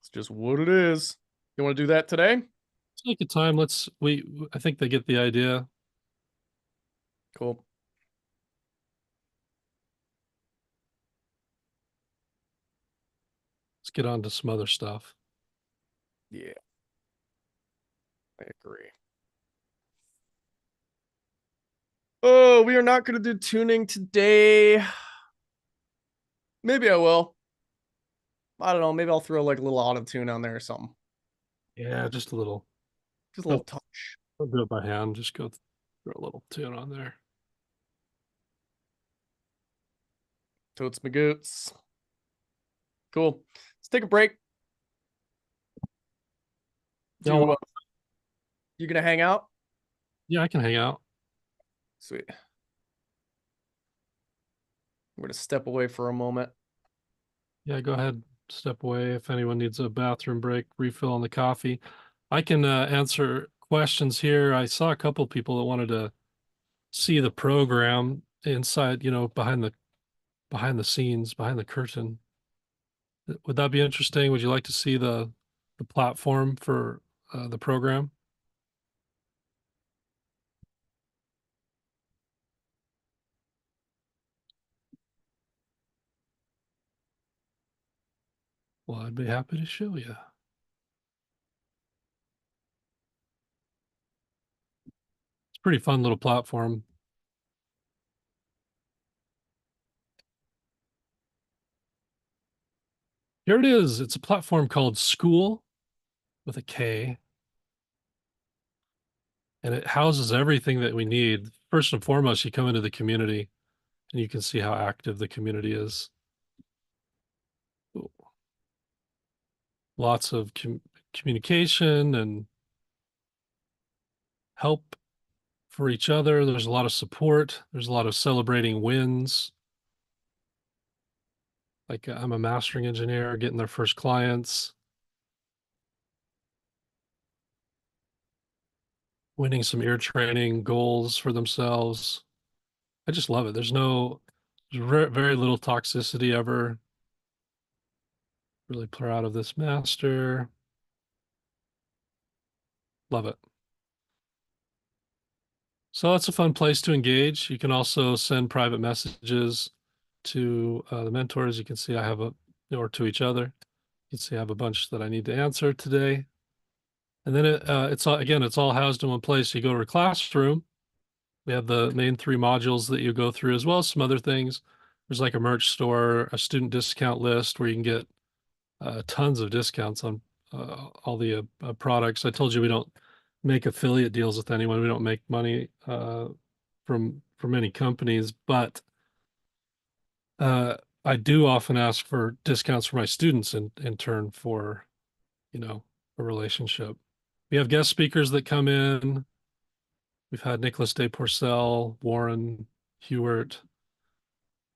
It's just what it is. You want to do that today? Take your time. I think they get the idea. Cool. Let's get on to some other stuff. Yeah. I agree. Oh, we are not going to do tuning today. Maybe I will. I don't know. Maybe I'll throw like a little auto tune on there or something. Yeah, just a little. Just a little touch. I'll do it by hand. Just go throw a little tune on there. Totes my goots. Cool. Let's take a break. Yeah, You gonna hang out? Yeah, I can hang out. Sweet. I'm gonna step away for a moment. Yeah, go ahead. step away if anyone needs a bathroom break, refill on the coffee. I can answer questions here. I saw a couple people that wanted to see the program inside, behind the scenes, behind the curtain. Would that be interesting? Would you like to see the platform for the program? Well, I'd be happy to show you. It's a pretty fun little platform. Here it is. It's a platform called Skool with a K. And it houses everything that we need. First and foremost, you come into the community and you can see how active the community is. Lots of communication and help for each other. There's a lot of support. There's a lot of celebrating wins. Like I'm a mastering engineer getting their first clients, winning some ear training goals for themselves. I just love it. There's very little toxicity ever. Really proud of this master. Love it. So that's a fun place to engage. You can also send private messages to the mentors. You can see I have or to each other. You can see I have a bunch that I need to answer today. And then it's all housed in one place. You go to a classroom. We have the main 3 modules that you go through, as well as some other things. There's like a merch store, a student discount list where you can get tons of discounts on all the products. I told you we don't make affiliate deals with anyone. We don't make money from any companies, but I do often ask for discounts for my students in turn for, a relationship. We have guest speakers that come in. We've had Nicholas Day Porcel, Warren Hewart,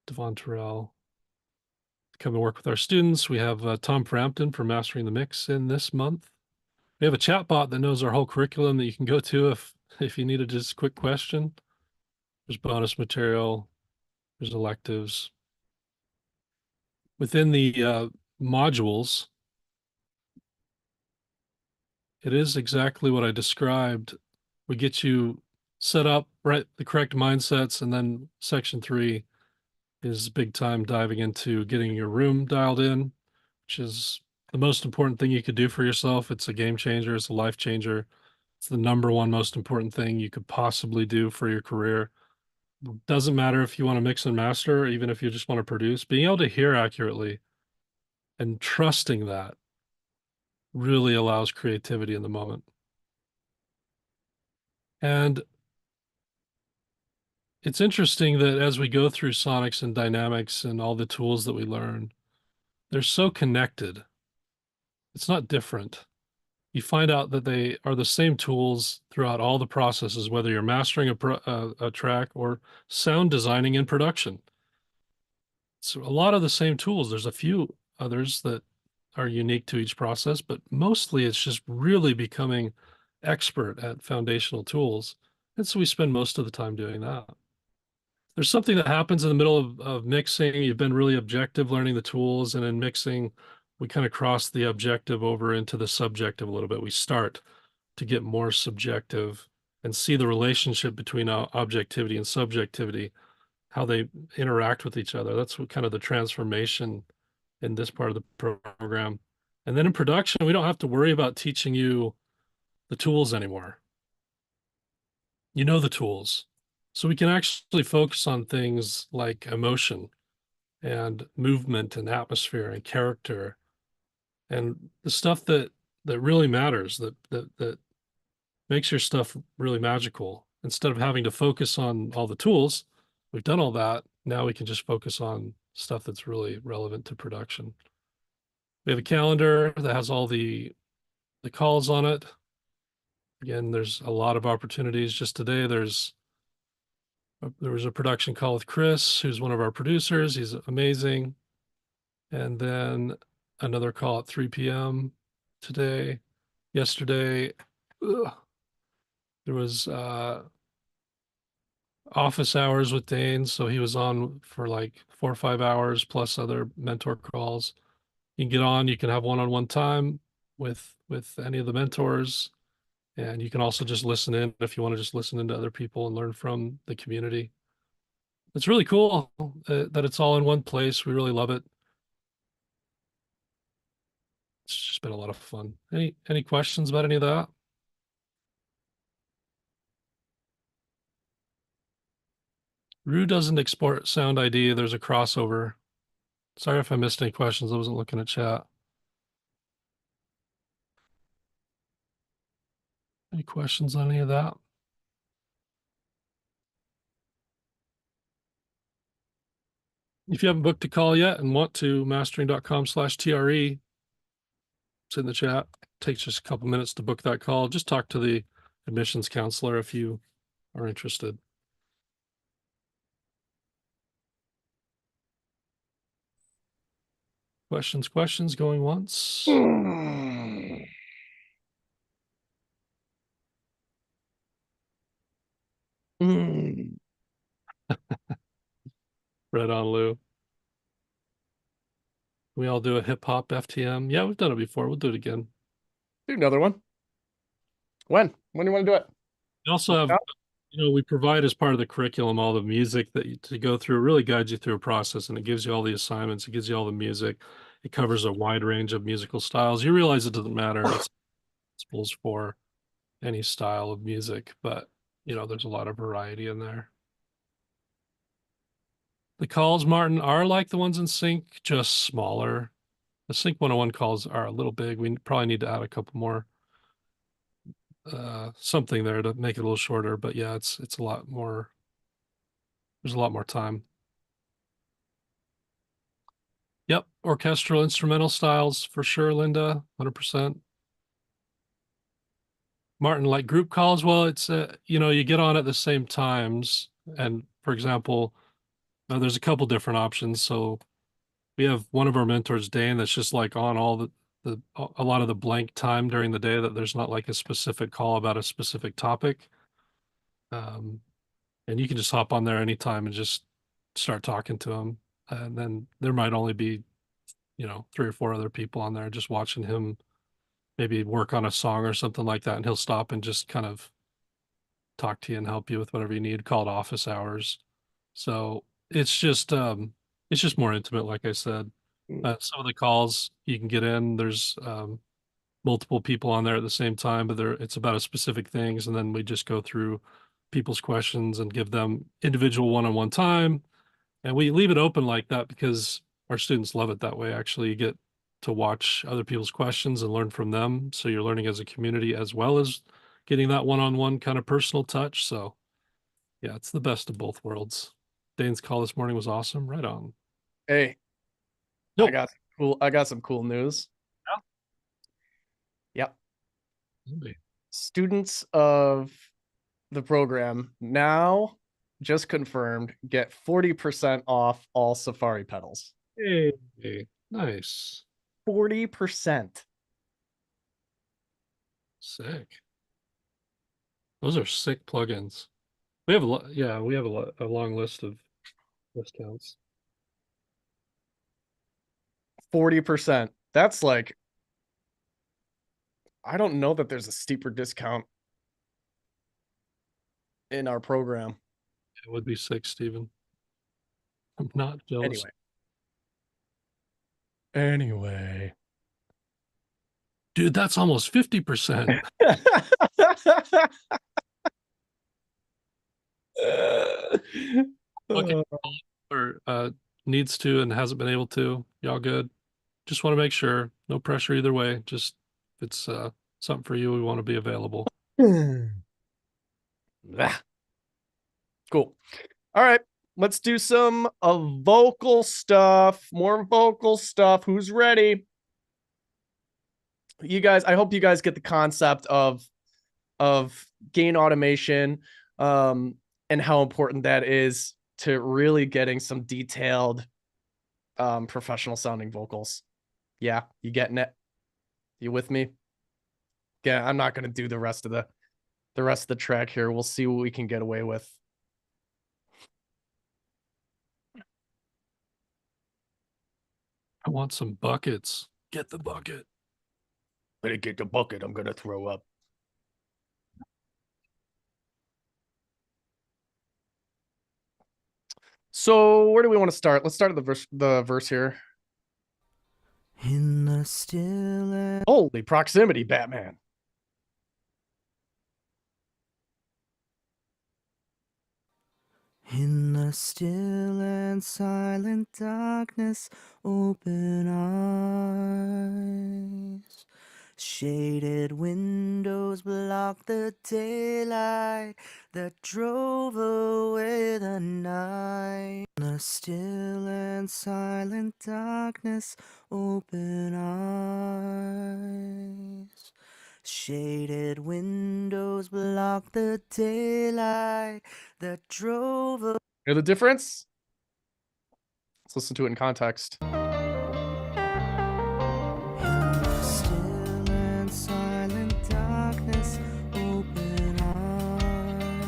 Devon Terrell come and work with our students. We have Tom Frampton for Mastering the Mix in this month. We have a chat bot that knows our whole curriculum that you can go to if you need a just quick question. There's bonus material. There's electives. Within the modules, it is exactly what I described. We get you set up, right, the correct mindsets, and then section 3 is big time diving into getting your room dialed in, which is the most important thing you could do for yourself. It's a game changer. It's a life changer. It's the #1 most important thing you could possibly do for your career. Doesn't matter if you want to mix and master, or even if you just want to produce, being able to hear accurately and trusting that really allows creativity in the moment. And it's interesting that as we go through sonics and dynamics and all the tools that we learn, they're so connected. It's not different. You find out that they are the same tools throughout all the processes, whether you're mastering a track or sound designing in production. So a lot of the same tools. There's a few others that are unique to each process, but mostly it's just really becoming expert at foundational tools. And so we spend most of the time doing that. There's something that happens in the middle of mixing. You've been really objective learning the tools, and in mixing, we kind of cross the objective over into the subjective a little bit. We start to get more subjective and see the relationship between objectivity and subjectivity, how they interact with each other. That's what kind of the transformation in this part of the program. And then in production, we don't have to worry about teaching you the tools anymore. You know the tools. So we can actually focus on things like emotion and movement and atmosphere and character and the stuff that really matters, that makes your stuff really magical. Instead of having to focus on all the tools, we've done all that. Now we can just focus on stuff that's really relevant to production. We have a calendar that has all the calls on it. Again, there's a lot of opportunities. Just today, there was a production call with Chris, who's one of our producers. He's amazing. And then another call at 3 p.m. today. Yesterday, there was office hours with Dane, so he was on for like 4 or 5 hours plus other mentor calls. You can get on, you can have one-on-one time with any of the mentors, and you can also just listen in if you want to just listen into other people and learn from the community. It's really cool that it's all in one place. We really love it. It's just been a lot of fun. Any questions about any of that? Rue doesn't export sound ID. There's a crossover. Sorry if I missed any questions. I wasn't looking at chat. Any questions on any of that? If you haven't booked a call yet and want to, mastering.com/TRE, it's in the chat. It takes just a couple minutes to book that call. Just talk to the admissions counselor if you are interested. Questions going once. Right on, Lou. We all do a hip hop FTM. Yeah, we've done it before. We'll do it again. Do another one. When do you want to do it? We also have, we provide as part of the curriculum all the music that to go through. It really guides you through a process, and it gives you all the assignments. It gives you all the music. It covers a wide range of musical styles. You realize it doesn't matter. It's principles for any style of music, but there's a lot of variety in there. The calls, Martin, are like the ones in Sync, just smaller. The Sync 101 calls are a little big. We probably need to add a couple more something there to make it a little shorter, but yeah, it's a lot more. There's a lot more time. Yep, orchestral instrumental styles for sure, Linda, 100%. Martin, like group calls, well, it's you get on at the same times, and for example, there's a couple different options. So we have one of our mentors, Dane, that's just like on all a lot of the blank time during the day, that there's not like a specific call about a specific topic. And you can just hop on there anytime and just start talking to him. And then there might only be, 3 or 4 other people on there just watching him maybe work on a song or something like that. And he'll stop and just kind of talk to you and help you with whatever you need, called office hours. So it's just more intimate, like I said. Some of the calls you can get in, there's multiple people on there at the same time, but it's about a specific things, and then we just go through people's questions and give them individual one-on-one time. And we leave it open like that because our students love it that way. Actually, you get to watch other people's questions and learn from them. So you're learning as a community as well as getting that one-on-one kind of personal touch. So yeah, it's the best of both worlds. Dane's call this morning was awesome. Right on. Hey, Nope. I got some cool news. Yep. Maybe. Students of the program now, just confirmed, get 40% off all Safari pedals. Hey, nice. 40%. Sick. Those are sick plugins. We have a long list of discounts. 40%. That's like, I don't know that there's a steeper discount in our program. It would be sick, Stephen. I'm not jealous. Anyway. Dude, that's almost 50%. Okay. Or needs to and hasn't been able to. Y'all good? Just want to make sure. No pressure either way. Just if it's something for you, we want to be available. Cool. All right. Let's do some vocal stuff. More vocal stuff. Who's ready? You guys, I hope you guys get the concept of gain automation and how important that is to really getting some detailed professional sounding vocals. Yeah, you getting it? You with me? Yeah, I'm not gonna do the rest of the track here. We'll see what we can get away with. I want some buckets. Get the bucket. Better get the bucket. I'm gonna throw up. So where do we want to start? Let's start at the verse here. In the still and Holy proximity, Batman. in the still and silent darkness, open eyes. Shaded windows block the daylight that drove away the night. In the still and silent darkness, open eyes. Shaded windows block the daylight that drove away. Hear the difference? Let's listen to it in context. In the still and silent darkness, open eyes.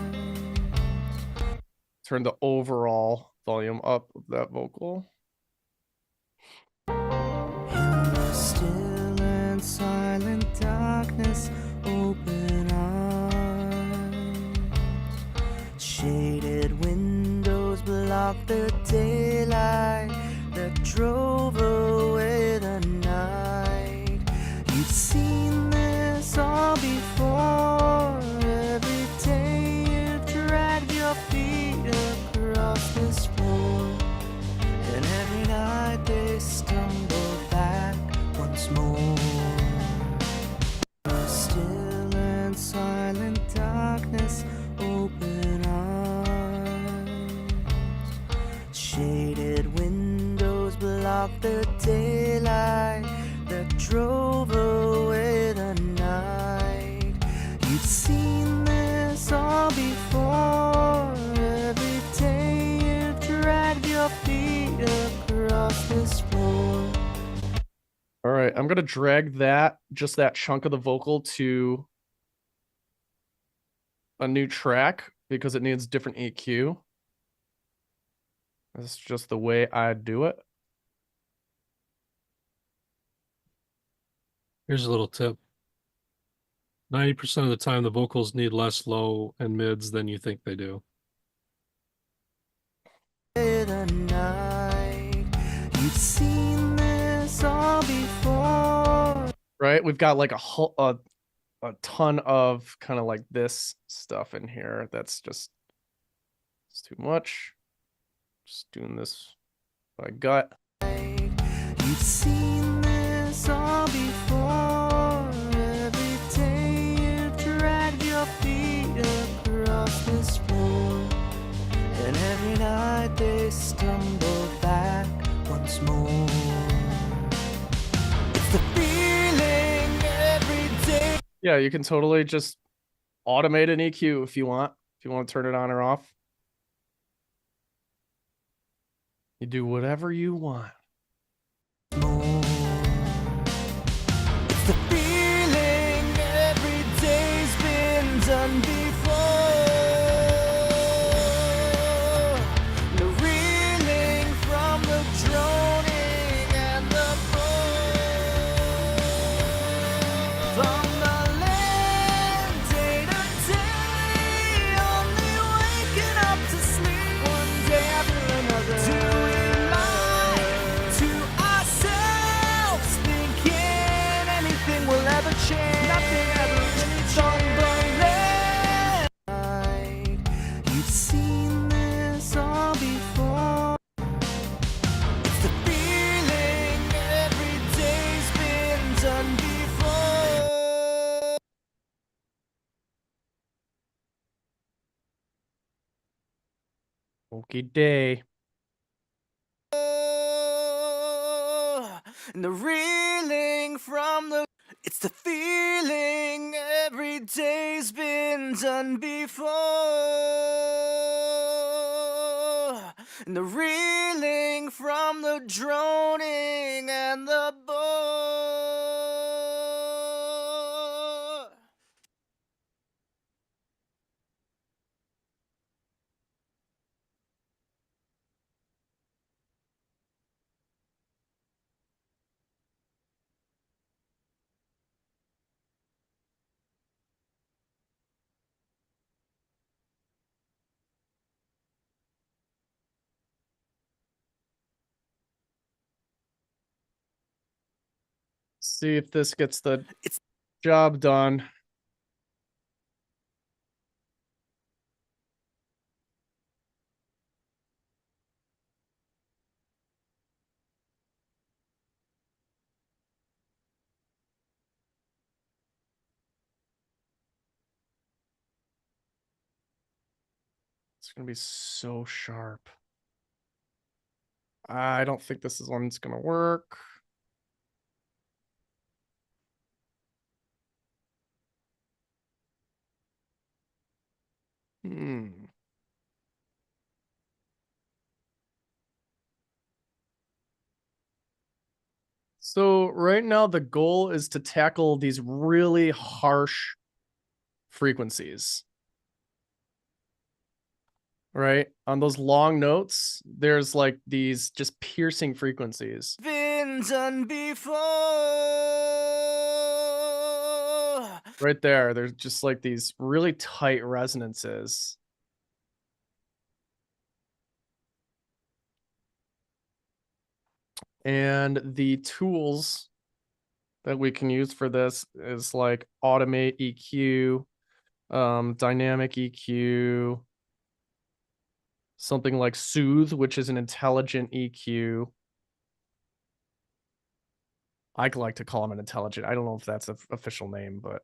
Turn the overall volume up of that vocal. In the still and silent darkness, open eyes. Shaded windows block the daylight that drove away the night. You've seen this all before. Every day you drag your feet across this floor, and every night they stumble back once more. The still and silent darkness, open eyes. Shaded windows block the daylight that drove away the night. You've seen this all before. Every day you drag your feet across this floor. All right, I'm gonna drag just that chunk of the vocal to a new track because it needs different EQ. That's just the way I do it. Here's a little tip. 90% of the time, the vocals need less low and mids than you think they do. The night. You've seen this all before. Right? We've got like a ton of kind of like this stuff in here. That's just it's too much. Just doing this by gut. You've seen this all before. Every day you drag your feet across this floor, and every night they stumble back once more. It's the feeling every day. Yeah, you can totally just automate an EQ if you want. If you want to turn it on or off. You do whatever you want. More. It's the feeling every day's been done before. The reeling from the droning and the bore. From the land day to day, only waking up to sleep one day after another. Doing life to ourselves, thinking anything will ever change. Nothing ever really changed. You've seen this all before. It's the feeling every day's been done before. Okie day. And the reeling from the. It's the feeling every day's been done before. And the reeling from the droning and the bore. see if this gets the It's- job done. It's gonna be so sharp. I don't think this is one's gonna work. Hmm. So right now the goal is to tackle these really harsh frequencies. Right? On those long notes, there's like these just piercing frequencies. been done before. Right there, there's just like these really tight resonances. And the tools that we can use for this is like automate EQ, dynamic EQ, something like soothe, which is an intelligent EQ. I like to call them an intelligent. I don't know if that's an official name, but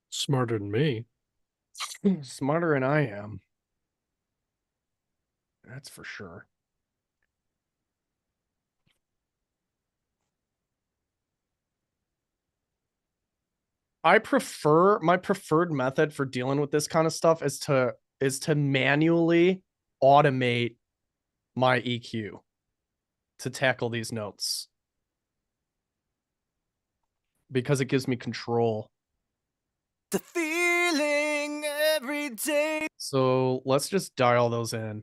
Smarter than me. smarter than I am. That's for sure. I prefer my preferred method for dealing with this kind of stuff is to manually automate my EQ to tackle these notes because it gives me control. The feeling every day. So let's just dial those in.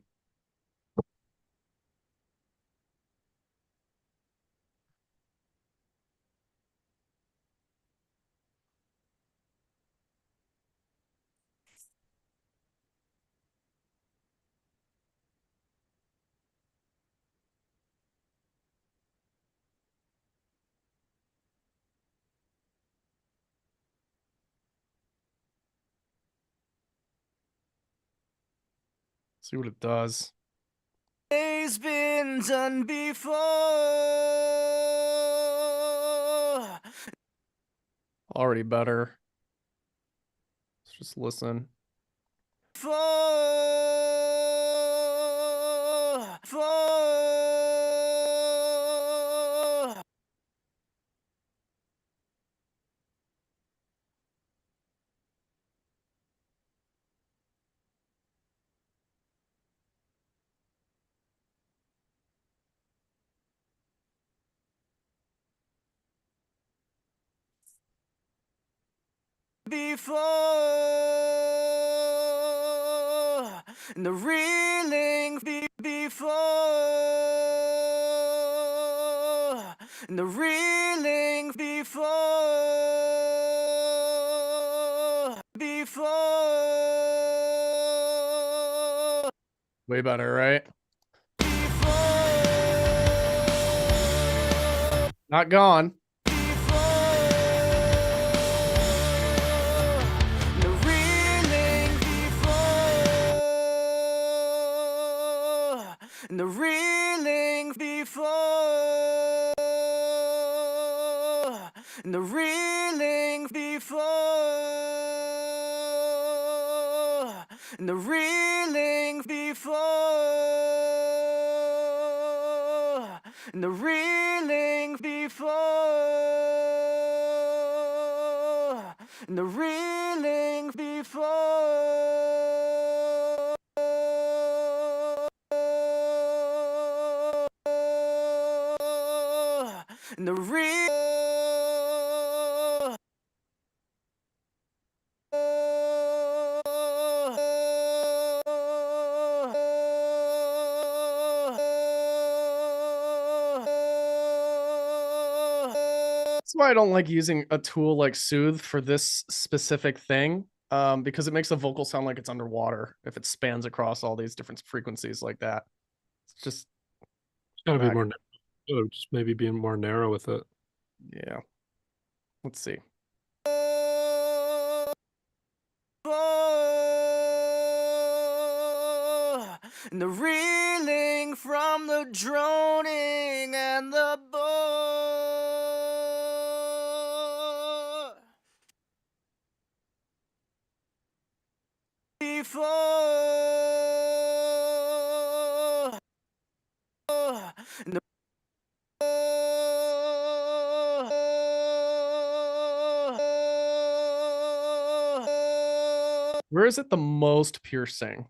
See what it does. It's been done before. Already better. Let's just listen. For before and the reeling before and the reeling before Way better, right? Not gone. And the reeling before and the reeling before and the reeling before and the reeling before and the reeling before. And the real That's why I don't like using a tool like Soothe for this specific thing. Because it makes the vocal sound like it's underwater if it spans across all these different frequencies like that. It's just It's gotta be Right. more, just maybe being more narrow with it. Yeah. Let's see. And the reeling from the droning and the bore. Before. And the Where is it the most piercing?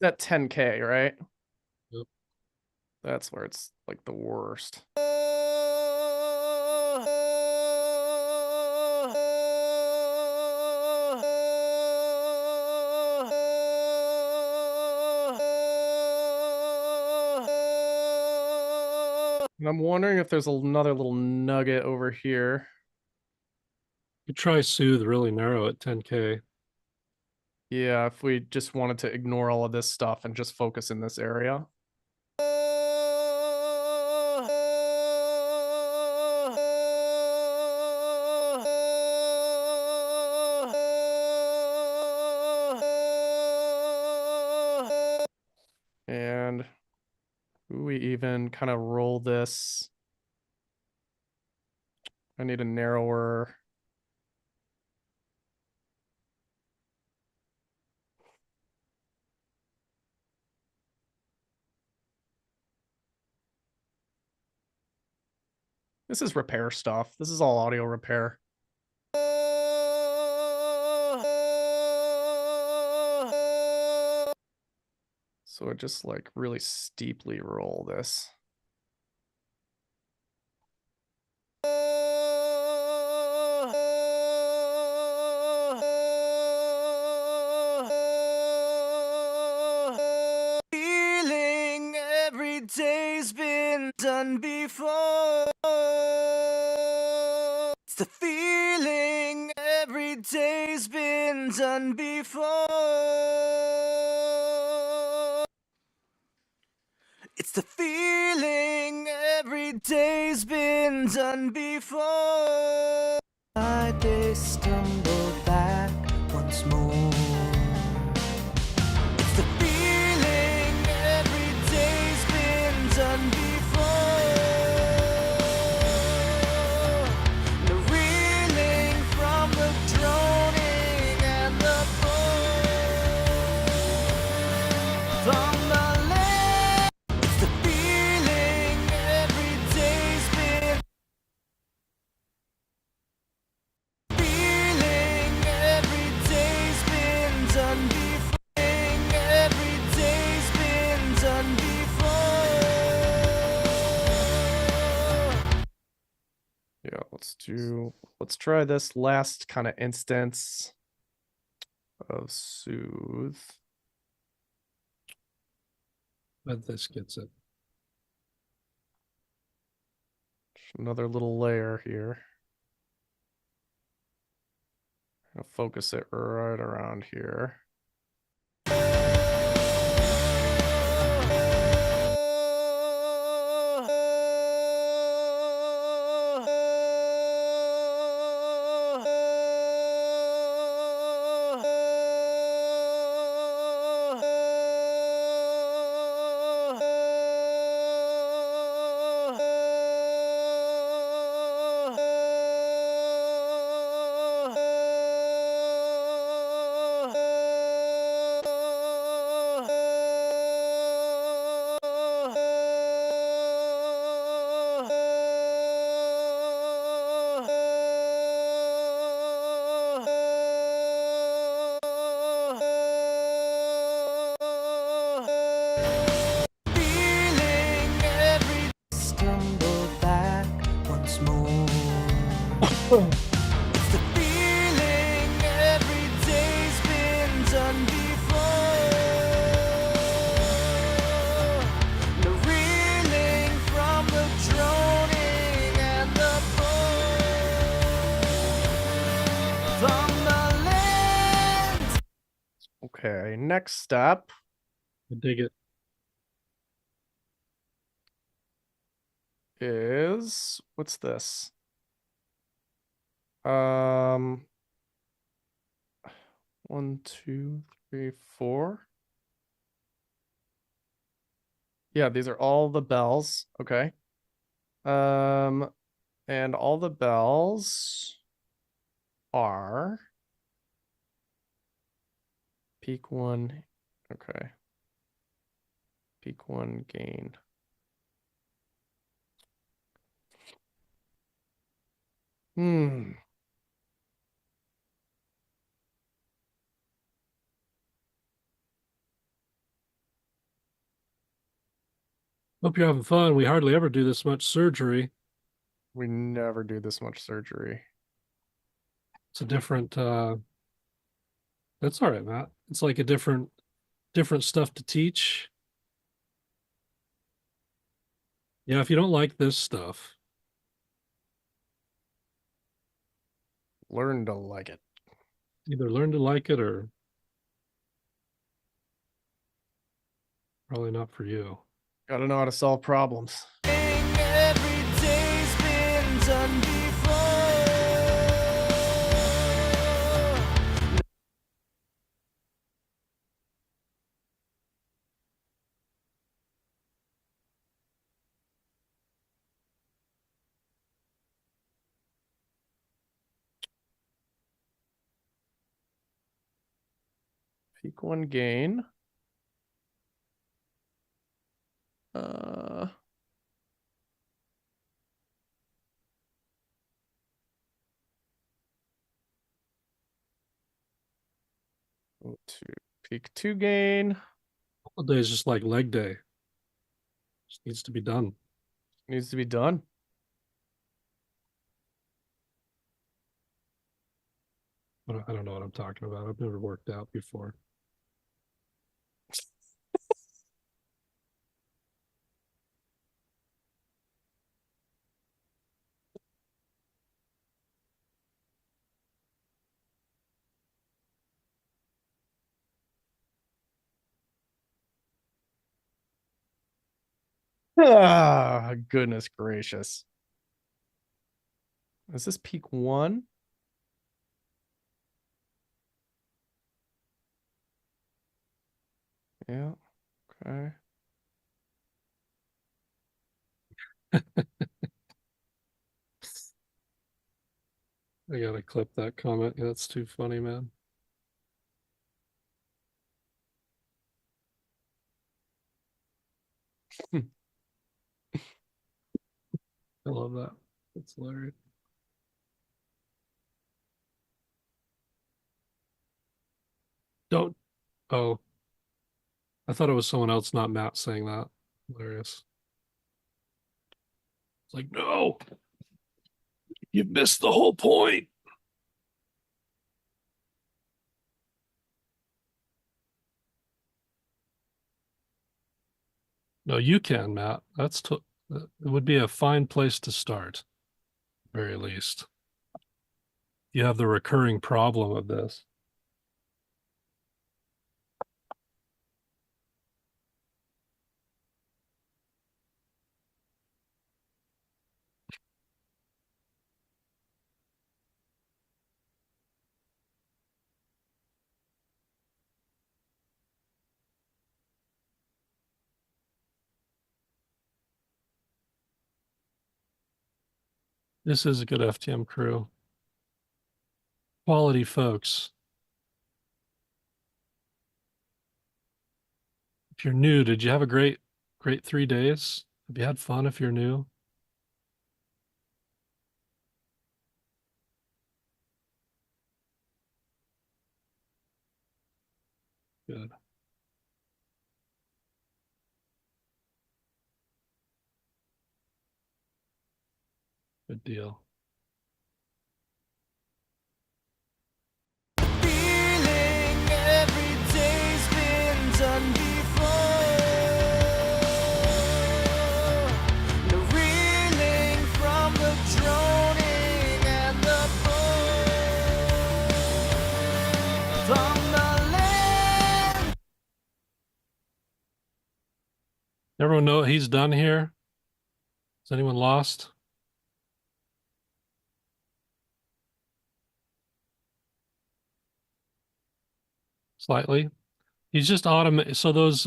That 10K, right? Yep. That's where it's like the worst. And I'm wondering if there's another little nugget over here. You try soothe really narrow at 10K. Yeah, if we just wanted to ignore all of this stuff and just focus in this area. And we even kind of roll this. I need a narrower. This is repair stuff. This is all audio repair. So I just like really steeply roll this. feeling every day's been done before. It's the feeling every day's been done before. It's the feeling every day's been done before. They stumble back once more. It's the feeling every day's been done before. The reeling from the droning and the bore. From the land, it's the feeling every day's been. Feeling every day's been done before. Every day's been done before. Yeah, let's try this last kind of instance of soothe. But this gets it. Another little layer here. I'll focus it right around here. Feeling every stumble back once more. It's the feeling every day's been done before. The reeling from the droning and the bore. From the land Okay, next step I dig it. is what's this? 1, 2, 3, 4. Yeah, these are all the bells. Okay. And all the bells are peak 1. Okay. Peak 1 gain. Hope you're having fun. We hardly ever do this much surgery. We never do this much surgery. It's a different that's all right, Matt. It's like a different stuff to teach. Yeah, if you don't like this stuff, Learn to like it. either learn to like it or probably not for you. Gotta know how to solve problems. Every day's been done before. Peak 1 gain. Peak 2 gain. All day is just like leg day. Just needs to be done. Needs to be done. I don't know what I'm talking about. I've never worked out before. Ah, goodness gracious. Is this peak 1? Yeah. Okay. I gotta clip that comment. Yeah, that's too funny, man. I love that. It's hilarious. Don't. Oh. I thought it was someone else, not Matt, saying that. Hilarious. It's like, no. You missed the whole point. No, you can, Matt. It would be a fine place to start, very least. You have the recurring problem of this. This is a good FTM crew. Quality folks. If you're new, did you have a great 3 days? Have you had fun if you're new? Good. Good deal. Feeling every day's been done before. No reeling from the droning and the bore. From the land Everyone know he's done here? Is anyone lost? Slightly. He's just automate. So those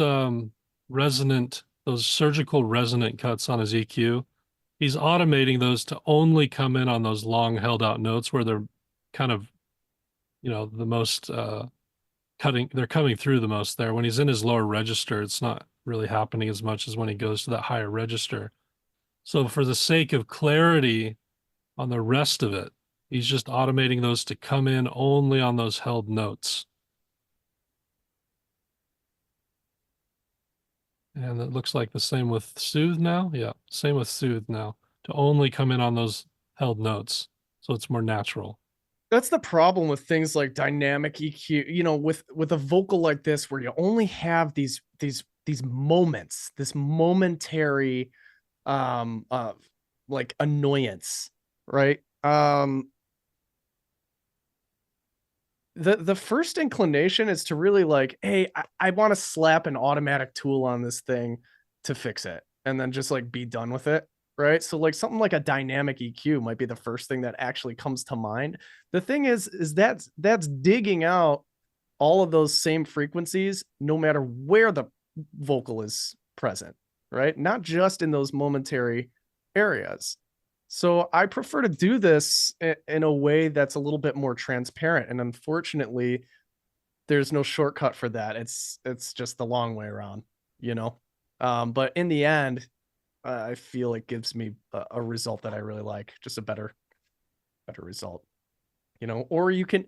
those surgical resonant cuts on his EQ, he's automating those to only come in on those long held out notes where they're kind of, the most they're coming through the most there. When he's in his lower register, it's not really happening as much as when he goes to that higher register. So for the sake of clarity on the rest of it, he's just automating those to come in only on those held notes. And it looks like the same with Soothe now. Yeah, same with Soothe now, to only come in on those held notes. So it's more natural. That's the problem with things like dynamic EQ, with a vocal like this, where you only have these moments, this momentary like annoyance, right? The first inclination is to really like, hey, I want to slap an automatic tool on this thing to fix it, and then just like be done with it, right? So like something like a dynamic EQ might be the first thing that actually comes to mind. The thing is that's digging out all of those same frequencies, no matter where the vocal is present, right? Not just in those momentary areas. So I prefer to do this in a way that's a little bit more transparent. And unfortunately, there's no shortcut for that. It's just the long way around, But in the end, I feel it gives me a result that I really like, just a better result, Or you can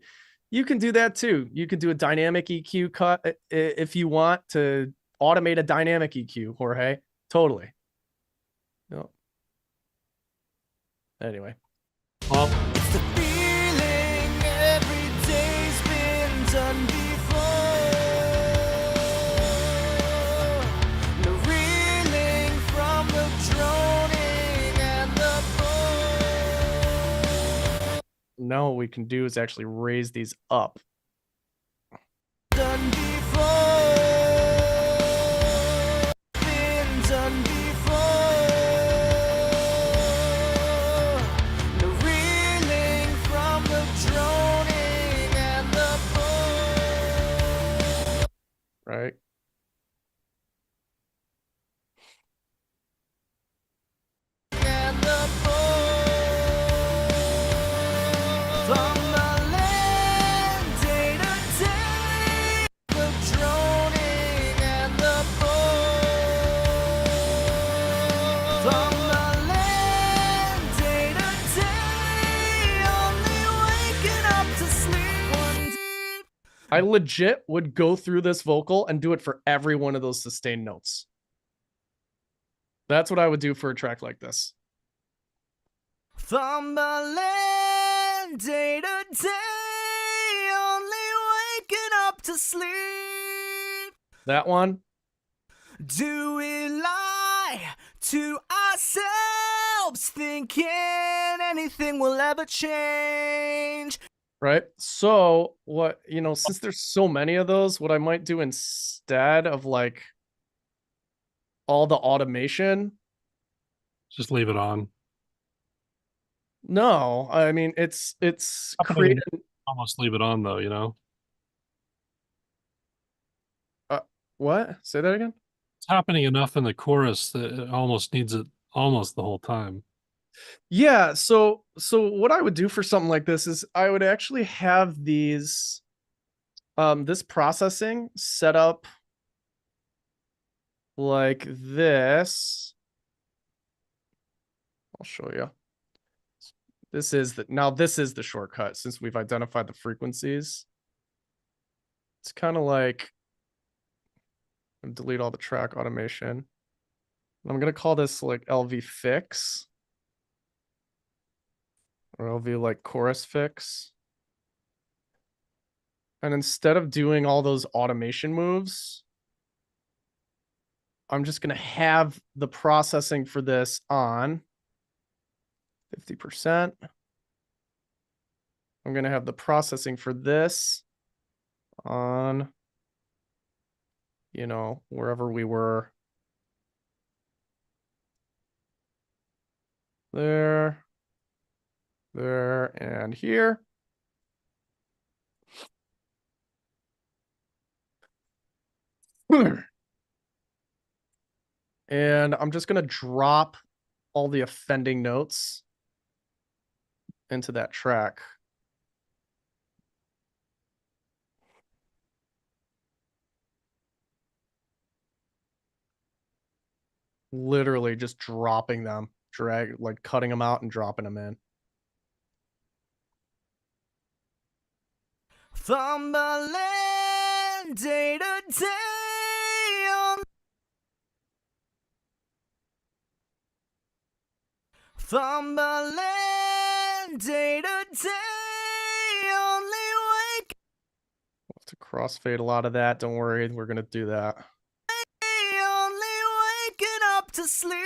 do that too. You can do a dynamic EQ cut if you want to automate a dynamic EQ, Jorge. Totally. No. Anyway. Well, It's the feeling every day's been done before. No reeling from the droning and the bore. Now what we can do is actually raise these up. Done before. Been done before. No reeling from the droning and the bore. Right? And the bore. From the land day to day, the droning and the bore. From the land day to day, only waking up to sleep. I legit would go through this vocal and do it for every one of those sustained notes. That's what I would do for a track like this. From the land day to day, only waking up to sleep. That one, Do we lie to ourselves, thinking anything will ever change? right? So what, since there's so many of those, what I might do instead of like all the automation, just leave it on. no, I mean, it's Happening. creating, Almost leave it on though, what? Say that again? It's happening enough in the chorus that it almost needs it almost the whole time. Yeah, so what I would do for something like this is I would actually have these this processing set up like this. I'll show you. This is the shortcut since we've identified the frequencies. It's kind of like delete all the track automation. I'm gonna call this like LV fix. Or LV like chorus fix. And instead of doing all those automation moves, I'm just gonna have the processing for this on 50%. I'm gonna have the processing for this on, wherever we were There, and here. And I'm just going to drop all the offending notes into that track. Literally just dropping them, like cutting them out and dropping them in. Fumbling day to day on Fumbling day to day, only wake We'll have to crossfade a lot of that. Don't worry, we're gonna do that. only waking up to sleep.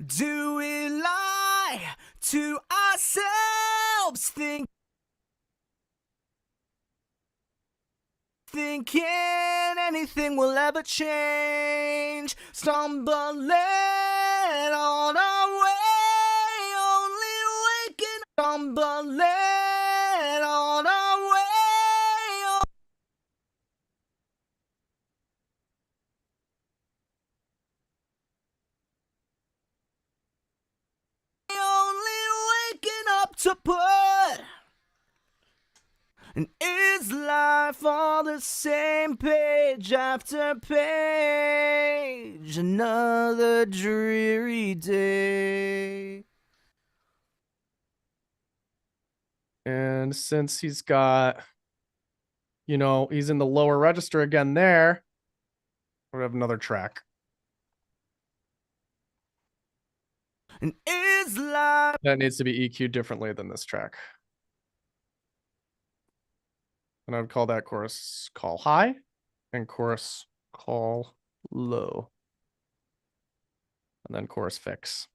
Do we lie to ourselves, thinking anything will ever change? Stumbling on our way, only waking. Stumbling on our way. Only waking up to put. And is life all the same, page after page? Another dreary day. And since he's got, you know, he's in the lower register again there, we have another track. And is life That needs to be EQ'd differently than this track. And I would call that chorus call high and chorus call low. And then chorus fix.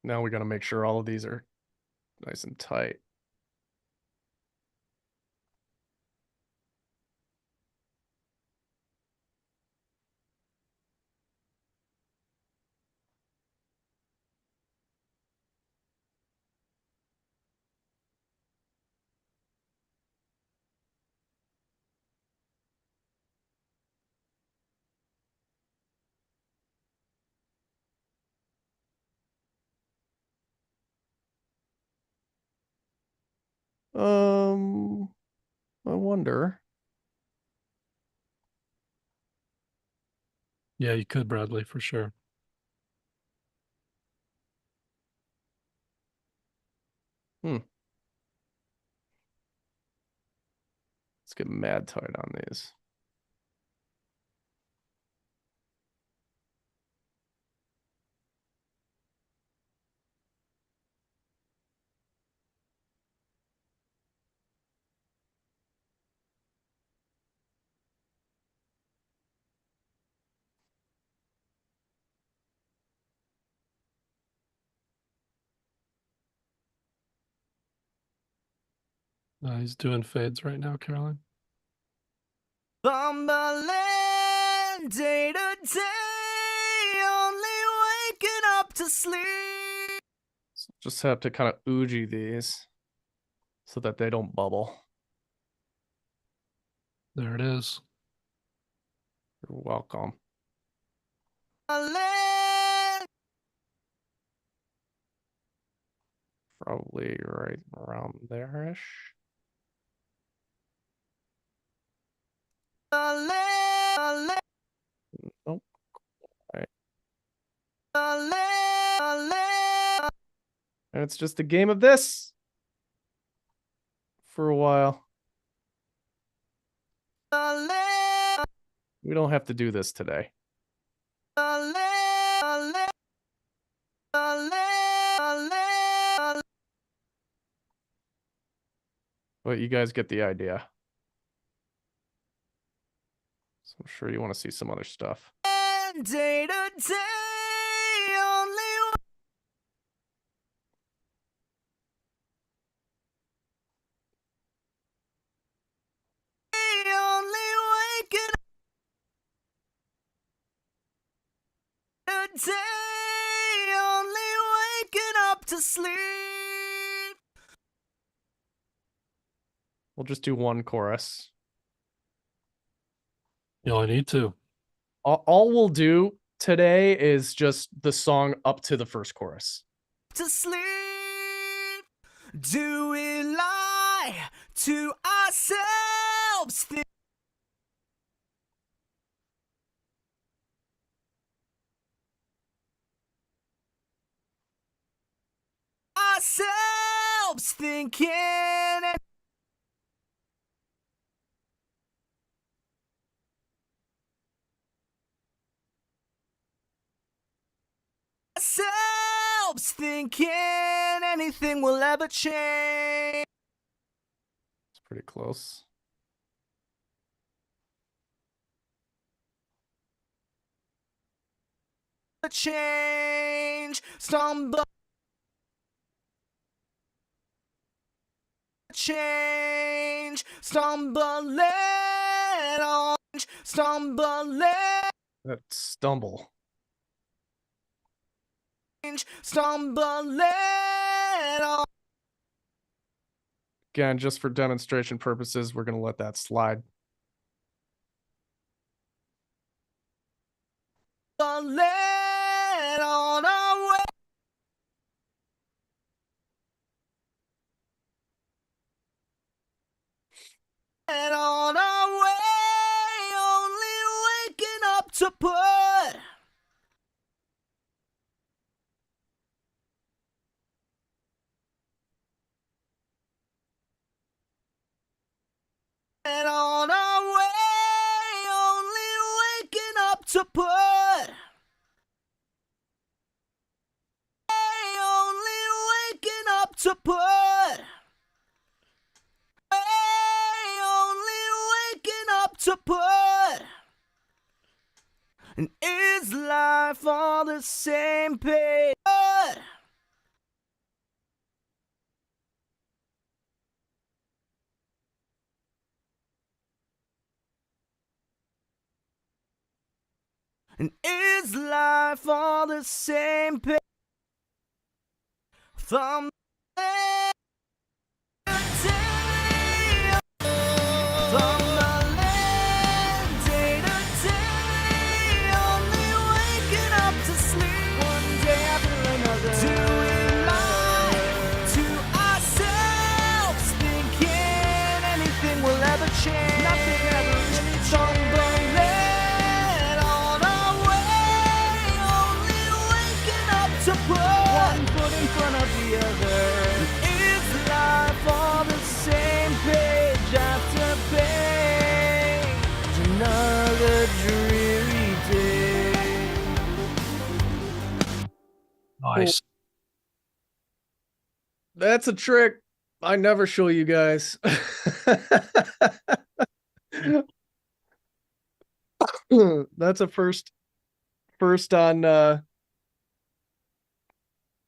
Now we got to make sure all of these are nice and tight. I wonder. Yeah, you could, Bradley, for sure. Let's get mad tight on these. He's doing fades right now, Caroline. fumbling day to day, only waking up to sleep. So just have to kind of oogie these so that they don't bubble. There it is. You're welcome. Fumbling, Probably right around there-ish. fumbling, Oh, fumbling. and it's just a game of this for a while. We don't have to do this today. But you guys get the idea. So I'm sure you want to see some other stuff. Day to day, only waking up today, only waking up to sleep. We'll just do one chorus. You only need to. All we'll do today is just the song up to the first chorus. To sleep. Do we lie to ourselves? Ourselves thinking. Ourselves thinking anything will ever change. It's pretty close. Change, stumble. Change, stumbling on, stumbling, That stumble. stumbling on. Again, just for demonstration purposes, we're going to let that slide. Stumbling on our way. And on our way, only waking up to put and on our way, only waking up to put only waking up to put only waking up to put. And is life on the same page? And is life on the same page? From the day, from the land, day to day, only waking up to sleep one day after another. Do we lie to ourselves, thinking anything will ever change? Nothing ever really tumbling on our way, only waking up to put one foot in front of the other. Is life on the same page after page? Another dreary day. Nice. That's a trick I never show you guys. That's a first on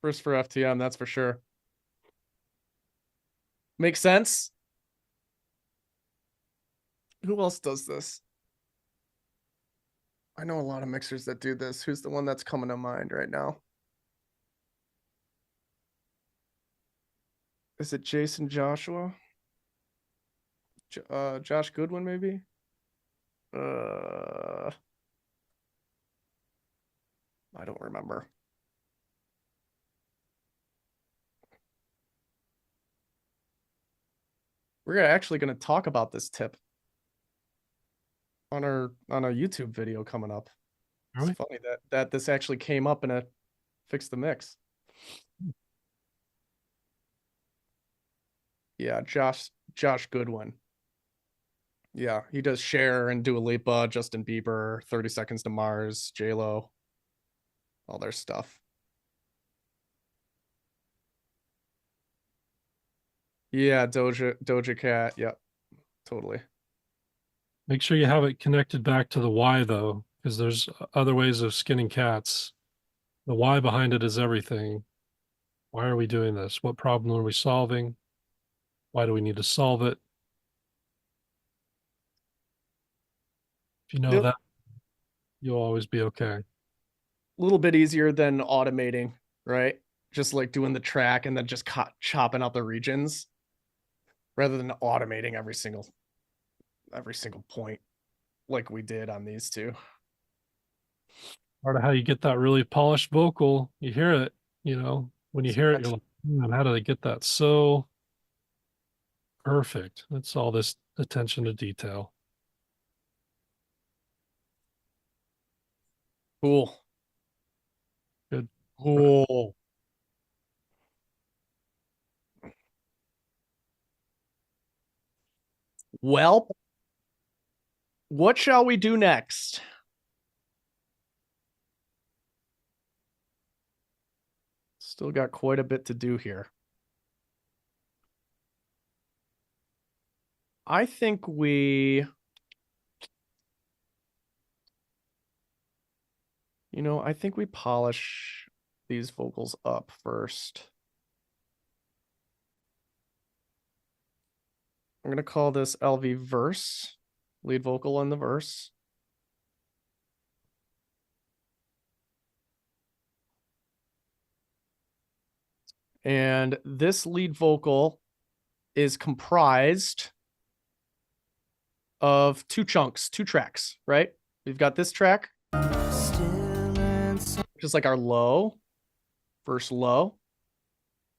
first for FTM, that's for sure. Makes sense? Who else does this? I know a lot of mixers that do this. Who's the one that's coming to mind right now? Is it Jason Joshua? Josh Goodwin, maybe? I don't remember. We're actually going to talk about this tip on our YouTube video coming up. Are It's we? funny that this actually came up in a Fix the Mix. Yeah, Josh Goodwin. Yeah, he does Cher and Dua Lipa, Justin Bieber, 30 Seconds to Mars, J-Lo, all their stuff. Yeah, Doja Cat. Yep, totally. Make sure you have it connected back to the why though, because there's other ways of skinning cats. The why behind it is everything. Why are we doing this? What problem are we solving? Why do we need to solve it? If you know Yep. that, you'll always be okay. A little bit easier than automating, right? Just like doing the track and then just chopping out the regions rather than automating every single point like we did on these two. Part of how you get that really polished vocal, you hear it, you know, when you hear it, you're like, man, how do they get that so perfect? It's all this attention to detail. Cool. Good. Cool. Well, what shall we do next? Still got quite a bit to do here. I think I think we polish these vocals up first. I'm going to call this LV verse, lead vocal in the verse. And this lead vocal is comprised of two chunks, two tracks, right? We've got this track, which is like our low, verse low.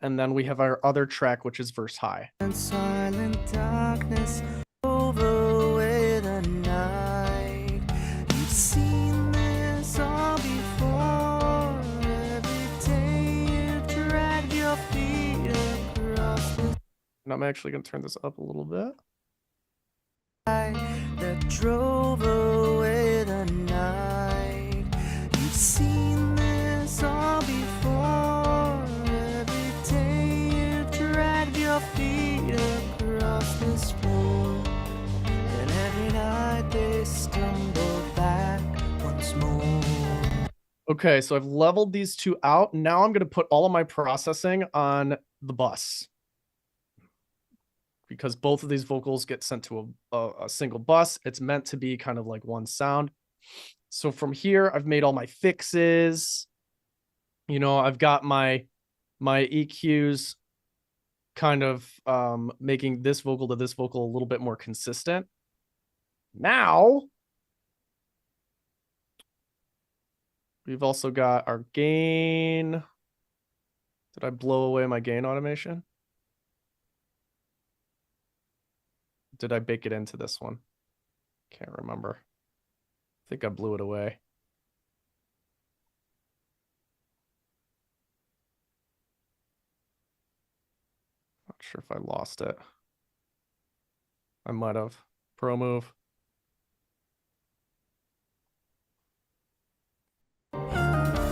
And then we have our other track, which is verse high. And silent darkness over with the night. You've seen this all before. Every day you've dragged your feet across the And I'm actually going to turn this up a little bit. sky that drove away the night. You've seen this all before. Every day you've dragged your feet across this floor. And every night they stumble back once more. Okay, so I've leveled these two out. Now I'm going to put all of my processing on the bus, because both of these vocals get sent to a single bus. It's meant to be kind of like one sound. So from here, I've made all my fixes. I've got my EQs kind of making this vocal to this vocal a little bit more consistent. Now, we've also got our gain. Did I blow away my gain automation? Did I bake it into this one? Can't remember. I think I blew it away. Not sure if I lost it. I might have. Pro move.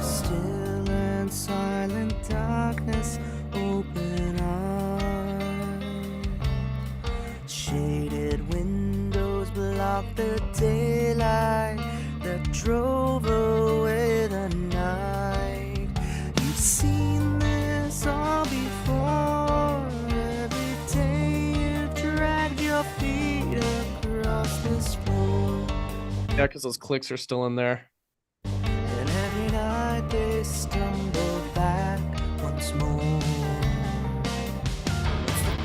Still and silent darkness, open eye. Shaded windows block the daylight that drove away the night. You've seen this all before. Every day you've dragged your feet across this floor. Yeah, because those clicks are still in there. And every night they stumble back once more.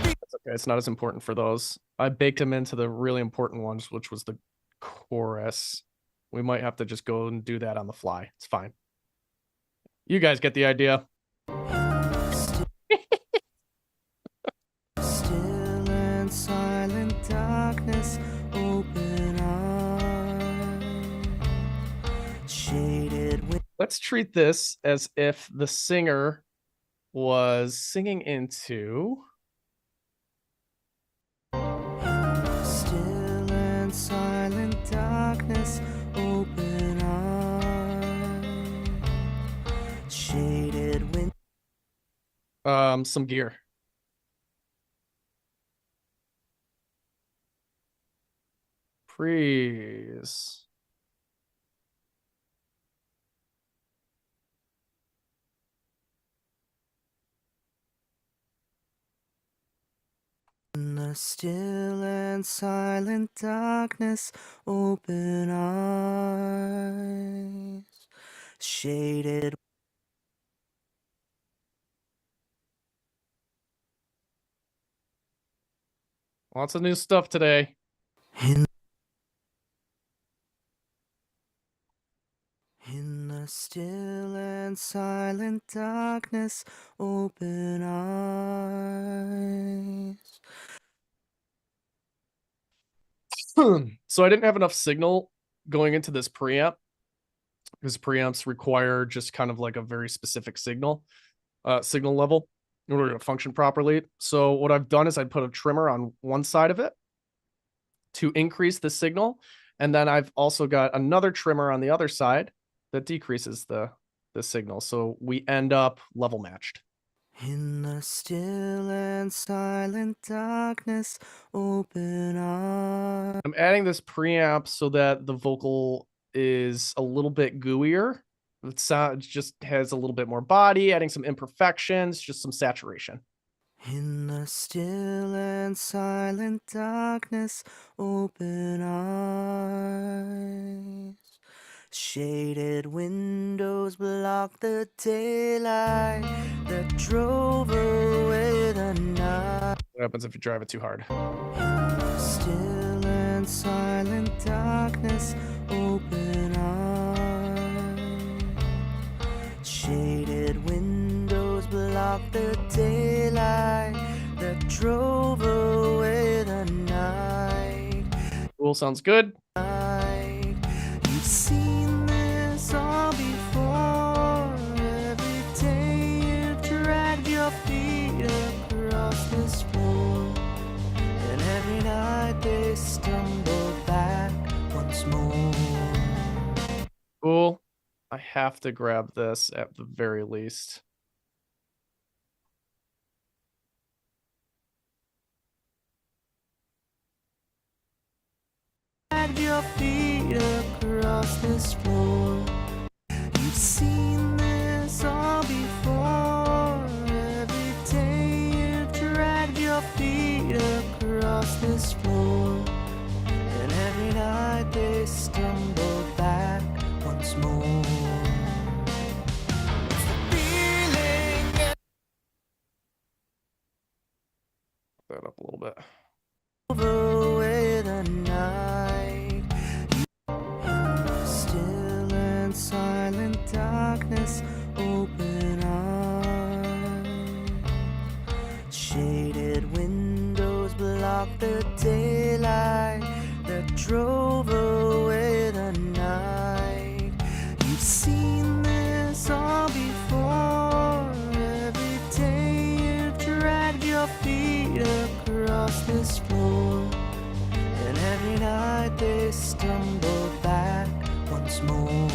That's okay. It's not as important for those. I baked them into the really important ones, which was the chorus. We might have to just go and do that on the fly. It's fine. You guys get the idea. Still and silent darkness, open eye. Shaded windows. Let's treat this as if the singer was singing into Still and silent darkness, open eye. Shaded windows. some gear. Freeze. In the still and silent darkness, open eyes, shaded. Lots of new stuff today. In the still and silent darkness, open eyes. So I didn't have enough signal going into this preamp because preamps require just kind of like a very specific signal level in order to function properly. So what I've done is I put a trimmer on one side of it to increase the signal, and then I've also got another trimmer on the other side that decreases the signal, so we end up level matched. In the still and silent darkness, open eyes. I'm adding this preamp so that the vocal is a little bit gooier. It sounds just has a little bit more body, adding some imperfections, just some saturation. In the still and silent darkness, open eyes. Shaded windows block the daylight that drove away the night. What happens if you drive it too hard? Still and silent darkness, open eyes. Shaded windows block the daylight that drove away the night. Cool, sounds good. You've seen this all before. Every day you drag your feet across this floor, and every night they stumble back once more. Cool. I have to grab this at the very least. Drag your feet across this floor. You've seen this all before. Every day you drag your feet across this floor, and every night they stumble back once more. It's the feeling That up a little bit. away the night. Still and silent darkness, open eyes. Shaded windows block the daylight that drove away the night. You've seen this all before. Every day you drag your feet across this floor, and every night they stumble back once more.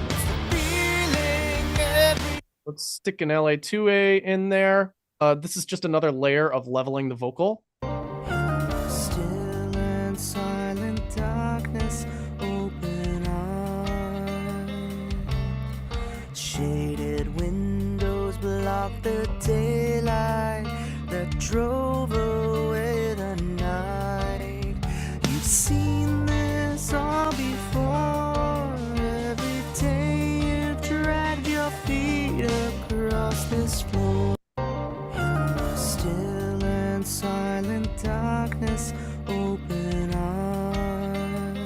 It's the feeling every Let's stick an LA2A in there. This is just another layer of leveling the vocal. still and silent darkness, open eyes. Shaded windows block the daylight that drove away the night. You've seen this all before. Every day you drag your feet across this floor. Still and silent darkness, open eyes.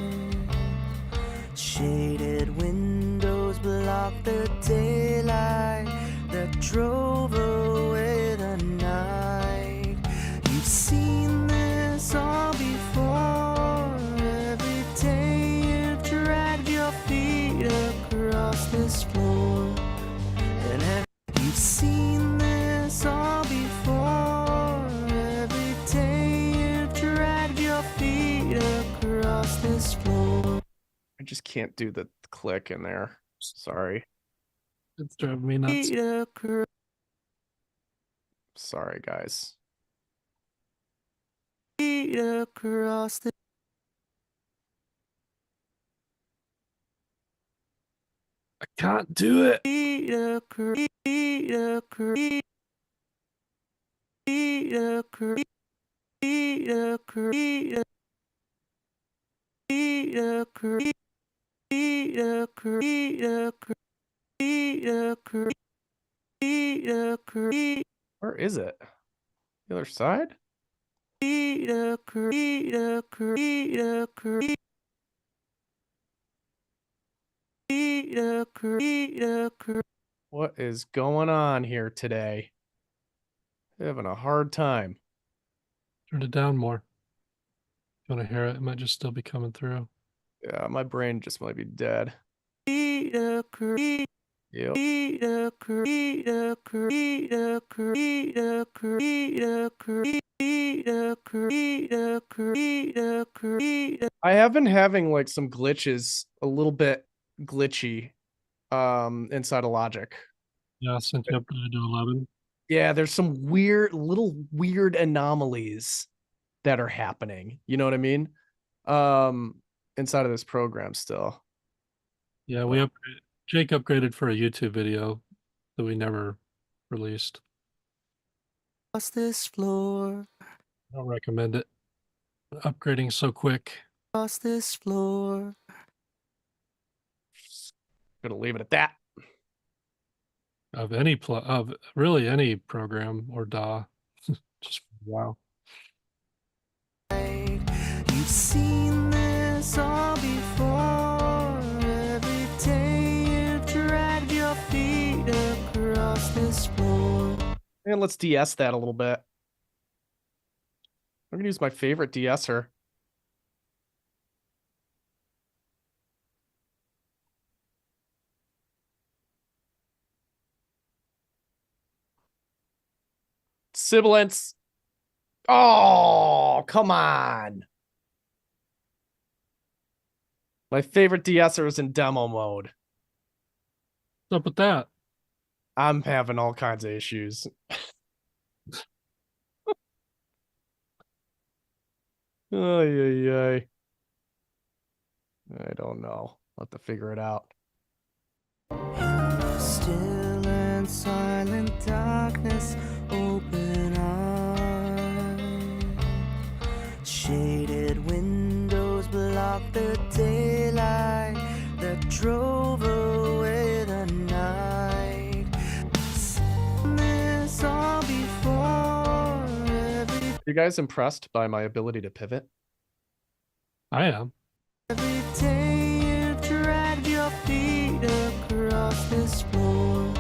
Shaded windows block the daylight that drove away the night. You've seen this all before. Every day you drag your feet across this floor, and you've seen this all before. Every day you drag your feet across this floor. I just can't do the click in there. Sorry. It's driving me nuts. Feet across Sorry, guys. the Can't do it. Where is it? The other side? What is going on here today? Having a hard time. Turn it down more. If you want to hear it, it might just still be coming through. Yeah, my brain just might be dead. Yep. I have been having like some glitches, a little bit glitchy, inside of Logic. Yeah, since you upgraded to 11. Yeah, there's some little weird anomalies that are happening. You know what I mean? Inside of this program still. Yeah, upgraded. Jake upgraded for a YouTube video that we never released. Across this floor, I don't recommend it. Upgrading so quick. across this floor. Gonna leave it at that. Of really any program or DAW. Just wow. You've seen this all before. Every day you've dragged your feet across this floor. And let's DS that a little bit. I'm gonna use my favorite DSer. Sibilance. Oh, come on. My favorite DSer is in demo mode. What's up with that? I'm having all kinds of issues. Ay, ay, ay. I don't know. I'll have to figure it out. Still and silent darkness, open eyes. Shaded windows block the daylight that drove away the night. Seen this all before. You guys impressed by my ability to pivot? I am. Every day you've dragged your feet across this floor,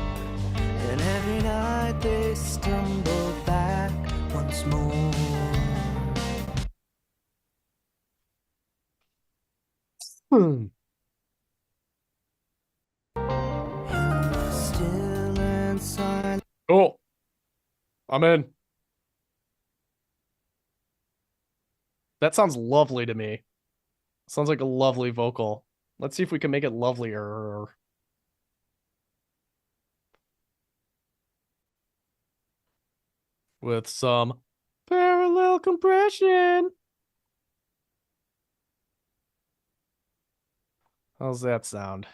and every night they stumble back once more. Still and silent. Oh, I'm in. That sounds lovely to me. Sounds like a lovely vocal. Let's see if we can make it lovelier. With some parallel compression. How's that sound?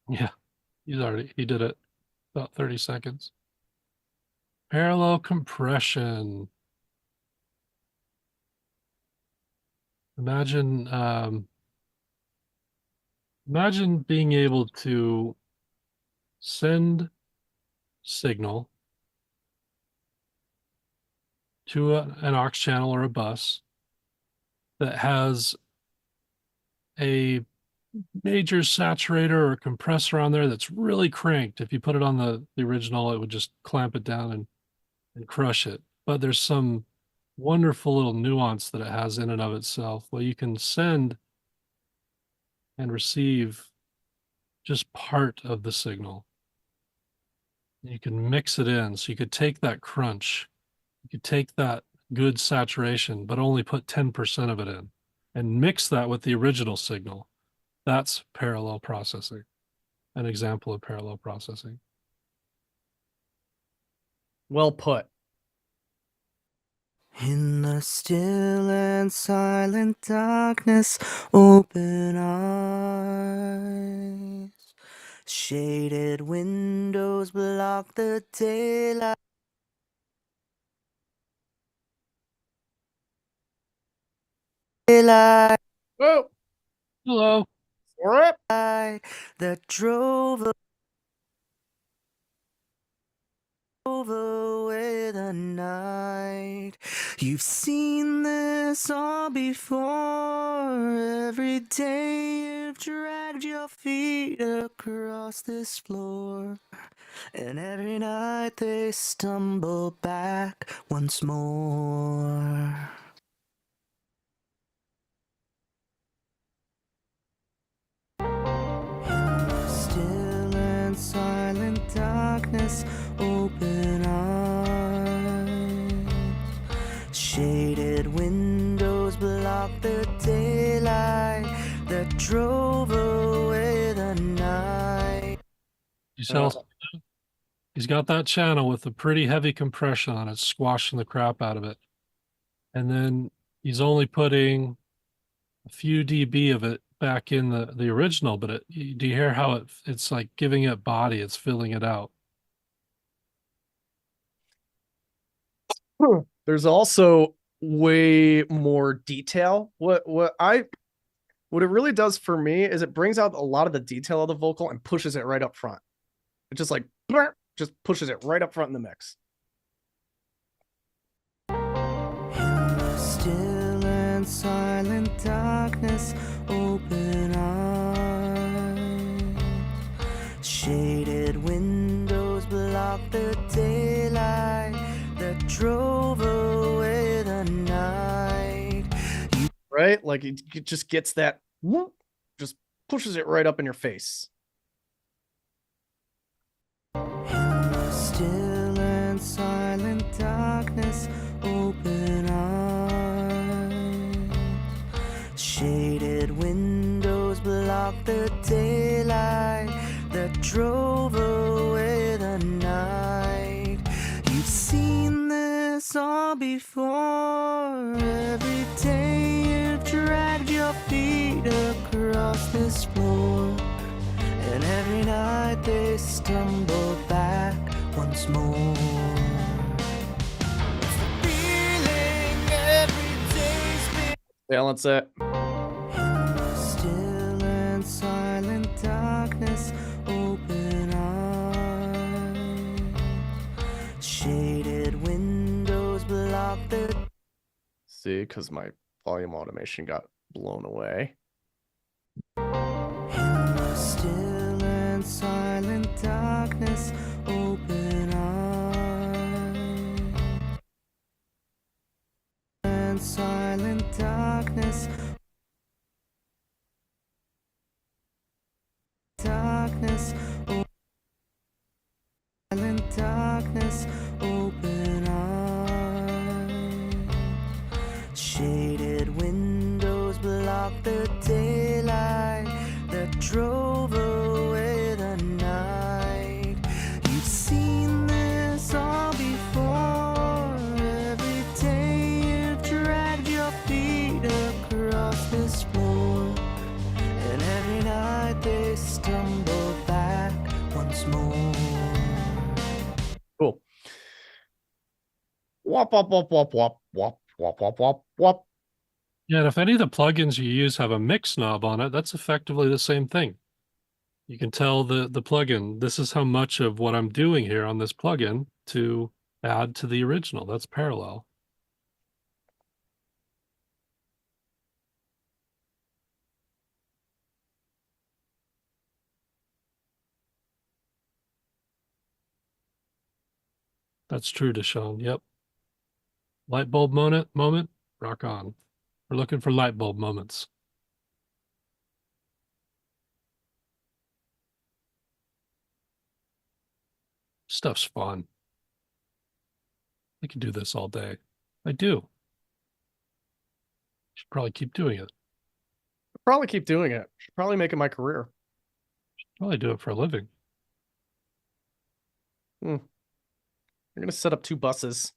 Yeah. He did it about 30 seconds. Parallel compression. Imagine being able to send signal to an aux channel or a bus that has a major saturator or compressor on there that's really cranked. If you put it on the original, it would just clamp it down and crush it. But there's some wonderful little nuance that it has in and of itself. Well, you can send and receive just part of the signal. You can mix it in. So you could take that crunch, you could take that good saturation, but only put 10% of it in and mix that with the original signal. That's parallel processing. an example of parallel processing. Well put. In the still and silent darkness, open eyes. Shaded windows block the daylight. Whoa! Hello. Rip! That drove away the night. You've seen this all before. Every day you've dragged your feet across this floor. And every night they stumble back once more. Still and silent darkness, open eyes. Shaded windows block the daylight that drove away the night. You sell, he's got that channel with a pretty heavy compression on it, squashing the crap out of it. And then he's only putting a few dB of it back in the original, but do you hear how it's like giving it body? It's filling it out. There's also way more detail. What it really does for me is it brings out a lot of the detail of the vocal and pushes it right up front. It just like just pushes it right up front in the mix. Still and silent darkness, open eyes. Shaded windows block the daylight that drove away the night. Right? Like it just gets that whoop, just pushes it right up in your face. Still and silent darkness, open eyes. Shaded windows block the daylight that drove away the night. You've seen this all before. Every day you've dragged your feet across this floor. And every night they stumble back once more. It's the feeling every day's been. Balance it. Still and silent darkness, open eyes. Shaded windows block the. See, because my volume automation got blown away. Still and silent darkness, open eyes. And silent darkness, darkness, silent darkness, open eyes. Shaded windows block the daylight that drove away the night. You've seen this all before. Every day you've dragged your feet across this floor. And every night they stumble back once more. Cool. Wop wop wop wop wop wop wop wop wop wop. Yeah, and if any of the plugins you use have a mix knob on it, that's effectively the same thing. You can tell the plugin, this is how much of what I'm doing here on this plugin to add to the original. That's parallel. That's true, Deshaun. Yep. Light bulb moment, rock on. We're looking for light bulb moments. Stuff's fun. I can do this all day. I do. Should probably keep doing it. Probably keep doing it. Should probably make it my career. Probably do it for a living. I'm gonna set up 2 buses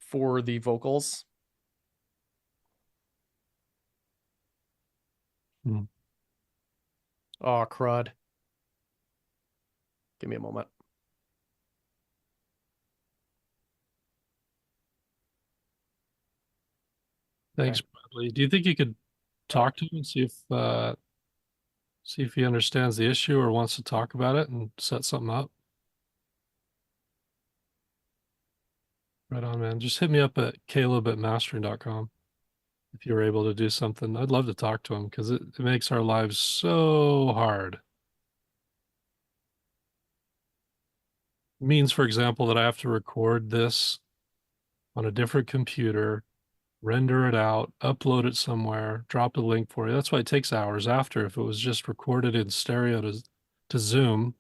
for the vocals. Hmm. Oh, crud. Give me a moment. Thanks, Bradley. Do you think you could talk to him and see if he understands the issue or wants to talk about it and set something up? Right on, man. Just hit me up at caleb@mastering.com if you're able to do something. I'd love to talk to him because it makes our lives so hard. It means, for example, that I have to record this on a different computer, render it out, upload it somewhere, drop a link for you. That's why it takes hours after. If it was just recorded in stereo to Zoom,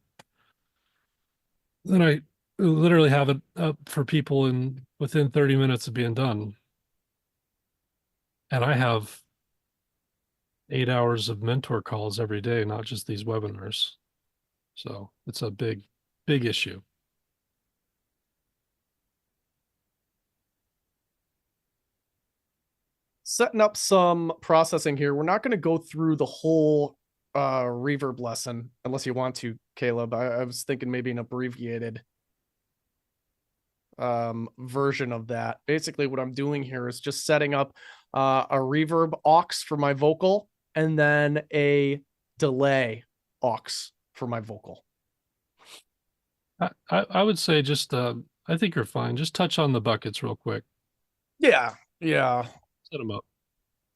then I literally have it up for people in within 30 minutes of being done. And I have 8 hours of mentor calls every day, not just these webinars. So it's a big issue. Setting up some processing here. We're not going to go through the whole reverb lesson unless you want to, Caleb. I was thinking maybe an abbreviated version of that. Basically, what I'm doing here is just setting up a reverb aux for my vocal and then a delay aux for my vocal. I would say just I think you're fine. Just touch on the buckets real quick. Yeah. Set them up.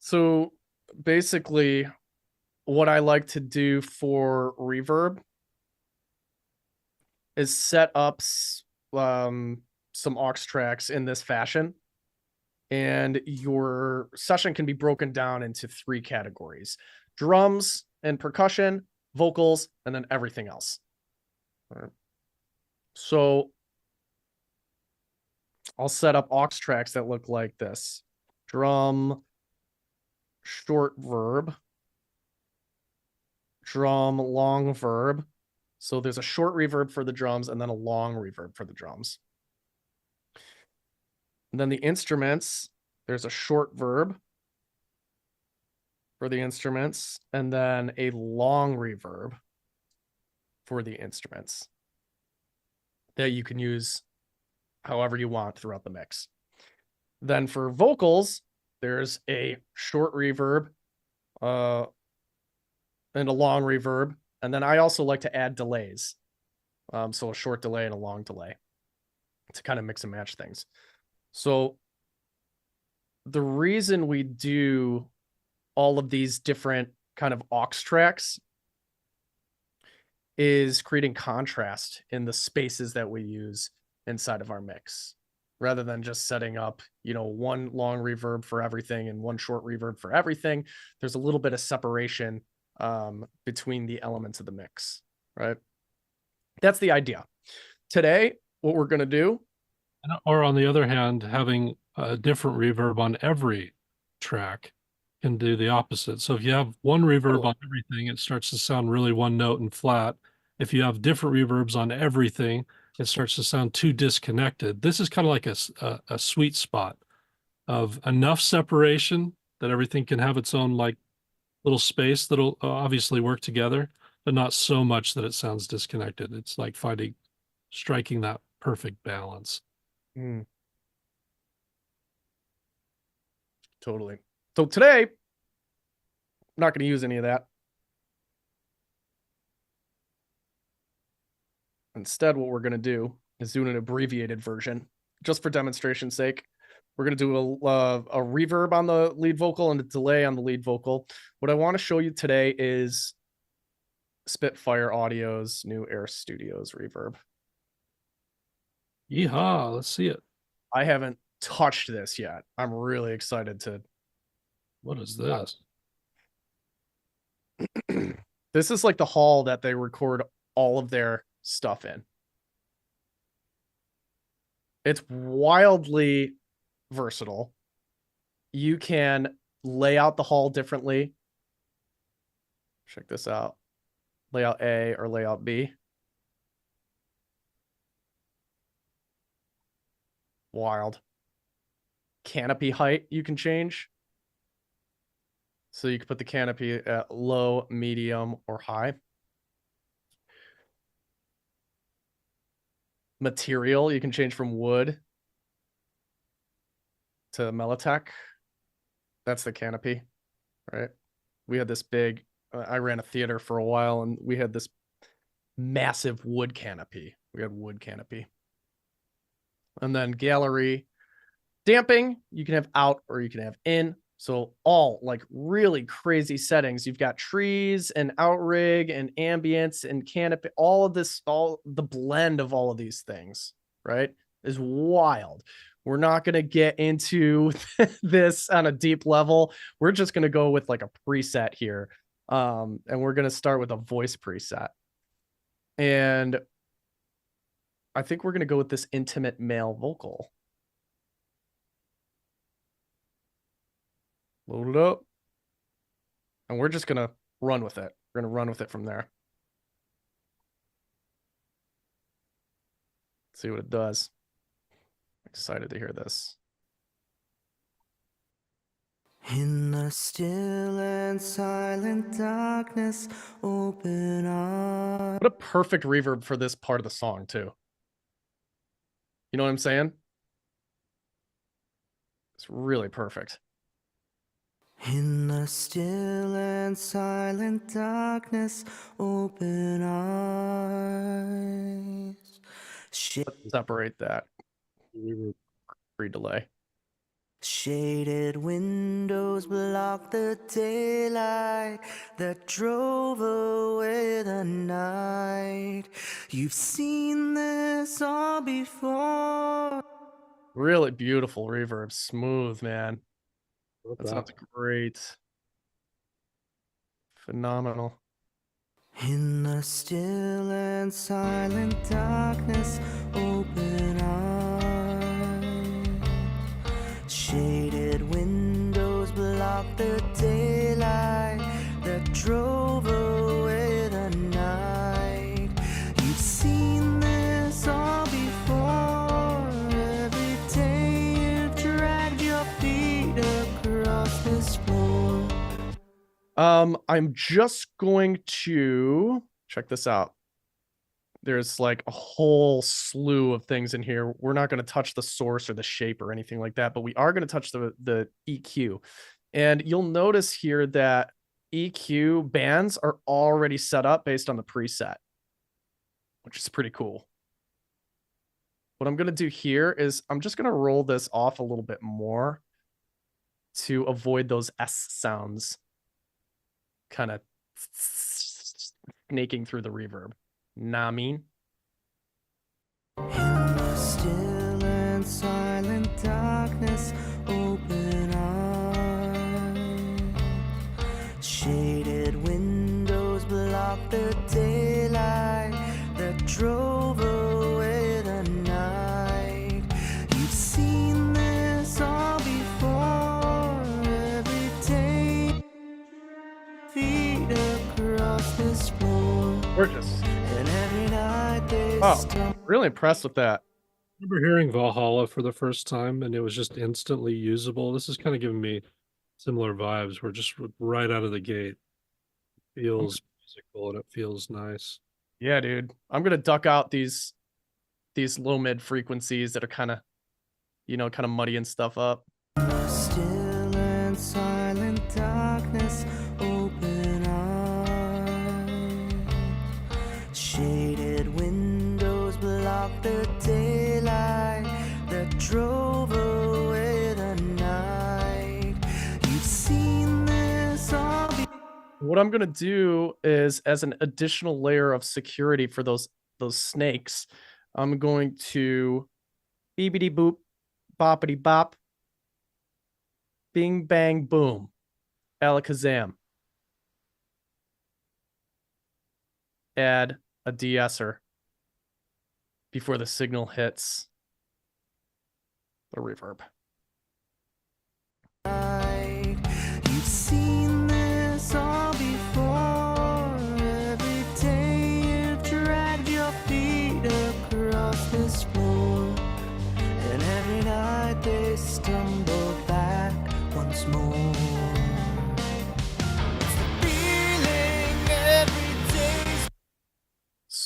So basically, what I like to do for reverb is set up some aux tracks in this fashion. And your session can be broken down into 3 categories: drums and percussion, vocals, and then everything else. All right. So I'll set up aux tracks that look like this: drum, short verb, drum, long verb. So there's a short reverb for the drums and then a long reverb for the drums. And then the instruments, there's a short verb for the instruments and then a long reverb for the instruments that you can use however you want throughout the mix. Then for vocals, there's a short reverb and a long reverb. And then I also like to add delays. So a short delay and a long delay to kind of mix and match things. So the reason we do all of these different kind of aux tracks is creating contrast in the spaces that we use inside of our mix, rather than just setting up, one long reverb for everything and one short reverb for everything. There's a little bit of separation between the elements of the mix, right? That's the idea. Today, what we're going to do. Or on the other hand, having a different reverb on every track can do the opposite. So if you have one reverb on everything, it starts to sound really one note and flat. If you have different reverbs on everything, it starts to sound too disconnected. This is kind of like a sweet spot of enough separation that everything can have its own like little space that'll obviously work together, but not so much that it sounds disconnected. It's like striking that perfect balance. Totally. So today, I'm not going to use any of that. Instead, what we're going to do is do an abbreviated version, just for demonstration's sake. We're going to do a reverb on the lead vocal and a delay on the lead vocal. What I want to show you today is Spitfire Audio's new Air Studios reverb. Yeehaw, let's see it. I haven't touched this yet. I'm really excited to. What is this? This is like the hall that they record all of their stuff in. It's wildly versatile. You can lay out the hall differently. Check this out. Layout A or layout B. Wild. Canopy height you can change. So you can put the canopy at low, medium, or high. Material, you can change from wood to Melitech. That's the canopy, right? We had this big, I ran a theater for a while and we had this massive wood canopy. We had wood canopy. And then gallery, damping, you can have out or you can have in. So all like really crazy settings. You've got trees and outrig and ambience and canopy, all of this, all the blend of all of these things, right? Is wild. We're not going to get into this on a deep level. We're just going to go with like a preset here. And we're going to start with a voice preset. And I think we're going to go with this intimate male vocal. Load it up. And we're just going to run with it. We're going to run with it from there. See what it does. Excited to hear this. In the still and silent darkness, open up. What a perfect reverb for this part of the song, too. You know what I'm saying? It's really perfect. In the still and silent darkness, open eyes. Let's separate that. Free delay. Shaded windows block the daylight that drove away the night. You've seen this all before. Really beautiful reverb. Smooth, man. That sounds great. Phenomenal. In the still and silent darkness, open eyes. Shaded windows block the daylight that drove away the night. You've seen this all before. Every day you've dragged your feet across this floor. I'm just going to check this out. There's like a whole slew of things in here. We're not going to touch the source or the shape or anything like that, but we are going to touch the EQ. And you'll notice here that EQ bands are already set up based on the preset, which is pretty cool. What I'm going to do here is I'm just going to roll this off a little bit more to avoid those S sounds kind of snaking through the reverb. Nah, I mean. In the still and silent darkness, open eyes. Shaded windows block the daylight that drove away the night. You've seen this all before. Every day feet across this floor. Gorgeous. And every night they Oh, really impressed with that. I remember hearing Valhalla for the first time and it was just instantly usable. This is kind of giving me similar vibes. We're just right out of the gate. Feels musical and it feels nice. Yeah, dude. I'm gonna duck out these low mid frequencies that are kind of, kind of muddying stuff up. still and silent darkness, open eyes. Shaded windows block the daylight that drove away the night. You've seen this all before. What I'm gonna do is, as an additional layer of security for those snakes, I'm going to beepity boop, boppity bop, bing bang boom, alakazam. Add a de-esser before the signal hits the reverb.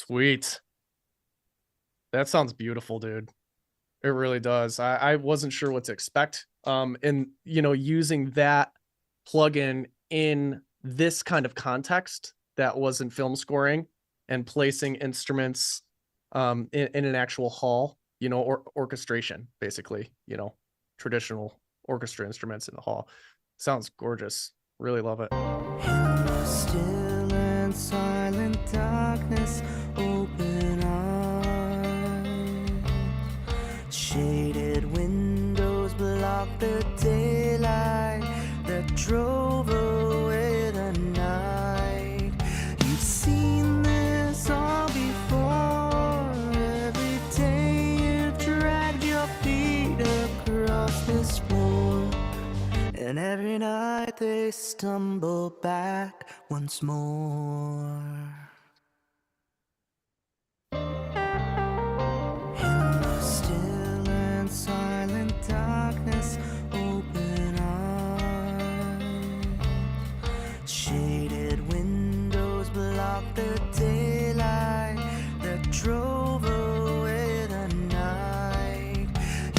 Sweet. That sounds beautiful, dude. It really does. I wasn't sure what to expect. And using that plugin in this kind of context that was in film scoring and placing instruments in an actual hall, or orchestration, basically, traditional orchestra instruments in the hall. Sounds gorgeous. Really love it. Still and silent darkness, open eyes. Shaded windows block the daylight that drove away the night. You've seen this all before. Every day you've dragged your feet across this floor. And every night they stumble back once more. In the still and silent darkness, open eyes. Shaded windows block the daylight that drove away the night.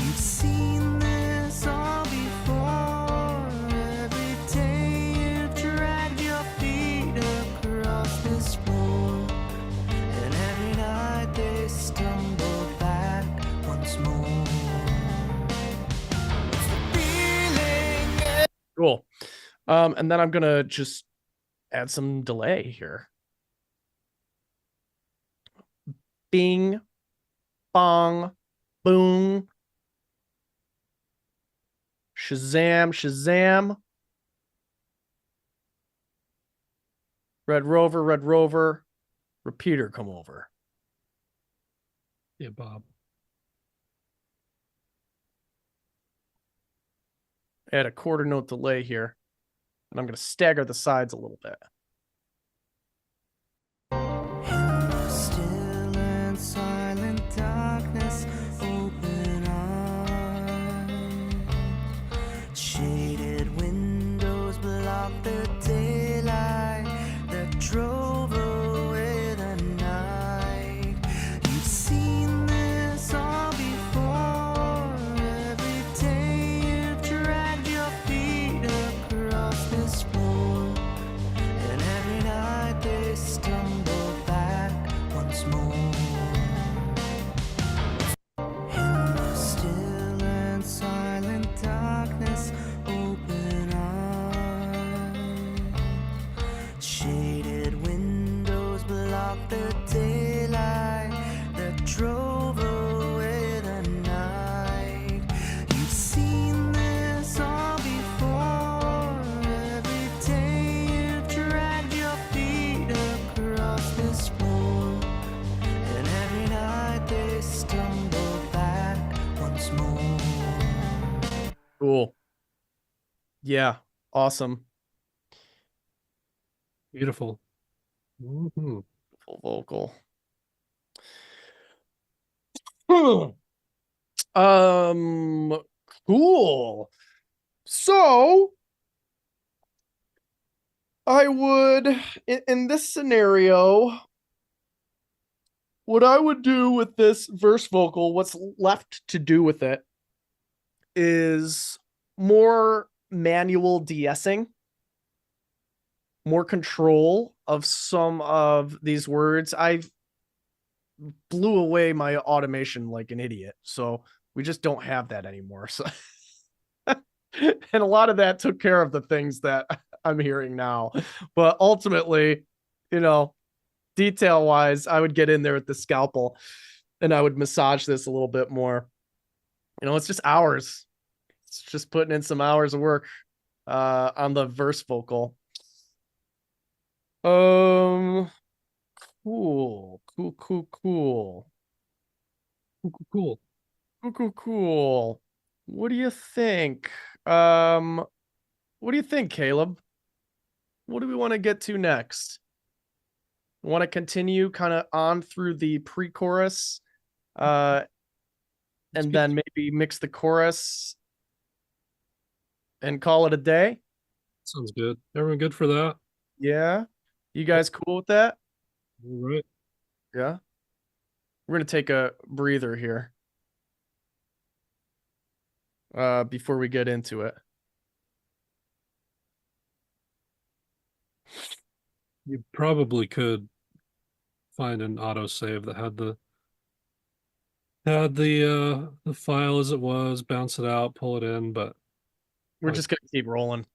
You've seen this all before. Every day you've dragged your feet across this floor. And every night they stumble back once more. It's the feeling. Cool. And then I'm gonna just add some delay here. Bing, bong, boom. Shazam, Shazam. Red Rover. Repeater, come over. Yeah, Bob. Add a quarter note delay here. And I'm going to stagger the sides a little bit. In the still and silent darkness, open eyes. Shaded windows block the daylight that drove away the night. You've seen this all before. Every day you've dragged your feet across this floor. And every night they stumble back once more. In the still and silent darkness, open eyes. Shaded windows block the daylight that drove away the night. You've seen this all before. Every day you've dragged your feet across this floor. And every night they stumble back once more. Cool. Yeah. Awesome. Beautiful. Mhm. Full vocal. Cool. So I would, in this scenario, what I would do with this verse vocal, what's left to do with it, is more manual de-essing, more control of some of these words. I blew away my automation like an idiot, so we just don't have that anymore. So, and a lot of that took care of the things that I'm hearing now. But ultimately, detail wise, I would get in there with the scalpel and I would massage this a little bit more. It's just hours. It's just putting in some hours of work on the verse vocal. Cool. What do you think? What do you think, Caleb? What do we want to get to next? Want to continue kind of on through the pre-chorus, and then maybe mix the chorus and call it a day? Sounds good. Everyone good for that? Yeah. You guys cool with that? All right. Yeah. We're gonna take a breather here. Before we get into it. You probably could find an autosave that had the file as it was, bounce it out, pull it in, but We're Right. just gonna keep rolling.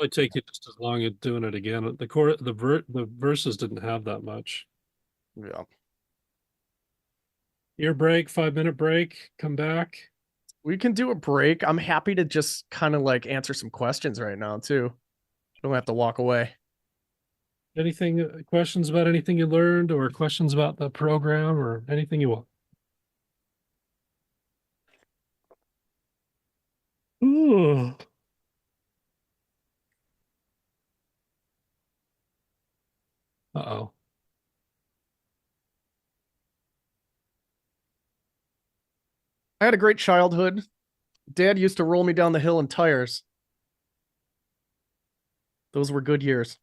probably take you just as long as doing it again. The verses didn't have that much. Yeah. Ear break, 5 minute break, come back. We can do a break. I'm happy to just kind of like answer some questions right now too. Don't have to walk away. Anything, questions about anything you learned or questions about the program or anything you want? Ooh. Uh-oh. I had a great childhood. Dad used to roll me down the hill in tires. Those were good years.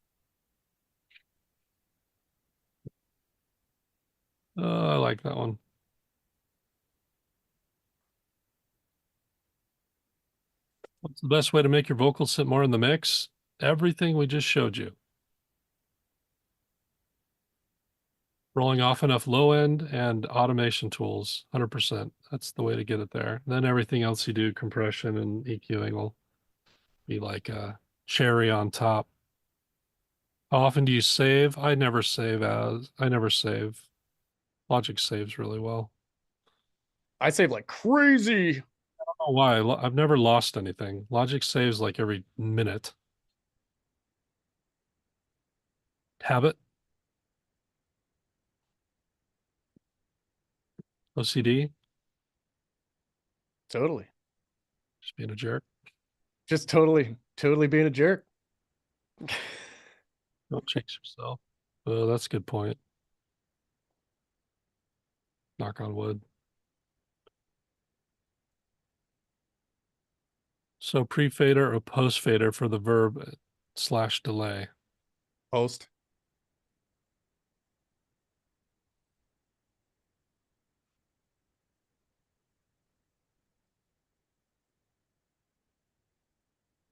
I like that one. What's the best way to make your vocals sit more in the mix? Everything we just showed you. Rolling off enough low end and automation tools, 100%. That's the way to get it there. Then everything else you do, compression and EQing will be like a cherry on top. How often do you save? I never save. Logic saves really well. I save like crazy. I don't know why. I've never lost anything. Logic saves like every minute. Habit? OCD? Totally. Just being a jerk. Just totally being a jerk. Don't jinx yourself. That's a good point. Knock on wood. So pre-fader or post-fader for the verb / delay. Post.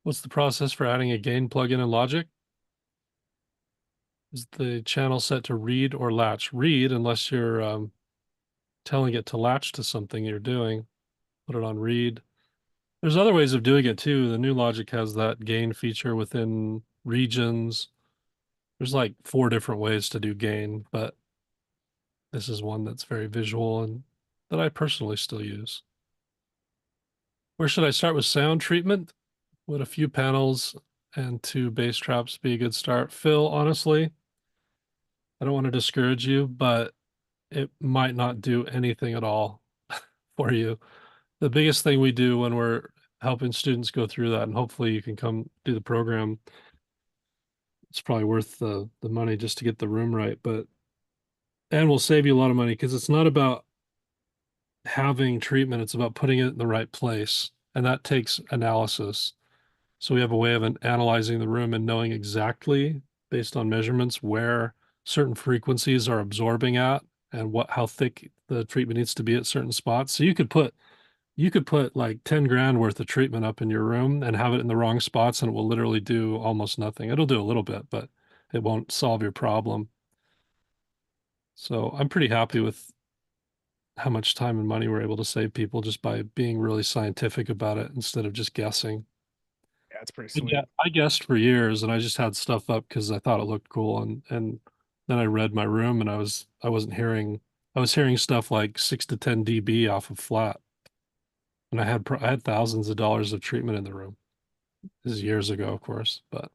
What's the process for adding a gain plugin in Logic? Is the channel set to read or latch? Read, unless you're telling it to latch to something you're doing. Put it on read. There's other ways of doing it too. The new Logic has that gain feature within regions. There's like 4 different ways to do gain, but this is one that's very visual and that I personally still use. Where should I start with sound treatment? Would a few panels and 2 bass traps be a good start? Phil, honestly, I don't want to discourage you, but it might not do anything at all for you. The biggest thing we do when we're helping students go through that, and hopefully you can come do the program, it's probably worth the money just to get the room right, but and will save you a lot of money because it's not about having treatment, it's about putting it in the right place, and that takes analysis. So we have a way of analyzing the room and knowing exactly based on measurements where certain frequencies are absorbing at and how thick the treatment needs to be at certain spots. So you could put like 10 grand worth of treatment up in your room and have it in the wrong spots and it will literally do almost nothing. It'll do a little bit, but it won't solve your problem. So I'm pretty happy with how much time and money we're able to save people just by being really scientific about it instead of just guessing. Yeah, it's pretty sweet. Yeah, I guessed for years and I just had stuff up because I thought it looked cool and then I read my room and I was hearing stuff like 6 to 10 dB off of flat. And I had thousands of dollars of treatment in the room. This is years ago, of course, but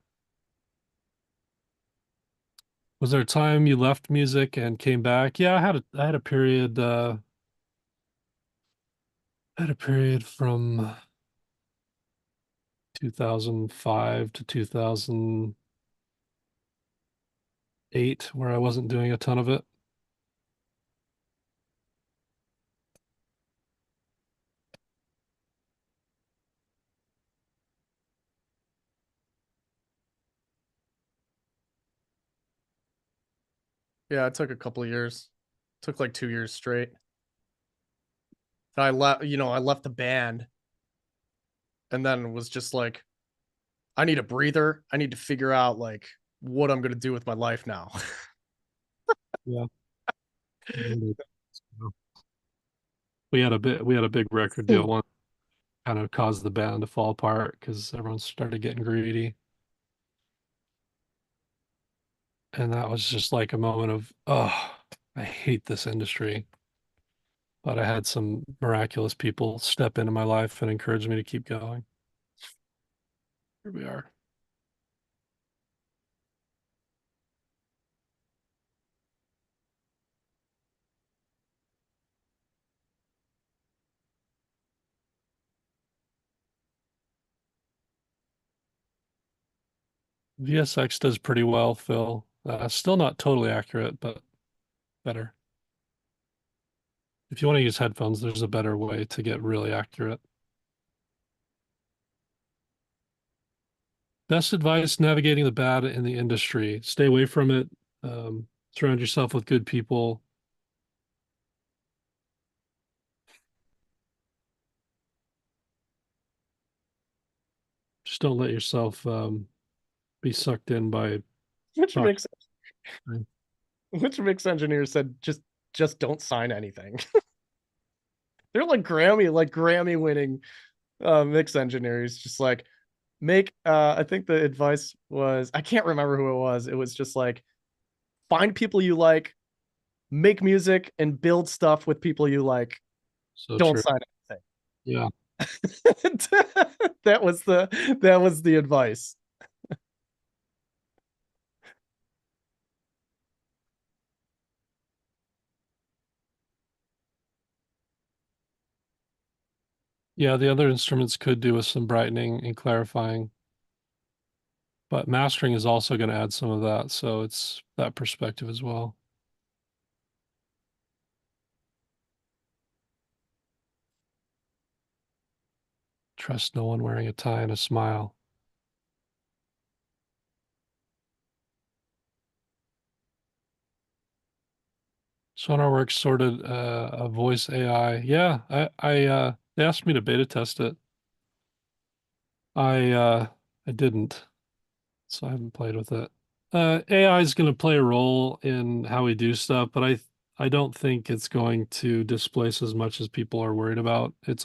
was there a time you left music and came back? Yeah, I had a period I had a period from 2005 to 2008 where I wasn't doing a ton of it. Yeah, it took a couple of years. Took like 2 years straight. I left the band and then was just like, I need a breather. I need to figure out like what I'm gonna do with my life now. Yeah. We had a big record deal one kind of caused the band to fall apart because everyone started getting greedy. And that was just like a moment of, oh, I hate this industry. But I had some miraculous people step into my life and encourage me to keep going. Here we are. VSX does pretty well, Phil. Still not totally accurate, but better. If you want to use headphones, there's a better way to get really accurate. Best advice navigating the bad in the industry. Stay away from it. Surround yourself with good people. Just don't let yourself be sucked in by which Talk. mix Right. which mix engineer said just don't sign anything. They're like Grammy winning mix engineers, just like make I think the advice was, I can't remember who it was. It was just like, find people you like, make music and build stuff with people you like. So Don't true. sign Yeah. anything. that was the advice. Yeah, the other instruments could do with some brightening and clarifying, but mastering is also going to add some of that. So it's that perspective as well. Trust no one wearing a tie and a smile. SonarWorks sorted a voice AI. Yeah, they asked me to beta test it. I didn't, so I haven't played with it. AI is going to play a role in how we do stuff, but I don't think it's going to displace as much as people are worried about. It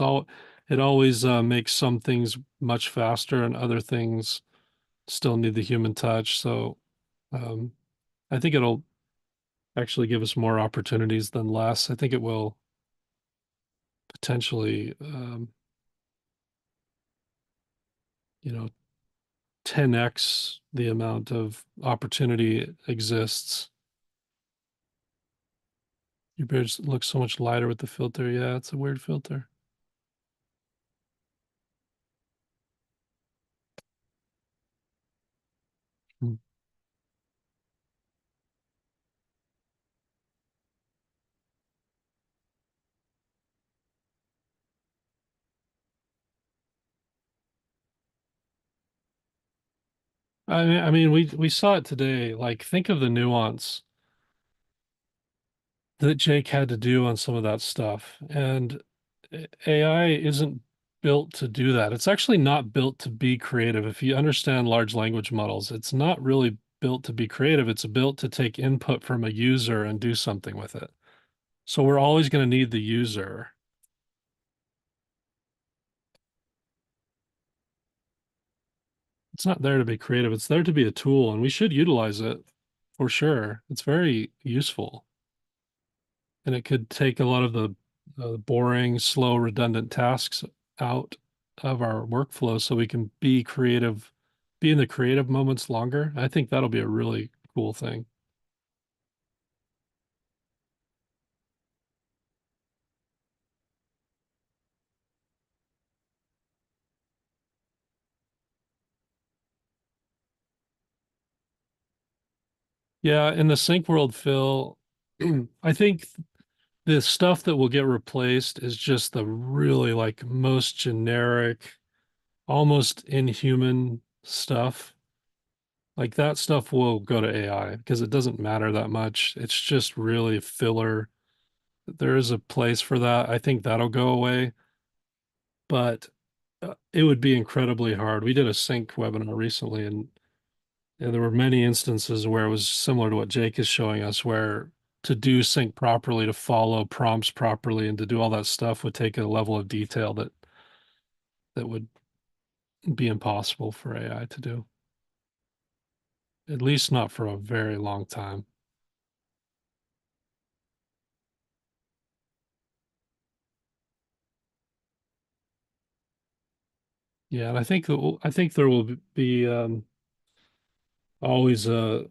always makes some things much faster and other things still need the human touch. So um, I think it'll actually give us more opportunities than less. I think it will potentially, 10x the amount of opportunity exists. Your beard looks so much lighter with the filter. Yeah, it's a weird filter. Hmm. I mean, we saw it today. Like, think of the nuance that Jake had to do on some of that stuff. And AI isn't built to do that. It's actually not built to be creative. If you understand large language models, it's not really built to be creative. It's built to take input from a user and do something with it. So we're always going to need the user. It's not there to be creative. It's there to be a tool, and we should utilize it for sure. It's very useful. And it could take a lot of the boring, slow, redundant tasks out of our workflow so we can be creative, be in the creative moments longer. I think that'll be a really cool thing. Yeah, in the sync world, Phil, I think the stuff that will get replaced is just the really like most generic, almost inhuman stuff. Like that stuff will go to AI because it doesn't matter that much. It's just really filler. There is a place for that. I think that'll go away, but it would be incredibly hard. We did a sync webinar recently, and there were many instances where it was similar to what Jake is showing us, where to do sync properly, to follow prompts properly, and to do all that stuff would take a level of detail that would be impossible for AI to do. At least not for a very long time. Yeah, and I think there will be always a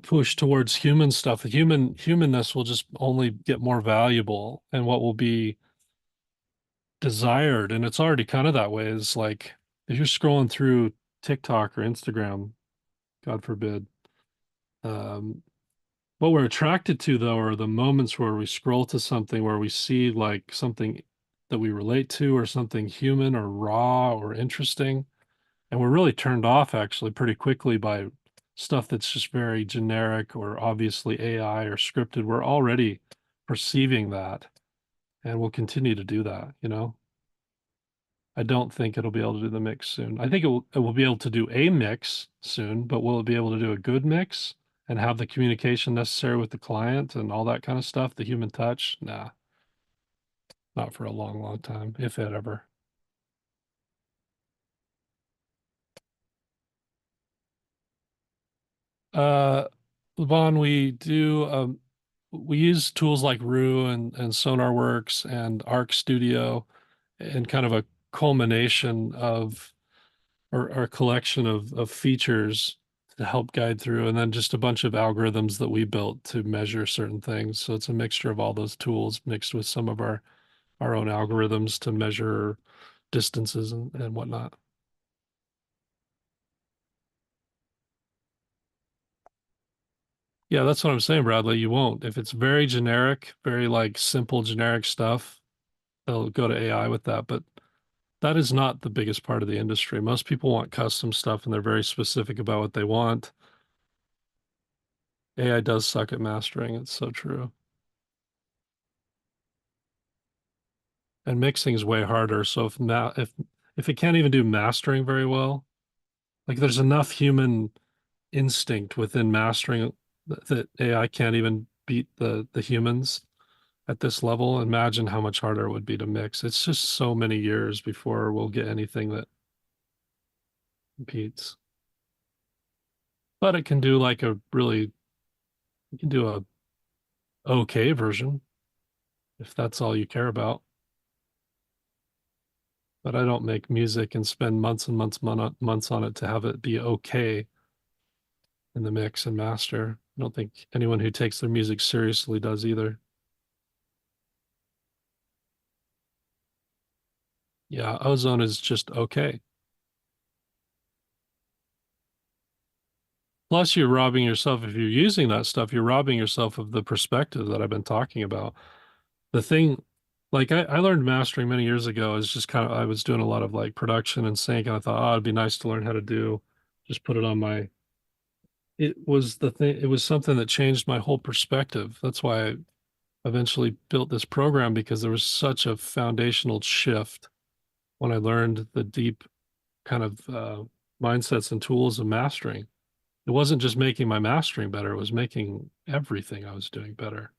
push towards human stuff. The humanness will just only get more valuable, and what will be desired, and it's already kind of that way, is like if you're scrolling through TikTok or Instagram, God forbid, what we're attracted to though are the moments where we scroll to something where we see like something that we relate to or something human or raw or interesting. And we're really turned off actually pretty quickly by stuff that's just very generic or obviously AI or scripted. We're already perceiving that, and we'll continue to do that, you know? I don't think it'll be able to do the mix soon. I think it will be able to do a mix soon, but will it be able to do a good mix and have the communication necessary with the client and all that kind of stuff, the human touch? Nah, not for a long, long time, if it ever. Vaughn, we use tools like Rue and SonarWorks and Arc Studio and kind of a culmination of or a collection of features to help guide through, and then just a bunch of algorithms that we built to measure certain things. So it's a mixture of all those tools mixed with some of our own algorithms to measure distances and whatnot. Yeah, that's what I'm saying, Bradley. You won't. If it's very generic, very like simple generic stuff, they'll go to AI with that. But that is not the biggest part of the industry. Most people want custom stuff and they're very specific about what they want. AI does suck at mastering. It's so true. And mixing is way harder. So if it can't even do mastering very well, like there's enough human instinct within mastering that AI can't even beat the humans at this level. Imagine how much harder it would be to mix. It's just so many years before we'll get anything that competes. But it can do like a really, you can do a okay version if that's all you care about. But I don't make music and spend months and months on it to have it be okay in the mix and master. I don't think anyone who takes their music seriously does either. Yeah, Ozone is just okay. Plus, you're robbing yourself, if you're using that stuff, you're robbing yourself of the perspective that I've been talking about. The thing, like I learned mastering many years ago is just kind of, I was doing a lot of like production and sync, and I thought, oh, it'd be nice to learn how to do, just put it on my, it was the thing, it was something that changed my whole perspective. That's why I eventually built this program, because there was such a foundational shift when I learned the deep kind of mindsets and tools of mastering. It wasn't just making my mastering better, it was making everything I was doing better,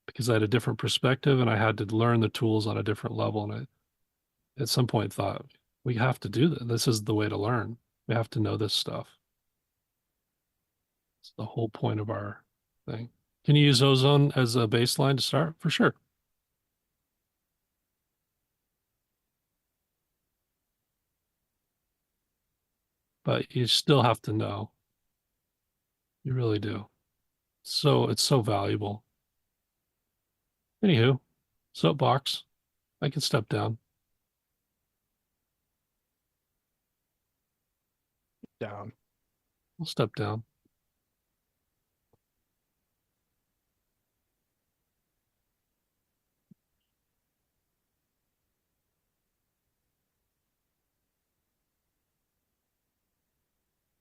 because I had a different perspective and I had to learn the tools on a different level. And I, at some point, thought, we have to do this. This is the way to learn. We have to know this stuff. It's the whole point of our thing. Can you use Ozone as a baseline to start? For sure. But you still have to know. You really do. So it's so valuable. Anywho, soapbox. I can step down. Down. I'll step down.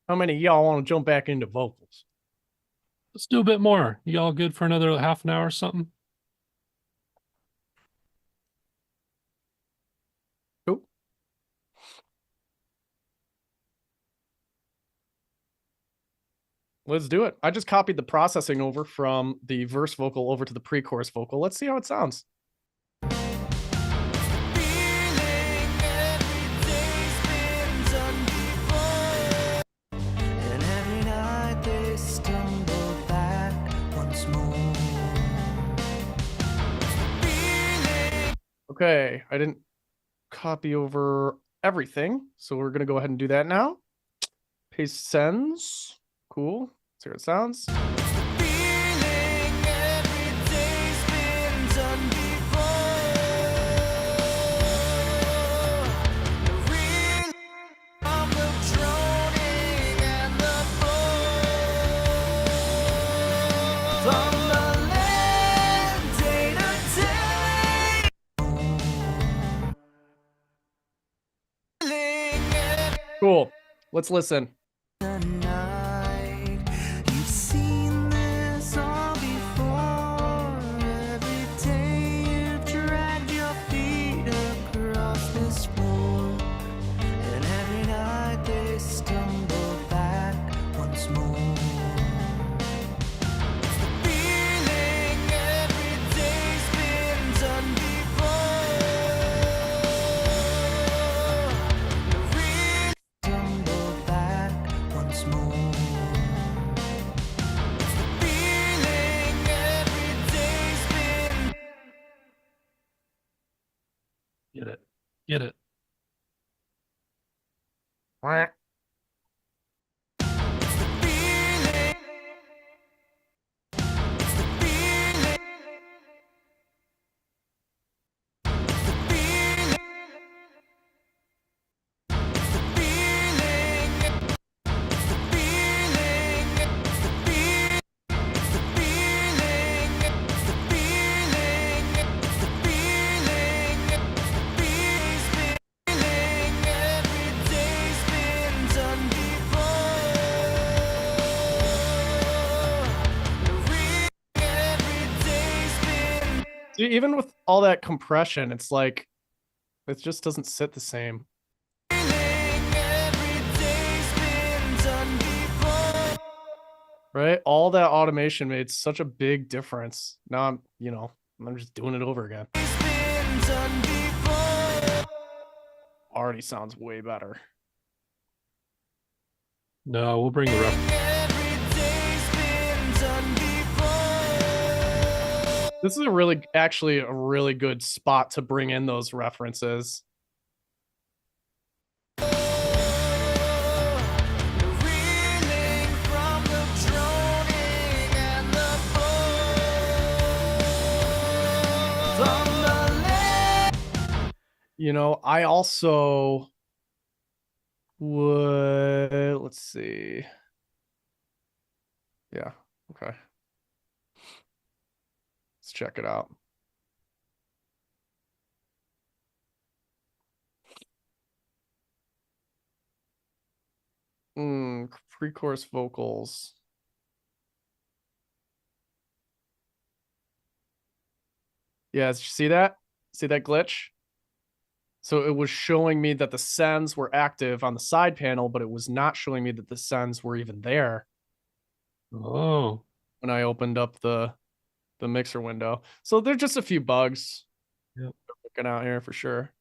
How many of y'all want to jump back into vocals? Let's do a bit more. You all good for another half an hour or something? Let's do it. I just copied the processing over from the verse vocal over to the pre-chorus vocal. Let's see how it sounds. And every night they stumble back once more. Okay, I didn't copy over everything, so we're gonna go ahead and do that now. Paste sends. Cool. Let's hear what it sounds. Cool. Let's listen. Tonight, you've seen this all before. Every day you've dragged your feet across this floor, and every night they stumble back once more. Feeling every day's been done before. Tumble back once more. Feeling every day's been Get it. Get it. Quack. See, even with all that compression, it's like it just doesn't sit the same. Right? All that automation made such a big difference. Now I'm just doing it over again. Already sounds way better. No, we'll bring the ref. This is actually a really good spot to bring in those references. I also would, let's see. Yeah, okay. Let's check it out. Pre-chorus vocals. Yeah, did you see that? See that glitch? So it was showing me that the sends were active on the side panel, but it was not showing me that the sends were even there Oh, when I opened up the mixer window. So there's just a few bugs. Yep. Looking out here for sure.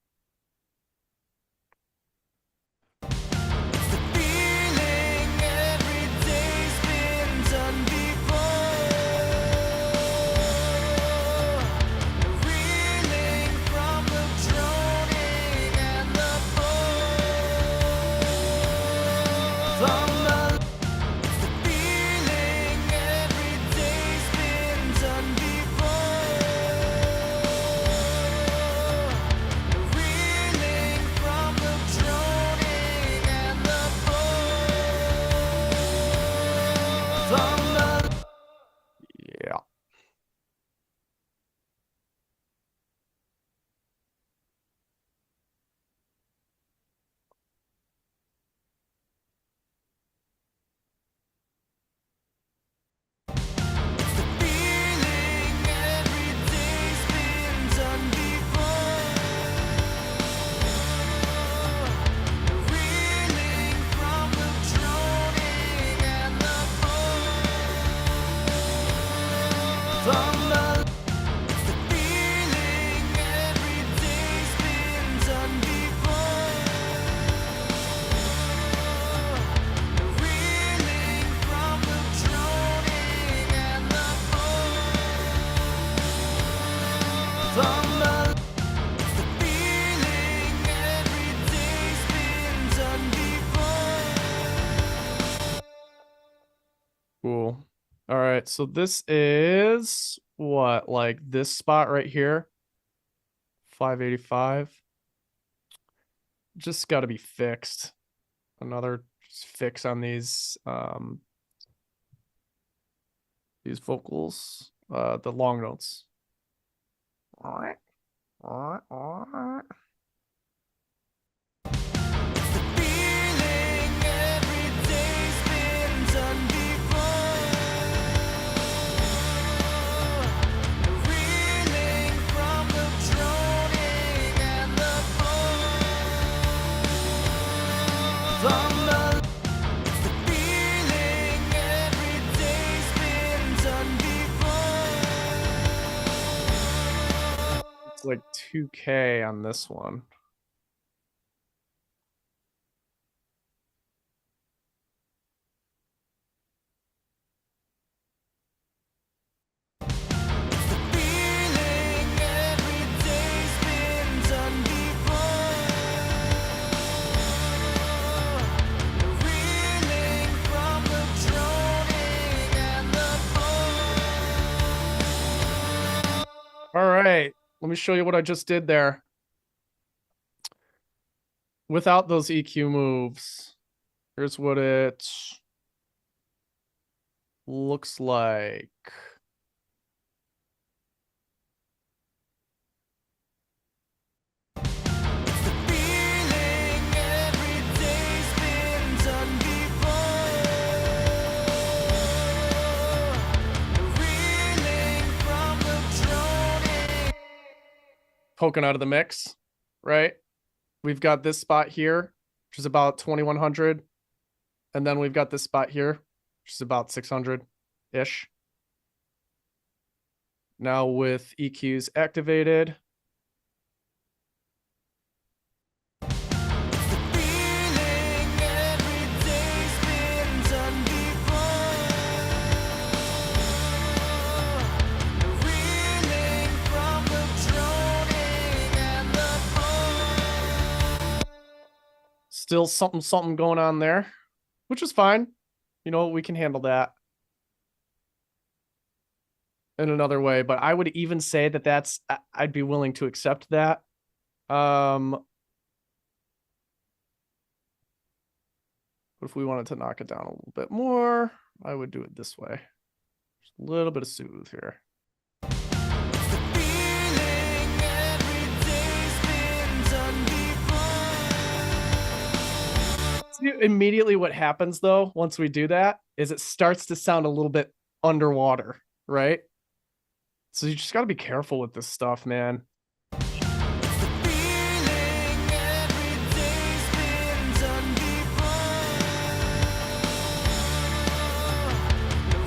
From the feeling every day's been done before. Cool. All right, so this is what, like this spot right here? 585. Just got to be fixed. Another fix on these vocals, the long notes. Feeling every day's been done before. Reeling from the droning and the bore. The feeling every day's been done before. It's like 2K on this one. Feeling every day's been done before. Reeling from the droning and the bore. All right, let me show you what I just did there. Without those EQ moves, here's what it looks like. Feeling every day's been done before. Reeling from the droning. Poking out of the mix, right? We've got this spot here, which is about 2100. And then we've got this spot here, which is about 600-ish. Now with EQs activated, Feeling every day's been done before. Reeling from the droning and the bore. still something going on there, which is fine. You know, we can handle that in another way, but I would even say that I'd be willing to accept that. But if we wanted to knock it down a little bit more, I would do it this way. Just a little bit of soothe here. Feeling every day's been done before. See, immediately what happens though, once we do that, is it starts to sound a little bit underwater, right? So you just got to be careful with this stuff, man. Feeling every day's been done before.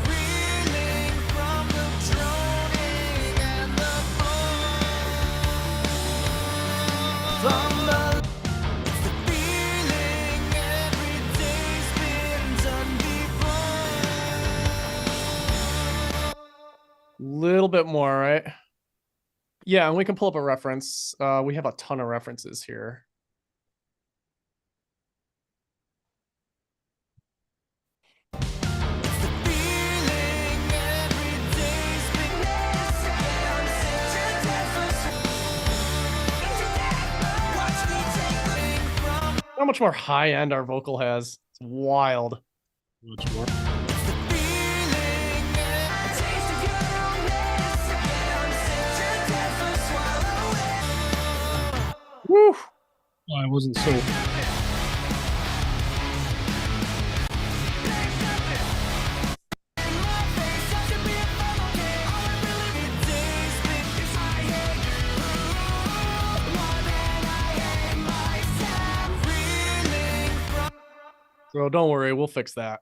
Reeling from the droning and the bore. The feeling every day's been done before. Little bit more, right? Yeah, and we can pull up a reference. We have a ton of references here. Feeling every day's been How much more high end our vocal has? It's wild. Much more. Woo! I wasn't so. So don't worry, we'll fix that.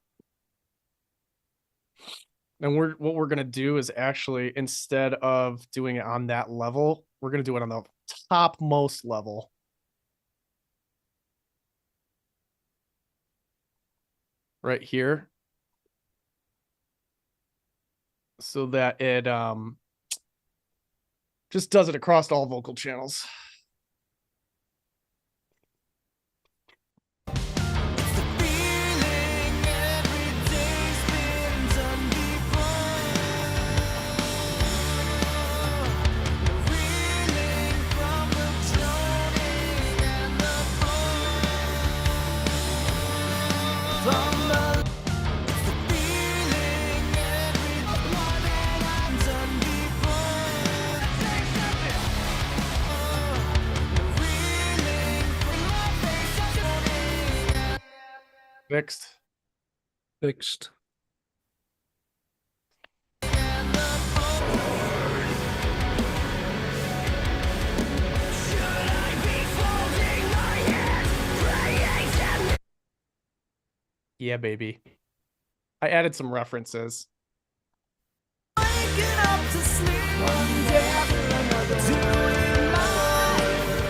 And what we're gonna do is actually, instead of doing it on that level, we're gonna do it on the topmost level. Right here. So that it Just does it across all vocal channels. Fixed. Fixed. Yeah, baby. I added some references. Waking up to sleep one day after another. Doing my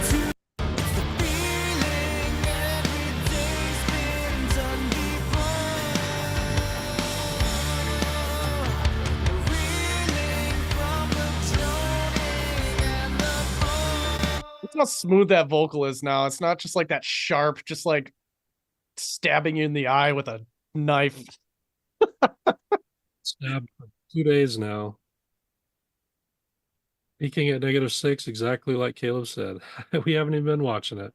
to the feeling every day's been done before. Reeling from the droning and the Look how smooth that vocal is now. It's not just like that sharp, just like stabbing you in the eye with a knife. Stabbed for 2 days now. Peaking at -6, exactly like Caleb said. We haven't even been watching it.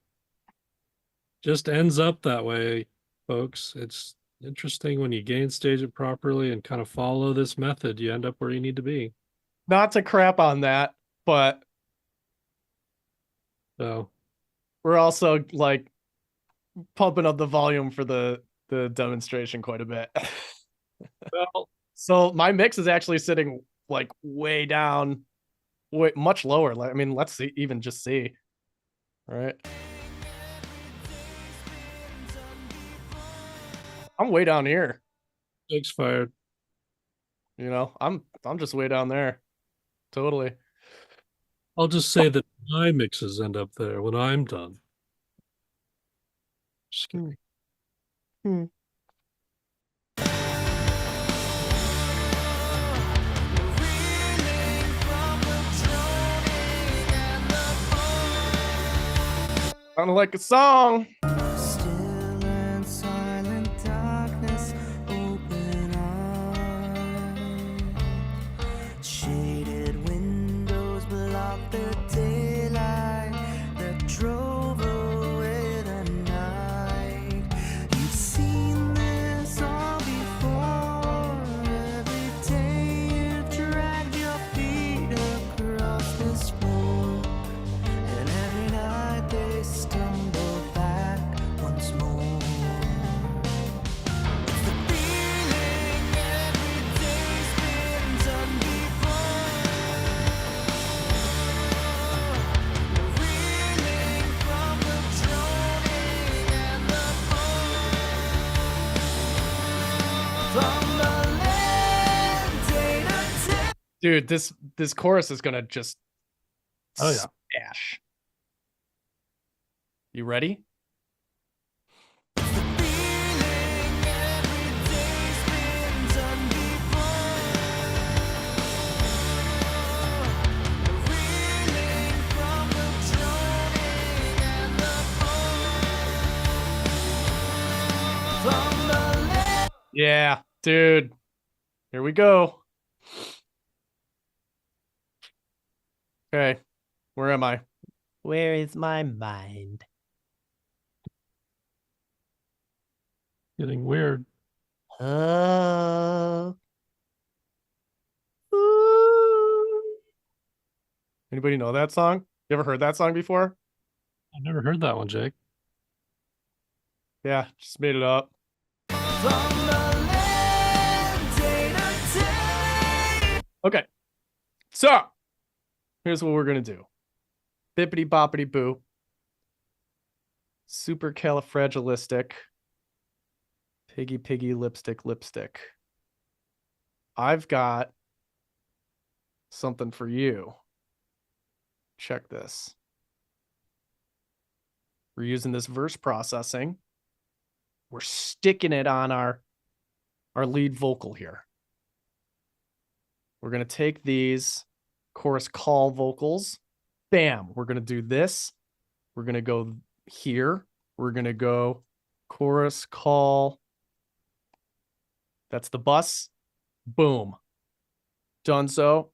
Just ends up that way, folks. It's interesting when you gain stage it properly and kind of follow this method, you end up where you need to be. Not to crap on that, but So we're also like pumping up the volume for the demonstration quite a bit. well, So my mix is actually sitting like way down, way much lower. I mean, let's see, even just see. All right. I'm way down here. Jake's fired. You know, I'm just way down there. Totally. I'll just say that my mixes end up there when I'm done. Just kidding. Hmm. Sounded like a song. still and silent darkness, open eyes. Shaded windows block the daylight that drove away the night. You've seen this all before. Every day you've dragged your feet across this floor. And every night they stumble back once more. The feeling every day's been done before. Reeling from the droning and the from the land day to day. Dude, this chorus is gonna just Oh, yeah. smash. You ready? Yeah, dude. Here we go. Okay. Where am I? Where is my mind? Getting weird. Oh. Ooh. Anybody know that song? You ever heard that song before? I never heard that one, Jake. Yeah, just made it up. Okay. So, here's what we're going to do. Bippity boppity boo. Supercalifragilistic. Piggy piggy lipstick lipstick. I've got something for you. Check this. We're using this verse processing. We're sticking it on our lead vocal here. We're going to take these chorus call vocals. Bam. We're going to do this. We're going to go here. We're going to go chorus call. That's the bus. Boom. Done so.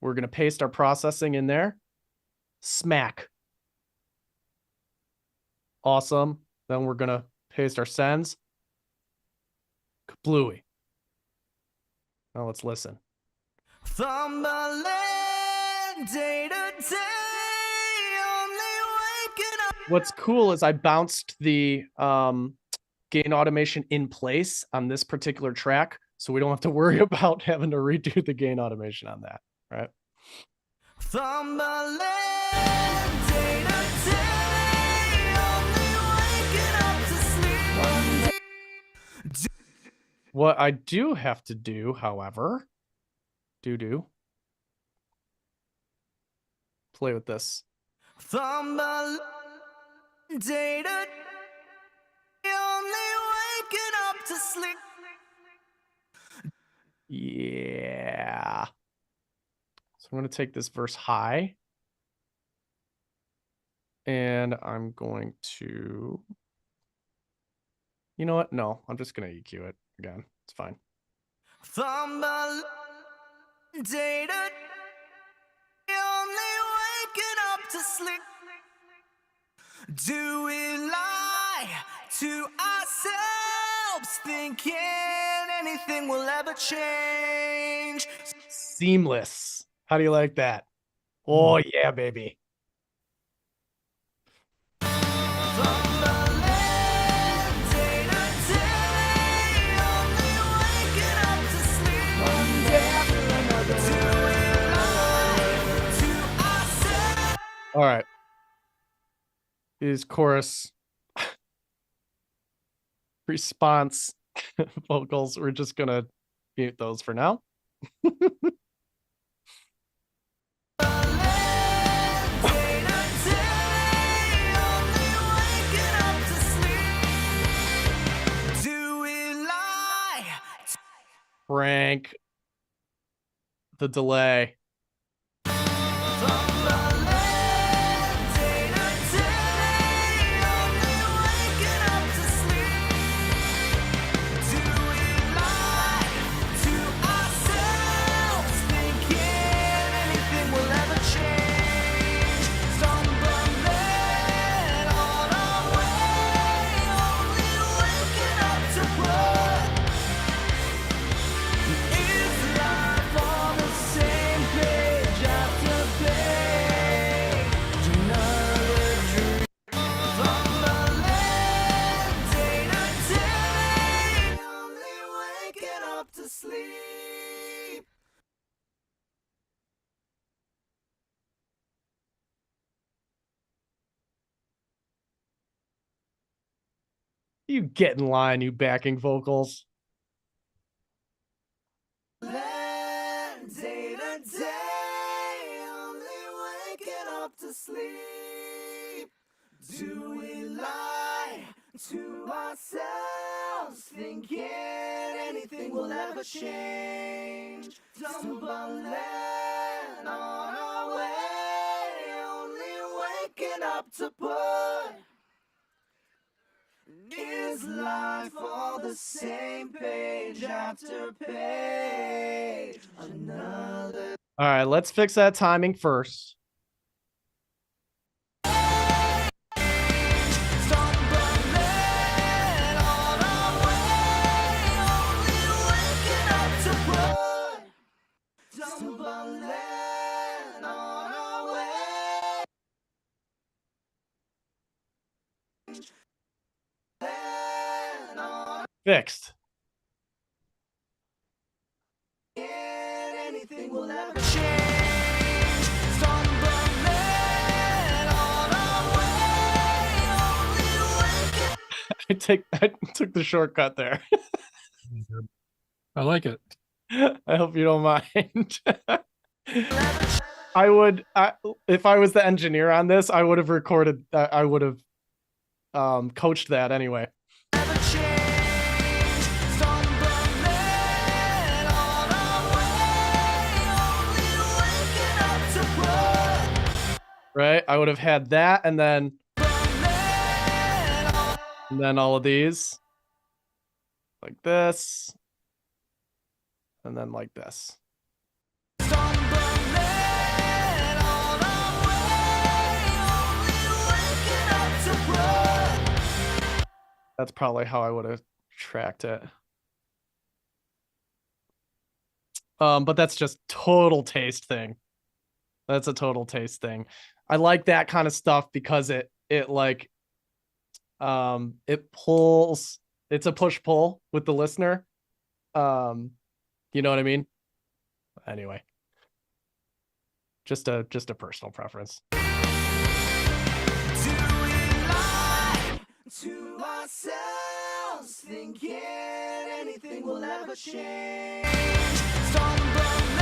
We're going to paste our processing in there. Smack. Awesome. Then we're going to paste our sends. Kablooey. Now let's listen. Thumbling day to day, only waking up. What's cool is I bounced the gain automation in place on this particular track, so we don't have to worry about having to redo the gain automation on that, right? Thumbling day to day, only waking up to sleep one day. What I do have to do, however, play with this. Thumbling day to day, only waking up to sleep. Yeah. So I'm going to take this verse high. And I'm going to... You know what? No, I'm just going to EQ it again. It's fine. Thumbling day to day, only waking up to sleep. Do we lie to ourselves, thinking anything will ever change? Seamless. How do you like that? Oh, yeah, baby. All right. Is chorus response vocals. We're just going to mute those for now. Frank, the delay. You get in line, you backing vocals. Day to day, only waking up to sleep. Do we lie to ourselves, thinking anything will ever change? Stumbling on our way, only waking up to put. Is life all the same page after page? Another. All right, let's fix that timing first. Fixed. Anything will ever change. Stumbling on our way, only waking. I took the shortcut there. I like it. I hope you don't mind. I would, if I was the engineer on this, I would have recorded. I would have coached that anyway. right? I would have had that and then all of these like this and then like this. That's probably how I would have tracked it. But that's just total taste thing. That's a total taste thing. I like that kind of stuff because it like it pulls, it's a push-pull with the listener. You know what I mean? Anyway. Just a personal preference. Do we lie to ourselves, thinking anything will ever change? Stumbling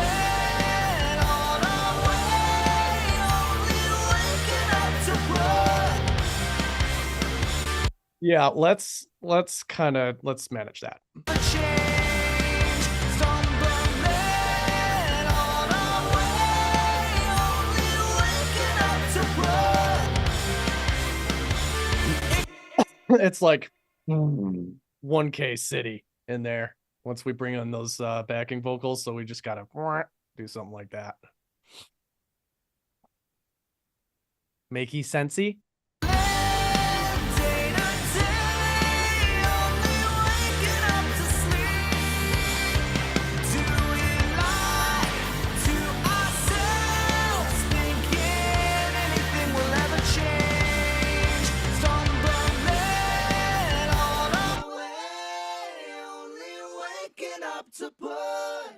on our way, only waking up to blood. Yeah, let's manage that. A change, stumbling on our way, only waking up to blood. It's like 1K city in there once we bring in those backing vocals, so we just gotta do something like that. Makey sensey. Day to day, only waking up to sleep. Do we lie to ourselves, thinking anything will ever change? Stumbling on our way, only waking up to put.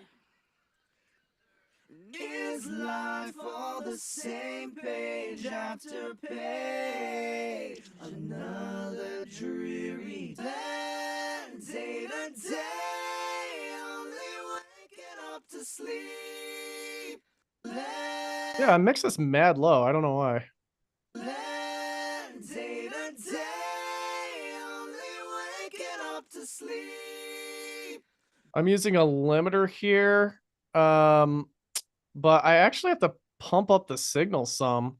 Is life all the same page after page? Another dreary day to day, only waking up to sleep. Yeah, mix this mad low. I don't know why. Day to day, only waking up to sleep. I'm using a limiter here. But I actually have to pump up the signal some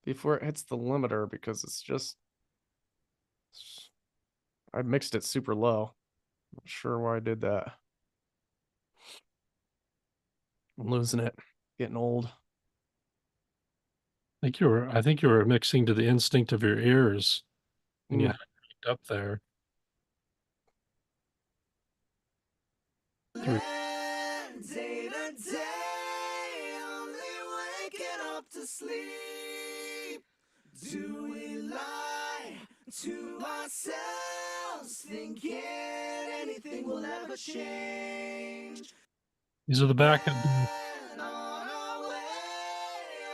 before it hits the limiter because it's just I mixed it super low. Not sure why I did that. I'm losing it. Getting old. I think you were mixing to the instinct of your ears and you Mm. had it up there. Day to day, only waking up to sleep. Do we lie to ourselves, thinking anything will ever change? These are the backup. And on our way,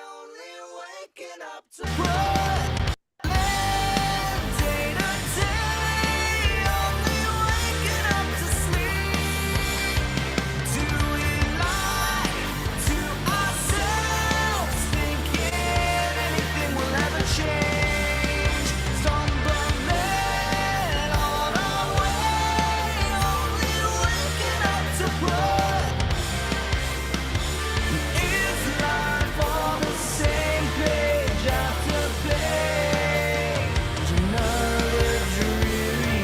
only waking up to blood. Day to day, only waking up to sleep. Do we lie to ourselves, thinking anything will ever change? Stumbling on our way, only waking up to blood. Is life all the same page after page? Another dreary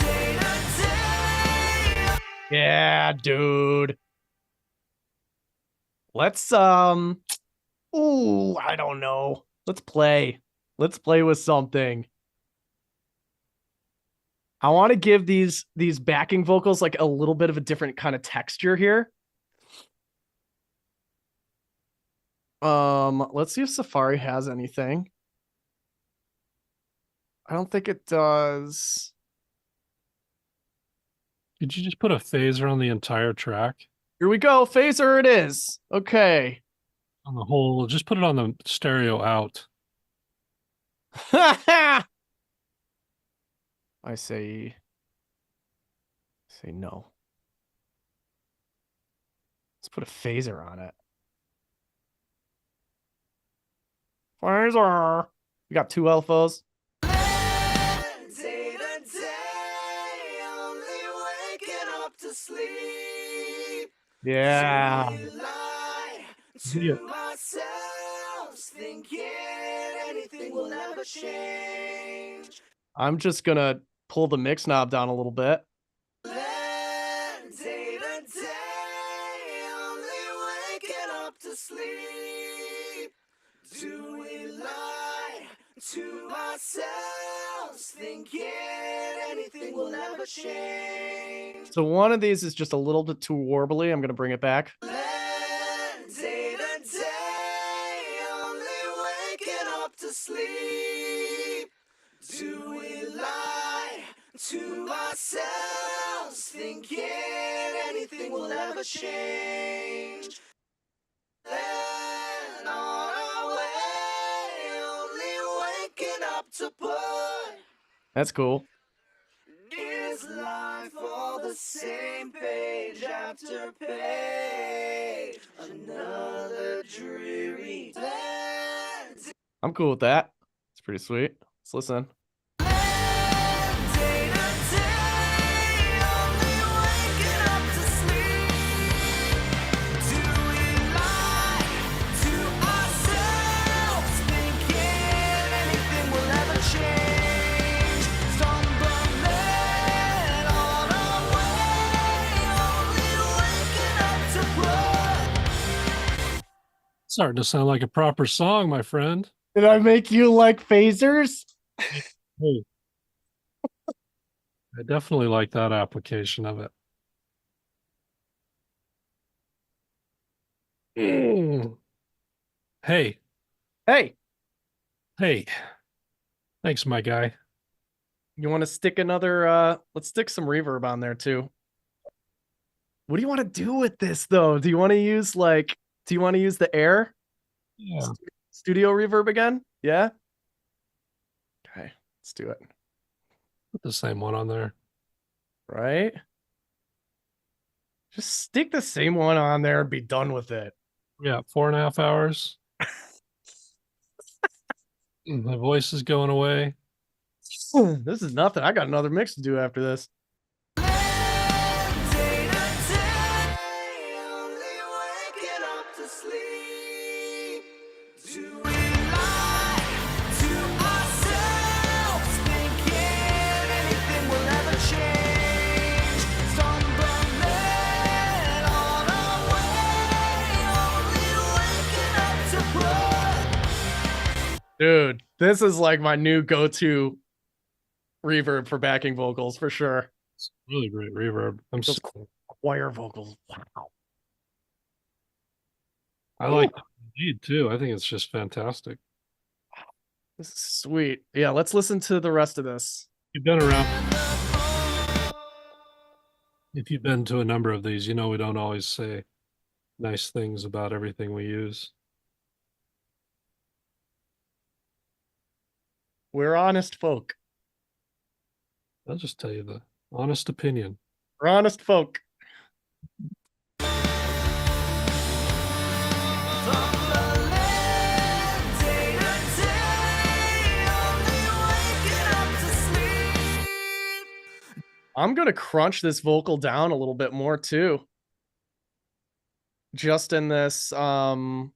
day to day. Yeah, dude. Let's ooh, I don't know. Let's play. Let's play with something. I want to give these backing vocals like a little bit of a different kind of texture here. Let's see if Safari has anything. I don't think it does. Did you just put a phaser on the entire track? Here we go. Phaser it is. Okay. On the whole, just put it on the stereo out. I say no. Let's put a phaser on it. Phaser. We got 2 alphas. Day to day, only waking up to sleep. Yeah. We lie Yeah. to ourselves, thinking anything will ever change. I'm just gonna pull the mix knob down a little bit. Then day to day, only waking up to sleep. Do we lie to ourselves, thinking anything will ever change? So one of these is just a little bit too warbly. I'm gonna bring it back. Then day to day, only waking up to sleep. Do we lie to ourselves, thinking anything will ever change? Then on our way, only waking up to put. That's cool. Is life all the same page after page? Another dreary plan. I'm cool with that. It's pretty sweet. Let's listen. Day to day, only waking up to sleep. Do we lie to ourselves, thinking anything will ever change? Stumbling on our way, only waking up to put. Starting to sound like a proper song, my friend. Did I make you like phasers? Hey. I definitely like that application of it. Hey, Hey, hey. Thanks, my guy. you want to stick another let's stick some reverb on there too. What do you want to do with this though? Do you want to use the air Yeah. studio reverb again? Yeah? Okay, let's do it. Put the same one on there. Right? Just stick the same one on there and be done with it. Yeah, 4.5 hours. My voice is going away. This is nothing. I got another mix to do after this. Day to day, only waking up to sleep. Do we lie to ourselves, thinking anything will ever change? Stumbling on our way, only waking up to put. Dude, this is like my new go-to reverb for backing vocals for sure. It's really great reverb. I'm Those so, choir vocals. Wow. I like the lead too. I think it's just fantastic. This is sweet. Yeah, let's listen to the rest of this. You've been around. If you've been to a number of these, you know we don't always say nice things about everything we use. We're honest folk. I'll just tell you the honest opinion. We're honest folk. Day to day, only waking up to sleep. I'm gonna crunch this vocal down a little bit more too. Just in this boobity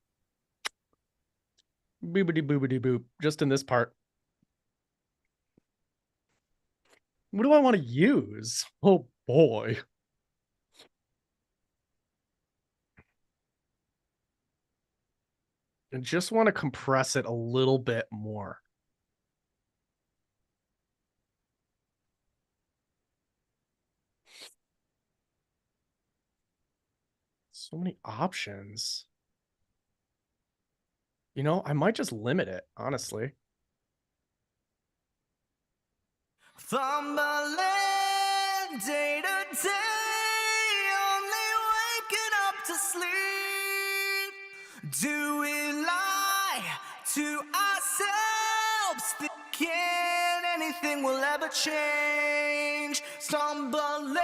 boobity boop. Just in this part. What do I want to use? Oh boy. I just want to compress it a little bit more. So many options. You know, I might just limit it, honestly. Fumbling day to day, only waking up to sleep. Do we lie to ourselves, thinking anything will ever change? Stumbling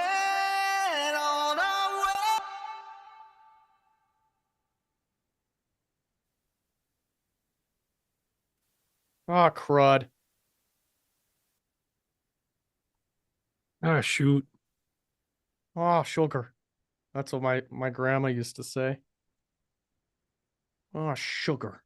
on our way. Ah, crud. Ah, shoot. Oh, sugar. That's what my grandma used to say. Oh, sugar.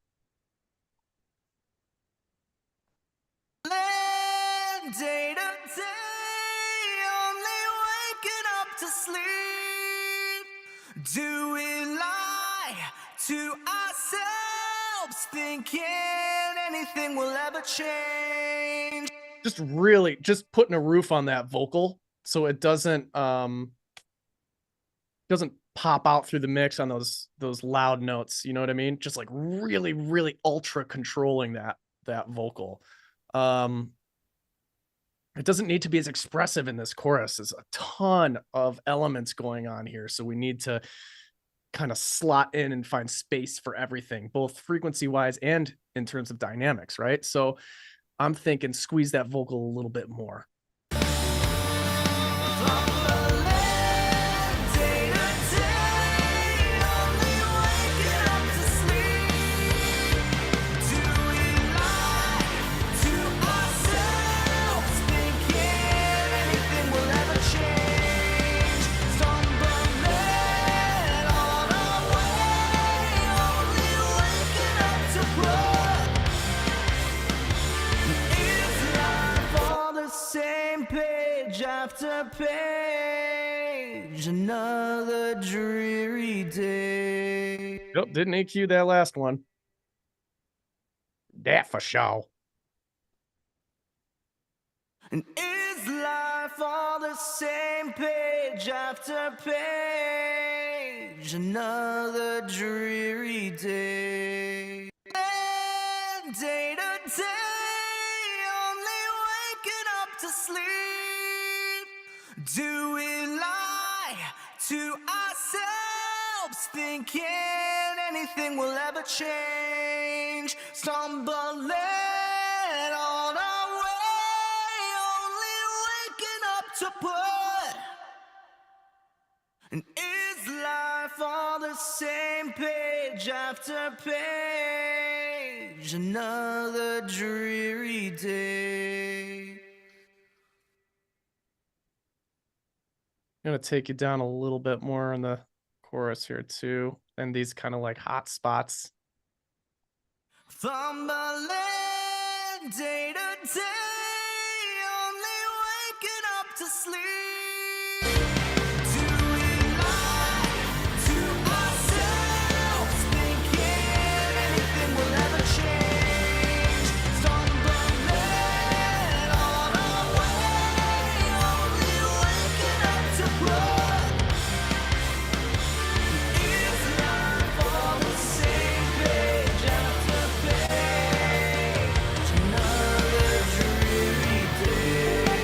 Do we lie to ourselves, thinking anything will ever change? Just really just putting a roof on that vocal so it doesn't pop out through the mix on those loud notes, you know what I mean? Just like really, really ultra controlling that vocal. It doesn't need to be as expressive in this chorus. There's a ton of elements going on here, so we need to kind of slot in and find space for everything, both frequency wise and in terms of dynamics, right? So I'm thinking squeeze that vocal a little bit more. Same page after page, another dreary day. Yep, didn't EQ that last one. That for sure. And is life all the same page after page, another dreary day? And day to day, only waking up to sleep. Do we lie to ourselves, thinking anything will ever change? Stumbling on our way, only waking up to put. And is life all the same page after page, another dreary day? I'm gonna take you down a little bit more in the chorus here too, and these kind of like hot spots. Fumbling day to day, only waking up to sleep. Do we lie to ourselves, thinking anything will ever change? Stumbling on our way, only waking up to put. Is life all the same page after page, another dreary day?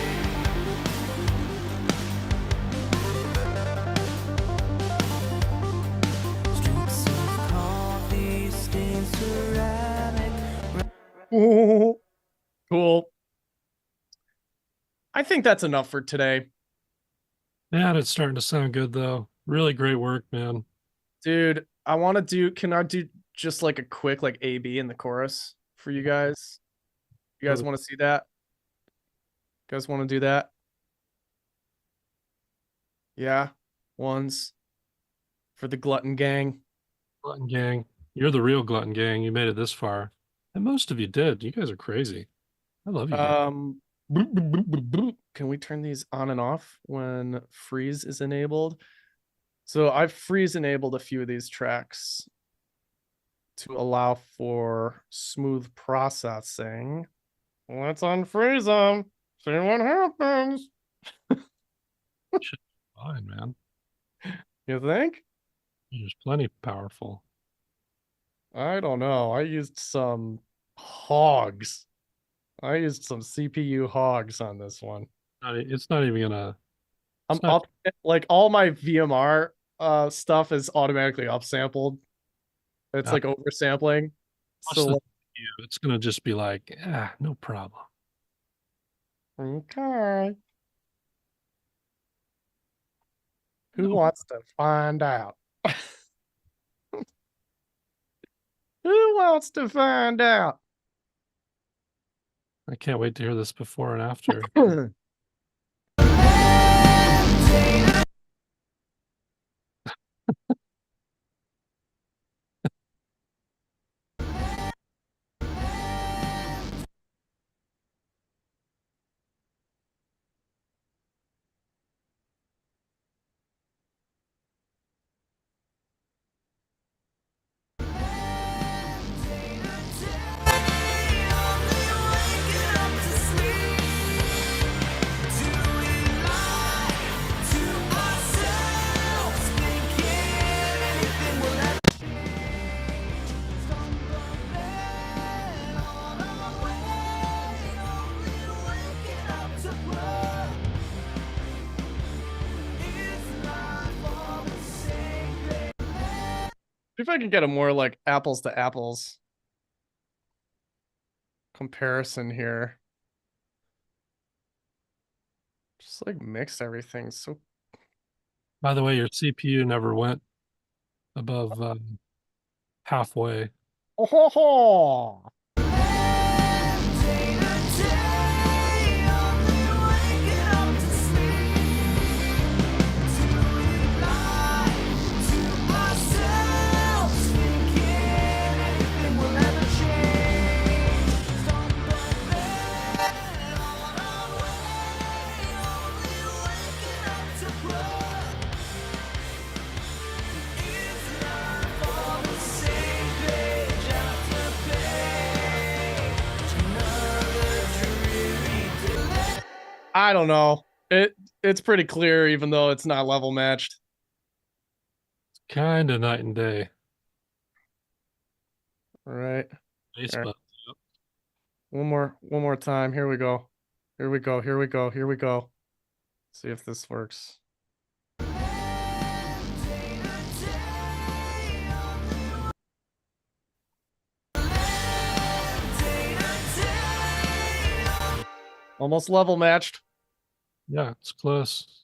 Streaks of coffee, stained ceramic. Cool. I think that's enough for today. Man, it's starting to sound good though. Really great work, man. Dude, can I do just like a quick like A-B in the chorus for you guys? You guys Sure. want to see that? You guys want to do that? Yeah. Ones for the Glutton Gang. Glutton Gang. You're the real Glutton Gang. You made it this far. And most of you did. You guys are crazy. I love you guys. Can we turn these on and off when freeze is enabled? So I've freeze enabled a few of these tracks to allow for smooth processing. Let's unfreeze them. See what happens. Fine, man. You think? There's plenty powerful. I don't know. I used some hogs. I used some CPU hogs on this one. It's not even gonna. I'm It's not- up, like all my VMR stuff is automatically upsampled. It's Yeah. like oversampling. Watch So the like, CPU. It's gonna just be like, no problem. okay. Who No. wants to find out? Who wants to find out? I can't wait to hear this before and after. if I can get a more like apples to apples comparison here. Just like mix everything. So By the way, your CPU never went above halfway. oh, Day to day, only waking up to sleep. To lie to ourselves, thinking anything will ever change. Stumble there on our way, only waking up to blood. Is life all the same page after page? Another dreary day. I don't know. It's pretty clear, even though it's not level matched. Kind of night and day. All right. Base Sure. buttons. One more time. Here we go. Here we go. Here we go. Here we go. See if this works. Almost level matched. Yeah, it's close.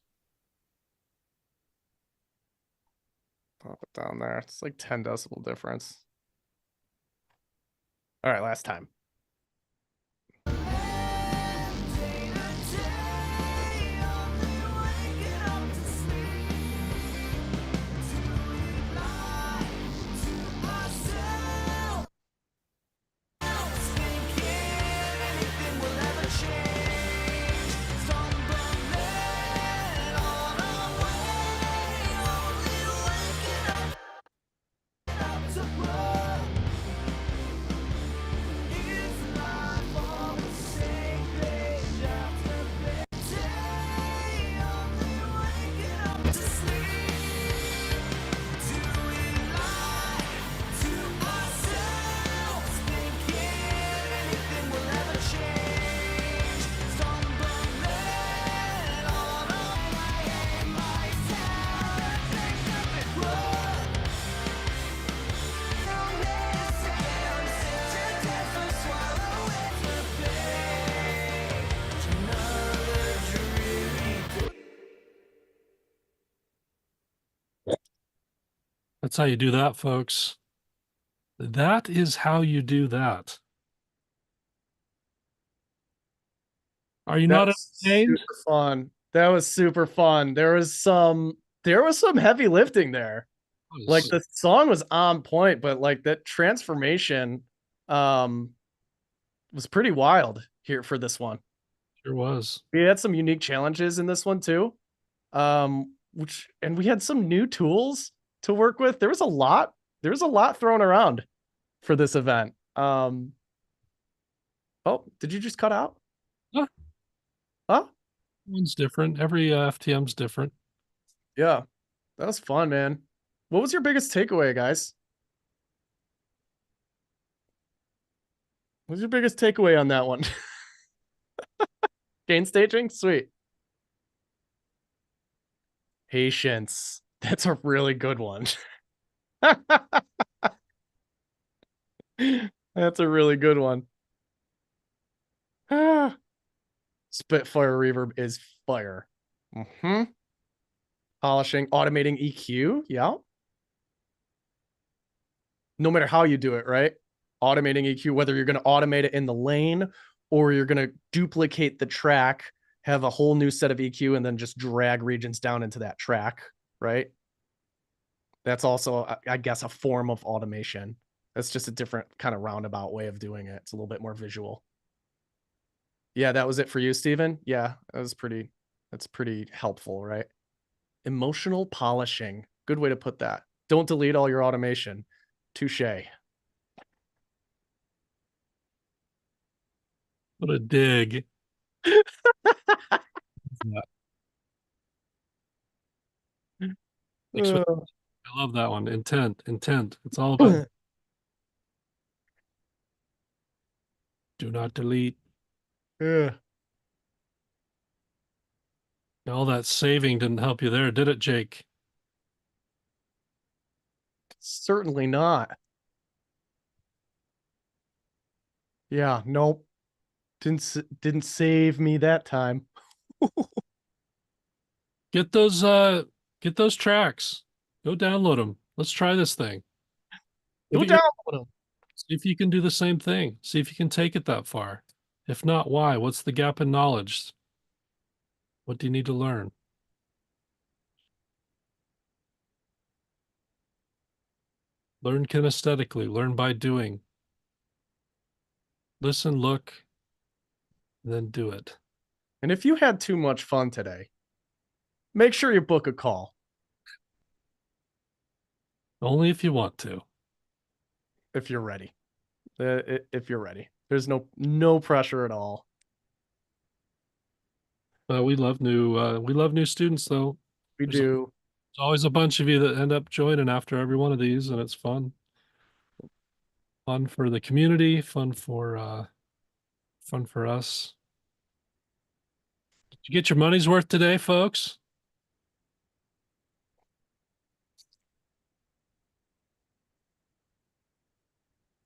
Pop it down there. It's like 10 decibel difference. All right, last time. That's how you do that, folks. That is how you do that. Are you not That's entertained? super fun. That was super fun. There was some heavy lifting there. Like the song was on point, but like that transformation was pretty wild here for this one. Sure was. We had some unique challenges in this one too. And we had some new tools to work with. There was a lot thrown around for this event. Oh, did you just cut out? Huh? Huh? One's different. Every FTM's different. Yeah. That was fun, man. What was your biggest takeaway, guys? What was your biggest takeaway on that one? Gain staging? Sweet. Patience. That's a really good one. That's a really good one. Spitfire reverb is fire. Polishing, automating EQ. Yeah. No matter how you do it, right? Automating EQ, whether you're going to automate it in the lane or you're going to duplicate the track, have a whole new set of EQ, and then just drag regions down into that track, right? That's also, I guess, a form of automation. That's just a different kind of roundabout way of doing it. It's a little bit more visual. Yeah, that was it for you, Steven? Yeah, that's pretty helpful, right? Emotional polishing. Good way to put that. Don't delete all your automation. Touche. What a dig. I love that one. Intent. It's all about do not delete. Yeah. All that saving didn't help you there, did it, Jake? Certainly not. Yeah, nope. Didn't save me that time. Get those tracks. Go download them. Let's try this thing. Go Give it your- download them. See if you can do the same thing. See if you can take it that far. If not, why? What's the gap in knowledge? What do you need to learn? Learn kinesthetically, learn by doing. Listen, look, then do it. And if you had too much fun today, make sure you book a call. Only if you want to. If you're ready. If you're ready. There's no pressure at all. We love new students though. We There's do. always a bunch of you that end up joining after every one of these, and it's fun. Fun for the community, fun for us. Did you get your money's worth today, folks?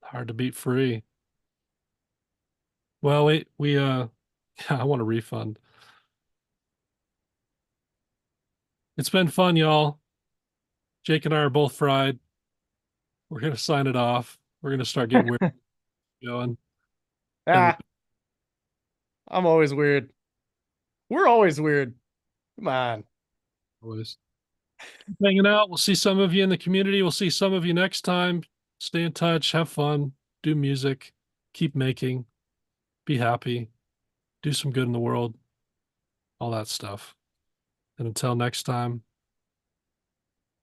Hard to beat free. Well, we yeah, I want a refund. It's been fun, y'all. Jake and I are both fried. We're gonna sign it off. We're gonna start getting weird going. Ah, I'm always weird. We're always weird. Come on. Always. Keep hanging out. We'll see some of you in the community. We'll see some of you next time. Stay in touch, have fun, do music, keep making, be happy, do some good in the world, all that stuff. And until next time,